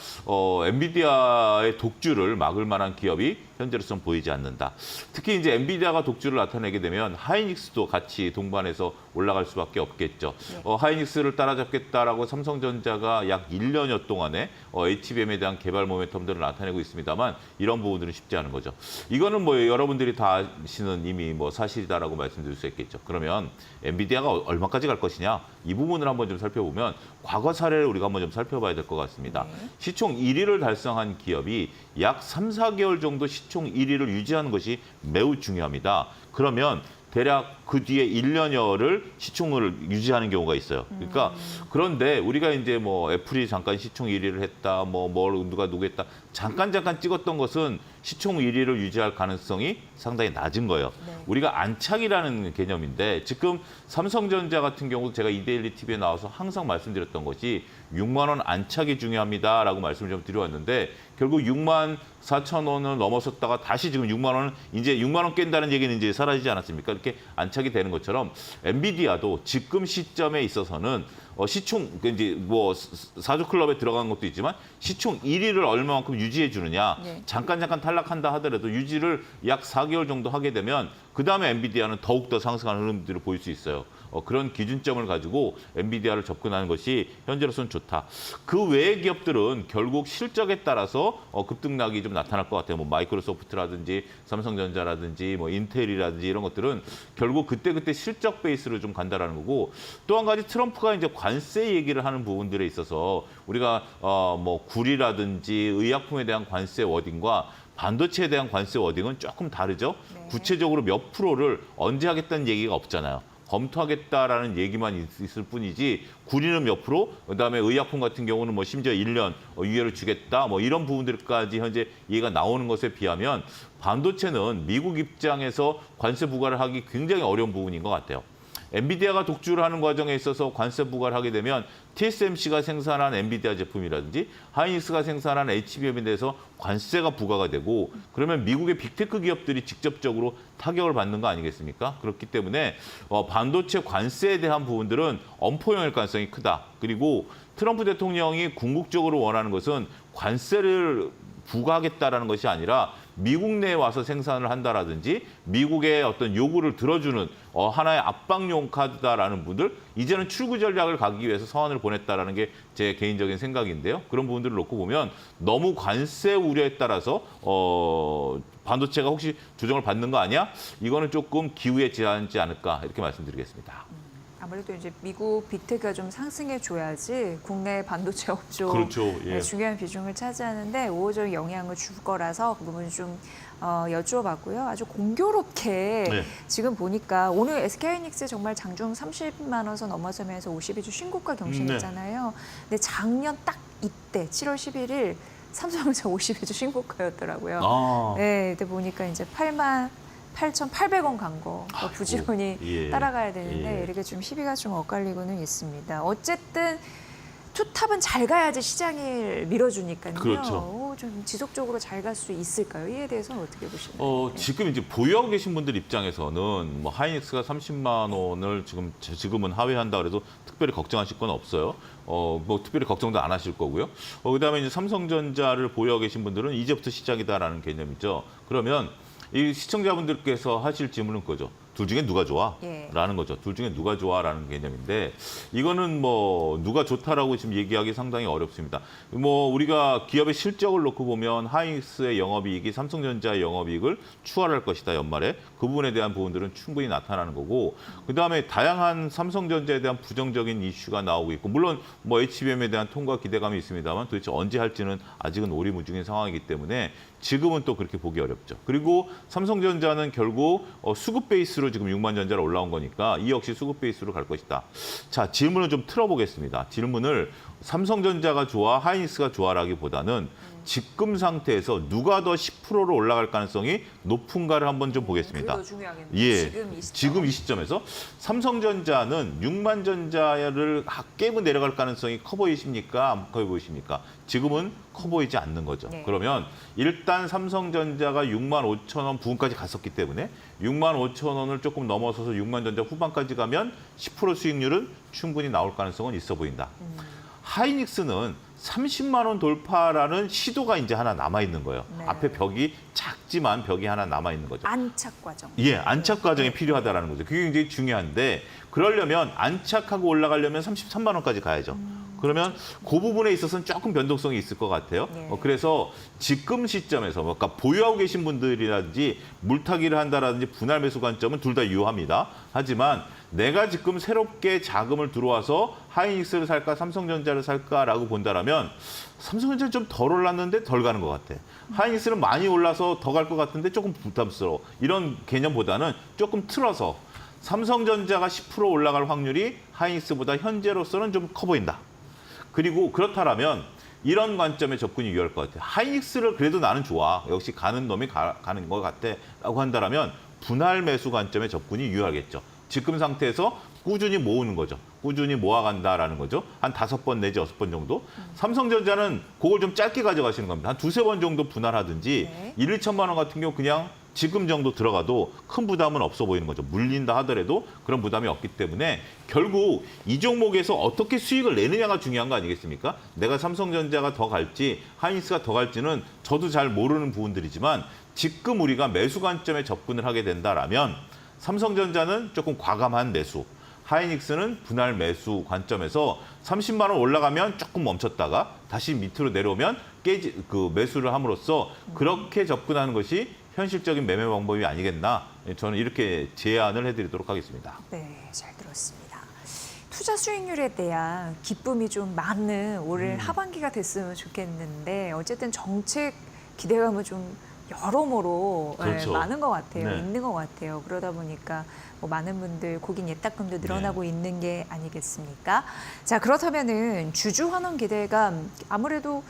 엔비디아의 독주를 막을 만한 기업이 현재로서는 보이지 않는다. 특히 이제 엔비디아가 독주를 나타내게 되면 하이닉스도 같이 동반해서 올라갈 수밖에 없겠죠. 하이닉스를 따라잡겠다라고 삼성전자가 약 1년여 동안에 HBM에 대한 개발 모멘텀들을 나타내고 있습니다만 이런 부분들은 쉽지 않은 거죠. 이거는 뭐 여러분들이 다 아시는 이미 뭐 사실이다라고 말씀드릴 수 있겠죠. 그러면 엔비디아가 얼마까지 갈 것이냐? 이 부분을 한번 좀 살펴보면 과거 사례를 우리가 한번 좀 살펴봐야 될 것 같습니다. 시총 1위를 달성한 기업이 약 3, 4개월 정도 시총 1위를 유지하는 것이 매우 중요합니다. 그러면 대략 그 뒤에 1년여를 시총을 유지하는 경우가 있어요. 그러니까 그런데 우리가 이제 뭐 애플이 잠깐 시총 1위를 했다, 누가 했다. 잠깐 찍었던 것은 시총 1위를 유지할 가능성이 상당히 낮은 거예요. 우리가 안착이라는 개념인데 지금 삼성전자 같은 경우도 제가 이데일리 TV에 나와서 항상 말씀드렸던 것이 6만 원 안착이 중요합니다라고 말씀을 좀 드려왔는데 결국 6만 4천 원을 넘어섰다가 다시 지금 6만 원은 이제 6만 원 깬다는 얘기는 이제 사라지지 않았습니까? 이렇게 안착이 되는 것처럼 엔비디아도 지금 시점에 있어서는 시총 이제 뭐 사조 클럽에 들어간 것도 있지만 시총 1위를 얼마만큼 유지해 주느냐. 잠깐 탈락한다 하더라도 유지를 약 4개월 정도 하게 되면 그다음에 엔비디아는 더욱더 상승하는 흐름들을 보일 수 있어요. 그런 기준점을 가지고 엔비디아를 접근하는 것이 현재로서는 좋다. 그 외의 기업들은 결국 실적에 따라서 급등락이 좀 나타날 것 같아요. 뭐 마이크로소프트라든지 삼성전자라든지 뭐 인텔이라든지 이런 것들은 결국 그때 실적 베이스를 좀 간다라는 거고 또 한 가지 트럼프가 이제 관세 얘기를 하는 부분들에 있어서 우리가 뭐 구리라든지 의약품에 대한 관세 워딩과 반도체에 대한 관세 워딩은 조금 다르죠. 구체적으로 몇 프로를 언제 하겠다는 얘기가 없잖아요. 검토하겠다라는 얘기만 있을 뿐이지 구리는 몇 프로, 그다음에 의약품 같은 경우는 뭐 심지어 1년 유예를 주겠다, 뭐 이런 부분들까지 현재 얘기가 나오는 것에 비하면 반도체는 미국 입장에서 관세 부과를 하기 굉장히 어려운 부분인 것 같아요. 엔비디아가 독주를 하는 과정에 있어서 관세 부과를 하게 되면 TSMC가 생산한 엔비디아 제품이라든지 하이닉스가 생산한 HBM에 대해서 관세가 부과가 되고 그러면 미국의 빅테크 기업들이 직접적으로 타격을 받는 거 아니겠습니까? 그렇기 때문에 반도체 관세에 대한 부분들은 엄포형일 가능성이 크다. 그리고 트럼프 대통령이 궁극적으로 원하는 것은 관세를 부과하겠다라는 것이 아니라 미국 내에 와서 생산을 한다라든지 미국의 어떤 요구를 들어주는 하나의 압박용 카드다라는 분들 이제는 출구 전략을 가기 위해서 서한을 보냈다라는 게 제 개인적인 생각인데요. 그런 부분들을 놓고 보면 너무 관세 우려에 따라서 반도체가 혹시 조정을 받는 거 아니야? 이거는 조금 기우에 지나지 않을까 이렇게 말씀드리겠습니다. 아무래도 이제 미국 빅테크가 좀 상승해 줘야지 국내 반도체 업종 그렇죠. 예. 중요한 비중을 차지하는데 우호적 영향을 줄 거라서 그 부분 좀 여쭈어봤고요. 아주 공교롭게 지금 보니까 오늘 SK하이닉스 정말 장중 30만 원 선 넘어서면서 52주 신고가 경신했잖아요. 근데 작년 딱 이때 7월 11일 삼성전자 52주 신고가였더라고요. 네, 그때 보니까 이제 88,800원 간 거 부지런히 따라가야 되는데 이렇게 좀 시비가 좀 엇갈리고는 있습니다. 어쨌든 투탑은 잘 가야지 시장을 밀어주니까요. 그렇죠. 좀 지속적으로 잘 갈 수 있을까요? 이에 대해서는 어떻게 보시나요? 지금 이제 보유하고 계신 분들 입장에서는 뭐 하이닉스가 30만 원을 지금은 하회한다 그래도 특별히 걱정하실 건 없어요. 뭐 특별히 걱정도 안 하실 거고요. 그다음에 이제 삼성전자를 보유하고 계신 분들은 이제부터 시작이다라는 개념이죠. 그러면 이 시청자분들께서 하실 질문은 그거죠. 둘 중에 누가 좋아? 라는 거죠. 둘 중에 누가 좋아라는 개념인데 이거는 뭐 누가 좋다라고 지금 얘기하기 상당히 어렵습니다. 뭐 우리가 기업의 실적을 놓고 보면 하이닉스의 영업이익이 삼성전자의 영업이익을 추월할 것이다 연말에 그 부분에 대한 부분들은 충분히 나타나는 거고 그다음에 다양한 삼성전자에 대한 부정적인 이슈가 나오고 있고 물론 뭐 HBM에 대한 통과 기대감이 있습니다만 도대체 언제 할지는 아직은 오리무중인 상황이기 때문에 지금은 또 그렇게 보기 어렵죠. 그리고 삼성전자는 결국 수급 베이스로 지금 6만 전자로 올라온 거니까 이 역시 수급 베이스로 갈 것이다. 자, 질문을 좀 틀어보겠습니다. 질문을 삼성전자가 좋아, 하이닉스가 좋아라기보다는 지금 상태에서 누가 더 10%로 올라갈 가능성이 높은가를 한번 좀 보겠습니다. 그게 더 중요하겠네요. 예, 지금 이 시점. 시점에서 삼성전자는 6만 전자를 깨고 내려갈 가능성이 커 보이십니까? 안 커 보이십니까? 지금은 커 보이지 않는 거죠. 네. 그러면 일단 삼성전자가 6만 5천 원 부근까지 갔었기 때문에 6만 5천 원을 조금 넘어서서 6만 전자 후반까지 가면 10% 수익률은 충분히 나올 가능성은 있어 보인다. 하이닉스는 30만 원 돌파라는 시도가 이제 하나 남아 있는 거예요. 네. 앞에 벽이 작지만 벽이 하나 남아 있는 거죠. 안착 과정. 예, 안착 과정이 필요하다라는 거죠. 그게 굉장히 중요한데 그러려면 안착하고 올라가려면 33만 원까지 가야죠. 그러면 그 부분에 있어서는 조금 변동성이 있을 것 같아요. 네. 그래서 지금 시점에서 그러니까 보유하고 계신 분들이라든지 물타기를 한다라든지 분할 매수 관점은 둘 다 유효합니다. 하지만 내가 지금 새롭게 자금을 들어와서 하이닉스를 살까 삼성전자를 살까라고 본다라면 삼성전자는 좀 덜 올랐는데 덜 가는 것 같아. 하이닉스는 많이 올라서 더 갈 것 같은데 조금 부담스러워. 이런 개념보다는 조금 틀어서 삼성전자가 10% 올라갈 확률이 하이닉스보다 현재로서는 좀 커 보인다. 그리고 그렇다라면 이런 관점에 접근이 유효할 것 같아요. 하이닉스를 그래도 나는 좋아. 역시 가는 놈이 가는 것 같아. 라고 한다면 분할 매수 관점에 접근이 유효하겠죠. 지금 상태에서 꾸준히 모으는 거죠. 꾸준히 모아간다라는 거죠. 한 5번 내지 6번 정도. 삼성전자는 그걸 좀 짧게 가져가시는 겁니다. 한 2-3번 정도 분할하든지 네. 1-2천만 원 같은 경우 그냥 지금 정도 들어가도 큰 부담은 없어 보이는 거죠. 물린다 하더라도 그런 부담이 없기 때문에 결국 이 종목에서 어떻게 수익을 내느냐가 중요한 거 아니겠습니까? 내가 삼성전자가 더 갈지 하이닉스가 더 갈지는 저도 잘 모르는 부분들이지만 지금 우리가 매수 관점에 접근을 하게 된다라면 삼성전자는 조금 과감한 매수, 하이닉스는 분할 매수 관점에서 30만 원 올라가면 조금 멈췄다가 다시 밑으로 내려오면 매수를 함으로써 그렇게 접근하는 것이 현실적인 매매 방법이 아니겠나 저는 이렇게 제안을 해드리도록 하겠습니다. 네, 잘 들었습니다. 투자 수익률에 대한 기쁨이 좀 많은 올 하반기가 됐으면 좋겠는데 어쨌든 정책 기대감은 좀 여러모로 그렇죠. 많은 것 같아요. 네. 있는 것 같아요. 그러다 보니까 뭐 많은 분들 고객 예탁금도 늘어나고 있는 게 아니겠습니까? 자, 그렇다면은 주주 환원 기대감 아무래도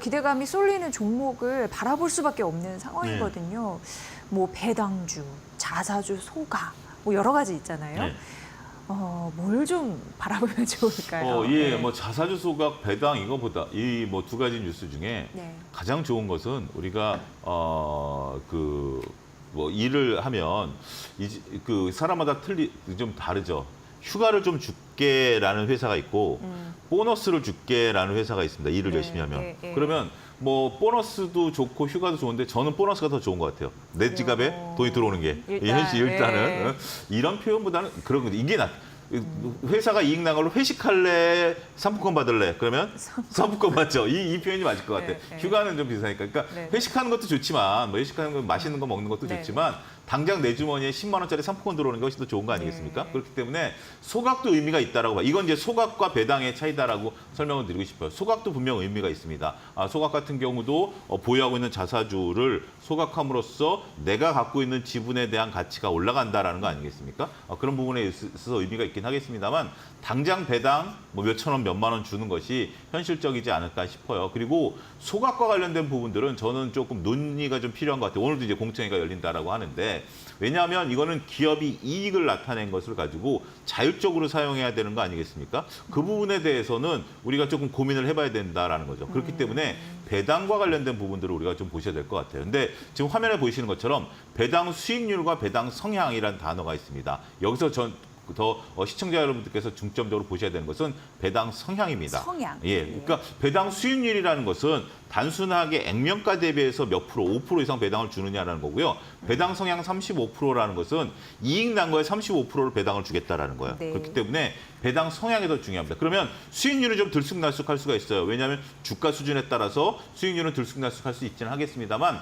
기대감이 쏠리는 종목을 바라볼 수밖에 없는 상황이거든요. 뭐 배당주, 자사주, 소가 뭐 여러 가지 있잖아요. 네. 뭘 좀 바라보면 좋을까요? 예, 네. 뭐 자사주 소각, 배당 이거보다 이 뭐 두 가지 뉴스 중에 네. 가장 좋은 것은 우리가 뭐 일을 하면 그 사람마다 좀 다르죠. 휴가를 좀 줄게라는 회사가 있고 보너스를 줄게라는 회사가 있습니다. 일을 네, 열심히 하면. 네, 네. 그러면 뭐 보너스도 좋고 휴가도 좋은데 저는 보너스가 더 좋은 것 같아요. 내 지갑에 돈이 들어오는 게 일단은 네. 이런 표현보다는 그런 거죠. 이게 회사가 이익 난 걸로 회식할래, 상품권 받을래? 그러면 상품권 받죠. 이 표현이 맞을 것 같아요. 네, 네. 휴가는 좀 비싸니까. 그러니까 네. 회식하는 것도 좋지만, 뭐 회식하는 거 맛있는 거 먹는 것도 네. 좋지만 당장 내 주머니에 10만 원짜리 상품권 들어오는 것이 더 좋은 거 아니겠습니까? 네. 그렇기 때문에 소각도 의미가 있다라고 봐. 이건 이제 소각과 배당의 차이다라고 설명을 드리고 싶어요. 소각도 분명 의미가 있습니다. 소각 같은 경우도 보유하고 있는 자사주를 소각함으로써 내가 갖고 있는 지분에 대한 가치가 올라간다라는 거 아니겠습니까? 그런 부분에 있어서 의미가 있긴 하겠습니다만 당장 배당 뭐 몇천 원, 몇만 원 주는 것이 현실적이지 않을까 싶어요. 그리고 소각과 관련된 부분들은 저는 조금 논의가 좀 필요한 것 같아요. 오늘도 이제 공청회가 열린다라고 하는데 왜냐하면 이거는 기업이 이익을 나타낸 것을 가지고 자율적으로 사용해야 되는 거 아니겠습니까? 그 부분에 대해서는 우리가 조금 고민을 해봐야 된다라는 거죠. 그렇기 때문에 배당과 관련된 부분들을 우리가 좀 보셔야 될 것 같아요. 근데 지금 화면에 보이시는 것처럼 배당 수익률과 배당 성향이라는 단어가 있습니다. 여기서 더 시청자 여러분들께서 중점적으로 보셔야 되는 것은 배당 성향입니다. 성향. 예, 그러니까 배당 수익률이라는 것은 단순하게 액면가 대비해서 몇 프로, 5% 이상 배당을 주느냐라는 거고요. 배당 성향 35%라는 것은 이익 난 거에 35%를 배당을 주겠다라는 거예요. 네. 그렇기 때문에 배당 성향이 더 중요합니다. 그러면 수익률이 좀 들쑥날쑥할 수가 있어요. 왜냐하면 주가 수준에 따라서 수익률은 들쑥날쑥할 수 있지는 하겠습니다만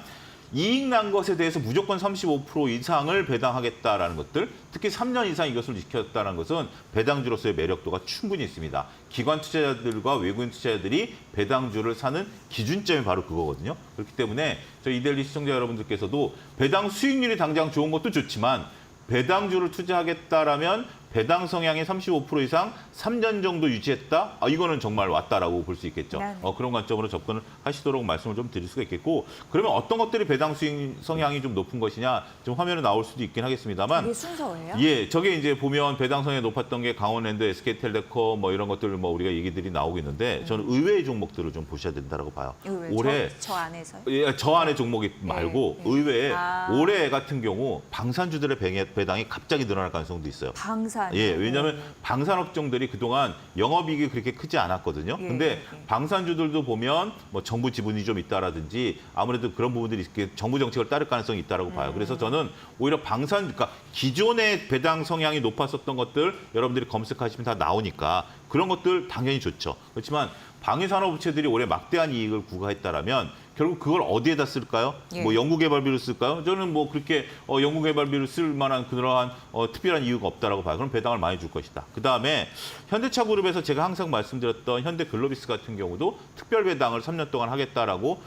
이익 난 것에 대해서 무조건 35% 이상을 배당하겠다라는 것들, 특히 3년 이상 이것을 지켰다는 것은 배당주로서의 매력도가 충분히 있습니다. 기관 투자자들과 외국인 투자자들이 배당주를 사는 기준점이 바로 그거거든요. 그렇기 때문에 저희 이데일리 시청자 여러분들께서도 배당 수익률이 당장 좋은 것도 좋지만 배당주를 투자하겠다라면 배당 성향이 35% 이상 3년 정도 유지했다? 이거는 정말 왔다라고 볼 수 있겠죠. 네. 그런 관점으로 접근을 하시도록 말씀을 좀 드릴 수가 있겠고, 그러면 어떤 것들이 배당 성향이 좀 높은 것이냐, 좀 화면에 나올 수도 있긴 하겠습니다만, 이게 순서예요? 예, 저게 이제 보면 배당 성향이 높았던 게 강원랜드, SK텔레콤 뭐 이런 것들 뭐 우리가 얘기들이 나오고 있는데, 저는 의외의 종목들을 좀 보셔야 된다고 봐요. 의외, 올해 저 안에서요? 예, 저 안에 종목이 말고 네. 의외에 아. 올해 같은 경우 방산주들의 배당이 갑자기 늘어날 가능성도 있어요. 방산. 예, 왜냐하면 방산업종들이 그동안 영업이익이 그렇게 크지 않았거든요. 예, 근데 예. 방산주들도 보면 뭐 정부 지분이 좀 있다라든지 아무래도 그런 부분들이 정부 정책을 따를 가능성이 있다라고 봐요. 그래서 저는 오히려 그러니까 기존의 배당 성향이 높았었던 것들 여러분들이 검색하시면 다 나오니까 그런 것들 당연히 좋죠. 그렇지만 방위산업업체들이 올해 막대한 이익을 구가했다라면 결국 그걸 어디에다 쓸까요? 예. 뭐 연구개발비로 쓸까요? 저는 뭐 그렇게 연구개발비로 쓸 만한 그러한 특별한 이유가 없다라고 봐요. 그럼 배당을 많이 줄 것이다. 그다음에 현대차그룹에서 제가 항상 말씀드렸던 현대글로비스 같은 경우도 특별 배당을 3년 동안 하겠다라고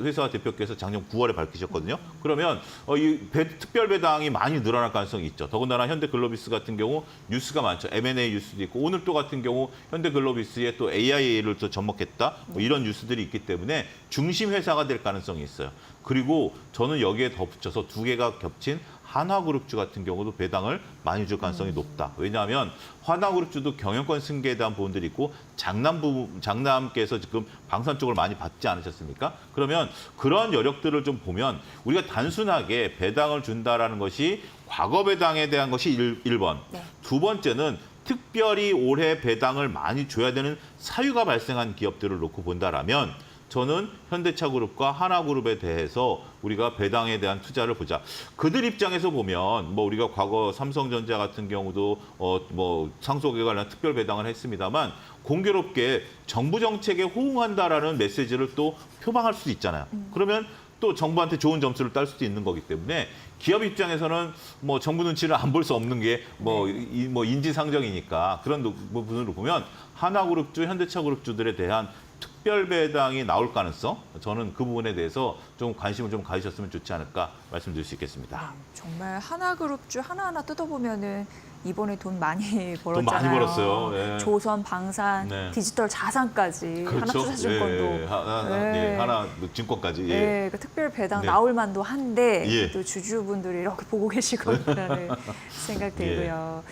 회사 대표께서 작년 9월에 밝히셨거든요. 그러면 이 특별 배당이 많이 늘어날 가능성이 있죠. 더군다나 현대글로비스 같은 경우 뉴스가 많죠. M&A 뉴스도 있고 오늘 또 같은 경우 현대글로비스에 또 AIA를 또 접목했다. 뭐 이런 뉴스들이 있기 때문에 중심 회사가 될 가능성이 있어요. 그리고 저는 여기에 덧붙여서 두 개가 겹친 한화그룹주 같은 경우도 배당을 많이 줄 가능성이 높다. 왜냐하면 한화그룹주도 경영권 승계에 대한 부분들이 있고 장남께서 지금 방산 쪽을 많이 받지 않으셨습니까? 그러면 그런 여력들을 좀 보면 우리가 단순하게 배당을 준다라는 것이 과거 배당에 대한 것이 1번. 네. 두 번째는 특별히 올해 배당을 많이 줘야 되는 사유가 발생한 기업들을 놓고 본다라면 저는 현대차그룹과 하나그룹에 대해서 우리가 배당에 대한 투자를 보자. 그들 입장에서 보면 뭐 우리가 과거 삼성전자 같은 경우도 뭐 상속에 관한 특별 배당을 했습니다만 공교롭게 정부 정책에 호응한다라는 메시지를 또 표방할 수도 있잖아요. 그러면 또 정부한테 좋은 점수를 딸 수도 있는 거기 때문에 기업 입장에서는 뭐 정부 눈치를 안 볼 수 없는 게 뭐 인지상정이니까 그런 부분으로 보면 하나그룹주, 현대차그룹주들에 대한 특별 배당이 나올 가능성, 저는 그 부분에 대해서 좀 관심을 좀 가지셨으면 좋지 않을까 말씀드릴 수 있겠습니다. 정말 하나그룹주 하나하나 뜯어보면은 이번에 돈 많이 벌었잖아요. 돈 많이 벌었어요. 네. 조선, 방산, 네. 디지털 자산까지 하나투자증권도 하나증권까지. 예. 네, 그 특별 배당 네. 나올 만도 한데 예. 또 주주분들이 이렇게 보고 계시구나라는 생각 들고요.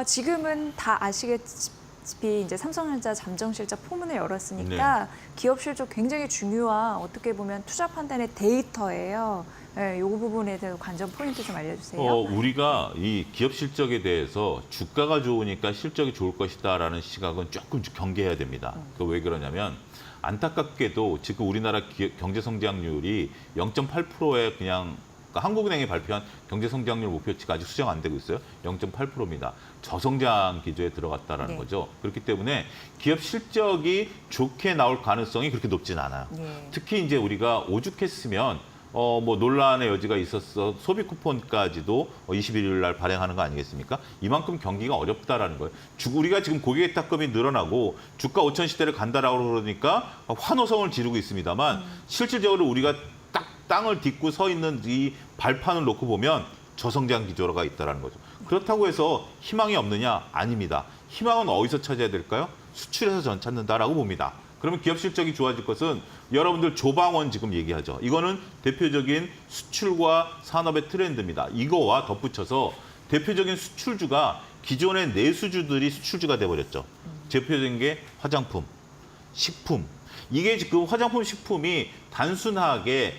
지금은 다 아시겠지만 이제 삼성전자 잠정실적 포문을 열었으니까 기업 실적 굉장히 중요한 어떻게 보면 투자 판단의 데이터예요. 네, 이 부분에 대해서 관전 포인트 좀 알려주세요. 우리가 이 기업 실적에 대해서 주가가 좋으니까 실적이 좋을 것이다라는 시각은 조금 경계해야 됩니다. 그 왜 그러냐면 안타깝게도 지금 우리나라 경제 성장률이 0.8%에 그냥 한국은행이 발표한 경제성장률 목표치가 아직 수정 안 되고 있어요. 0.8%입니다. 저성장 기조에 들어갔다라는 거죠. 그렇기 때문에 기업 실적이 좋게 나올 가능성이 그렇게 높진 않아요. 특히 이제 우리가 오죽했으면 뭐 논란의 여지가 있었어. 소비 쿠폰까지도 21일 날 발행하는 거 아니겠습니까? 이만큼 경기가 어렵다라는 거예요. 우리가 지금 고객 탁금이 늘어나고 주가 5천 시대를 간다라고 그러니까 환호성을 지르고 있습니다만 실질적으로 우리가 딱 땅을 딛고 서 있는 이 발판을 놓고 보면 저성장 기조가 있다라는 거죠. 그렇다고 해서 희망이 없느냐? 아닙니다. 희망은 어디서 찾아야 될까요? 수출에서 전 찾는다라고 봅니다. 그러면 기업 실적이 좋아질 것은 여러분들 조방원 지금 얘기하죠. 이거는 대표적인 수출과 산업의 트렌드입니다. 이거와 덧붙여서 대표적인 수출주가 기존의 내수주들이 수출주가 돼버렸죠. 대표적인 게 화장품, 식품. 이게 지금 화장품, 식품이 단순하게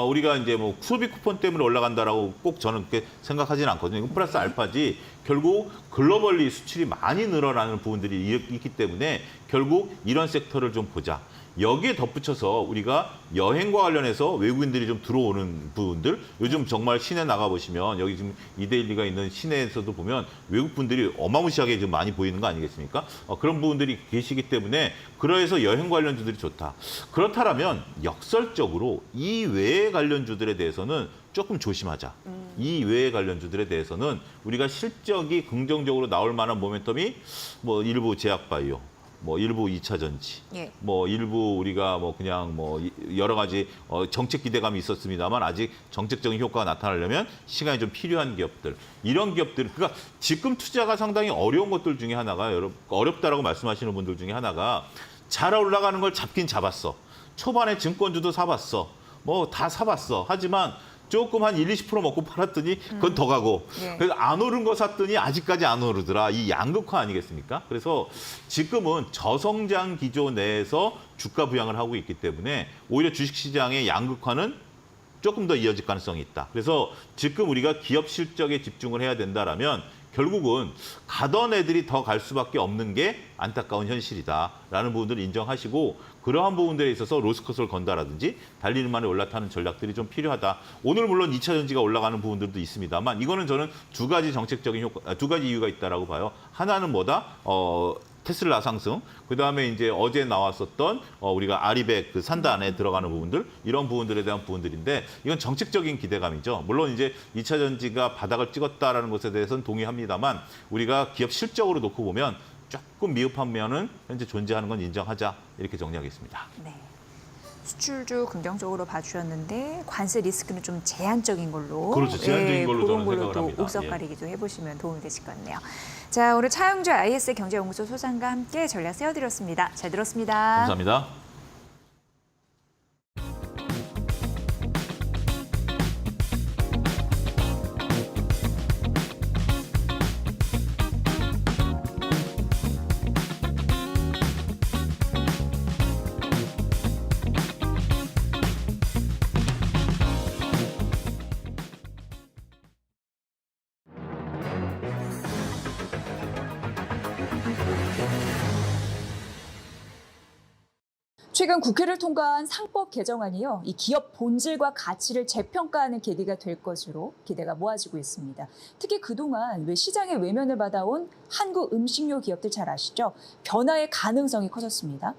우리가 이제 뭐 소비 쿠폰 때문에 올라간다라고 꼭 저는 그렇게 생각하지는 않거든요. 이건 플러스 알파지. 결국 글로벌리 수출이 많이 늘어나는 부분들이 있기 때문에 결국 이런 섹터를 좀 보자. 여기에 덧붙여서 우리가 여행과 관련해서 외국인들이 좀 들어오는 부분들, 요즘 정말 시내 나가보시면 여기 지금 이데일리가 있는 시내에서도 보면 외국 분들이 어마무시하게 좀 많이 보이는 거 아니겠습니까? 그런 부분들이 계시기 때문에 그래서 여행 관련주들이 좋다. 그렇다면 역설적으로 이 외의 관련주들에 대해서는 조금 조심하자. 이 외의 관련주들에 대해서는 우리가 실적이 긍정적으로 나올 만한 모멘텀이 뭐 일부 제약바이오, 뭐 일부 2차 전지, 예. 뭐 일부 우리가 뭐 그냥 뭐 여러 가지 정책 기대감이 있었습니다만 아직 정책적인 효과가 나타나려면 시간이 좀 필요한 기업들, 이런 기업들, 그러니까 지금 투자가 상당히 어려운 것들 중에 하나가 어렵다라고 말씀하시는 분들 중에 하나가 잘 올라가는 걸 잡긴 잡았어. 초반에 증권주도 사봤어. 뭐 다 사봤어. 하지만 조금 한 1-20% 먹고 팔았더니 그건 더 가고. 예. 그래서 안 오른 거 샀더니 아직까지 안 오르더라. 이 양극화 아니겠습니까? 그래서 지금은 저성장 기조 내에서 주가 부양을 하고 있기 때문에 오히려 주식시장의 양극화는 조금 더 이어질 가능성이 있다. 그래서 지금 우리가 기업 실적에 집중을 해야 된다라면 결국은 가던 애들이 더 갈 수밖에 없는 게 안타까운 현실이다라는 부분들을 인정하시고 그러한 부분들에 있어서 로스컷을 건다라든지 달리는 만에 올라타는 전략들이 좀 필요하다. 오늘 물론 2차 전지가 올라가는 부분들도 있습니다만 이거는 저는 두 가지 정책적인 효과, 두 가지 이유가 있다라고 봐요. 하나는 뭐다? 테슬라 상승, 그다음에 이제 어제 나왔었던 우리가 아리백 그 산단에 들어가는 부분들, 이런 부분들에 대한 부분들인데 이건 정책적인 기대감이죠. 물론 이제 2차 전지가 바닥을 찍었다라는 것에 대해서는 동의합니다만 우리가 기업 실적으로 놓고 보면 조금 미흡한 면은 현재 존재하는 건 인정하자, 이렇게 정리하겠습니다. 네. 수출주 긍정적으로 봐주셨는데 관세 리스크는 좀 제한적인 걸로. 그렇죠. 제한적인 걸로 그런 저는 걸로 생각을 또 합니다. 옥석 예. 가리기도 해보시면 도움이 되실 것 같네요. 자, 오늘 차영주 IS 경제연구소 소장과 함께 전략 세워드렸습니다. 잘 들었습니다. 감사합니다. 최근 국회를 통과한 상법 개정안이요, 이 기업 본질과 가치를 재평가하는 계기가 될 것으로 기대가 모아지고 있습니다. 특히 그동안 시장의 외면을 받아온 한국 음식료 기업들 잘 아시죠? 변화의 가능성이 커졌습니다.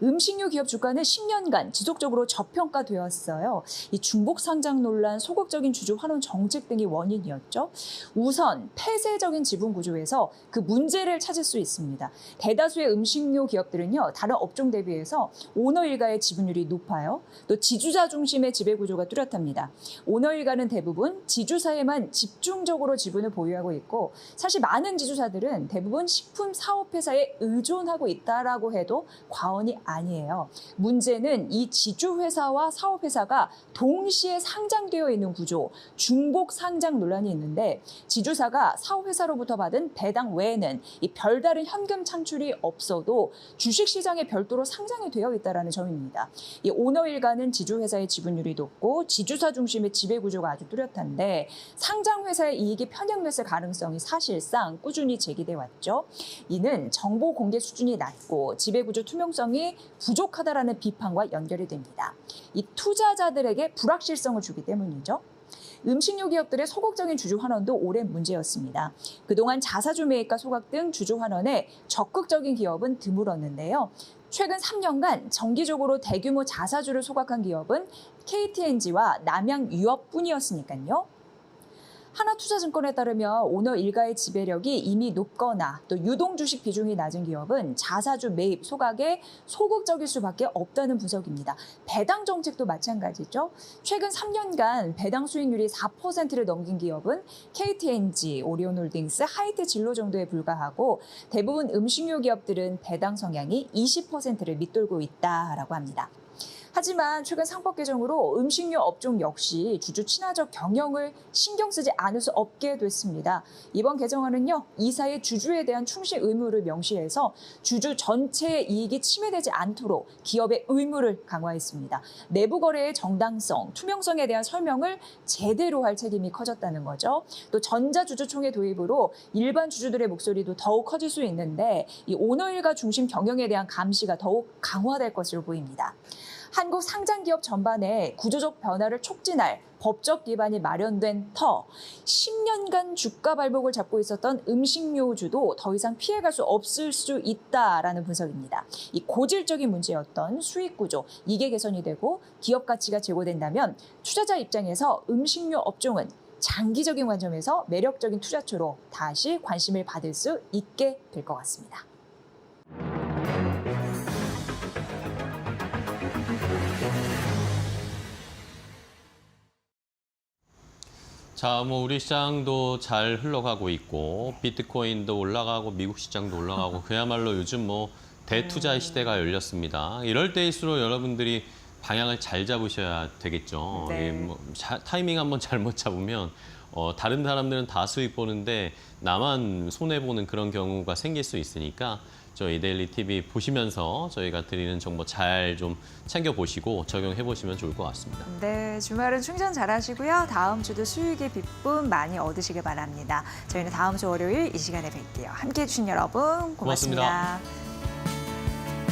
음식료 기업 주가는 10년간 지속적으로 저평가되었어요. 이 중복 상장 논란, 소극적인 주주 환원 정책 등이 원인이었죠. 우선 폐쇄적인 지분 구조에서 그 문제를 찾을 수 있습니다. 대다수의 음식료 기업들은요, 다른 업종 대비해서 오너 일가의 지분율이 높아요. 또 지주사 중심의 지배 구조가 뚜렷합니다. 오너 일가는 대부분 지주사에만 집중적으로 지분을 보유하고 있고, 사실 많은 지주사들은 대부분 식품 사업회사에 의존하고 있다라고 해도 과언이 아니에요. 문제는 이 지주회사와 사업회사가 동시에 상장되어 있는 구조, 중복 상장 논란이 있는데, 지주사가 사업회사로부터 받은 배당 외에는 이 별다른 현금 창출이 없어도 주식시장에 별도로 상장이 되어 있다는 점입니다. 이 오너 일가는 지주회사의 지분율이 높고 지주사 중심의 지배구조가 아주 뚜렷한데, 상장회사의 이익이 편향됐을 가능성이 사실상 꾸준히 제기돼 왔죠. 이는 정보 공개 수준이 낮고 지배구조 투명성이 부족하다라는 비판과 연결이 됩니다. 이 투자자들에게 불확실성을 주기 때문이죠. 음식료 기업들의 소극적인 주주 환원도 오랜 문제였습니다. 그동안 자사주 매입과 소각 등 주주 환원에 적극적인 기업은 드물었는데요. 최근 3년간 정기적으로 대규모 자사주를 소각한 기업은 KTNG와 남양유업뿐이었으니까요. 하나투자증권에 따르면 오너 일가의 지배력이 이미 높거나 또 유동주식 비중이 낮은 기업은 자사주 매입, 소각에 소극적일 수밖에 없다는 분석입니다. 배당 정책도 마찬가지죠. 최근 3년간 배당 수익률이 4%를 넘긴 기업은 KTNG, 오리온홀딩스, 하이트 진로 정도에 불과하고, 대부분 음식료 기업들은 배당 성향이 20%를 밑돌고 있다라고 합니다. 하지만 최근 상법 개정으로 음식료 업종 역시 주주 친화적 경영을 신경 쓰지 않을 수 없게 됐습니다. 이번 개정안은요, 이사의 주주에 대한 충실 의무를 명시해서 주주 전체의 이익이 침해되지 않도록 기업의 의무를 강화했습니다. 내부 거래의 정당성, 투명성에 대한 설명을 제대로 할 책임이 커졌다는 거죠. 또 전자주주총회 도입으로 일반 주주들의 목소리도 더욱 커질 수 있는데, 이 오너 일가 중심 경영에 대한 감시가 더욱 강화될 것으로 보입니다. 한국 상장기업 전반에 구조적 변화를 촉진할 법적 기반이 마련된 터, 10년간 주가 발목을 잡고 있었던 음식료주도 더 이상 피해갈 수 없을 수 있다라는 분석입니다. 이 고질적인 문제였던 수익 구조, 이게 개선이 되고 기업 가치가 제고된다면 투자자 입장에서 음식료 업종은 장기적인 관점에서 매력적인 투자처로 다시 관심을 받을 수 있게 될 것 같습니다. 자, 뭐 우리 시장도 잘 흘러가고 있고 비트코인도 올라가고 미국 시장도 올라가고 그야말로 요즘 뭐 대투자의 시대가 열렸습니다. 이럴 때일수록 여러분들이 방향을 잘 잡으셔야 되겠죠. 네. 뭐 타이밍 한번 잘못 잡으면 다른 사람들은 다 수익 보는데 나만 손해 보는 그런 경우가 생길 수 있으니까 저희 데일리 TV 보시면서 저희가 드리는 정보 잘 좀 챙겨 보시고 적용해 보시면 좋을 것 같습니다. 네, 주말은 충전 잘하시고요. 다음 주도 수익의 기쁨 많이 얻으시길 바랍니다. 저희는 다음 주 월요일 이 시간에 뵐게요. 함께해 주신 여러분 고맙습니다. 고맙습니다.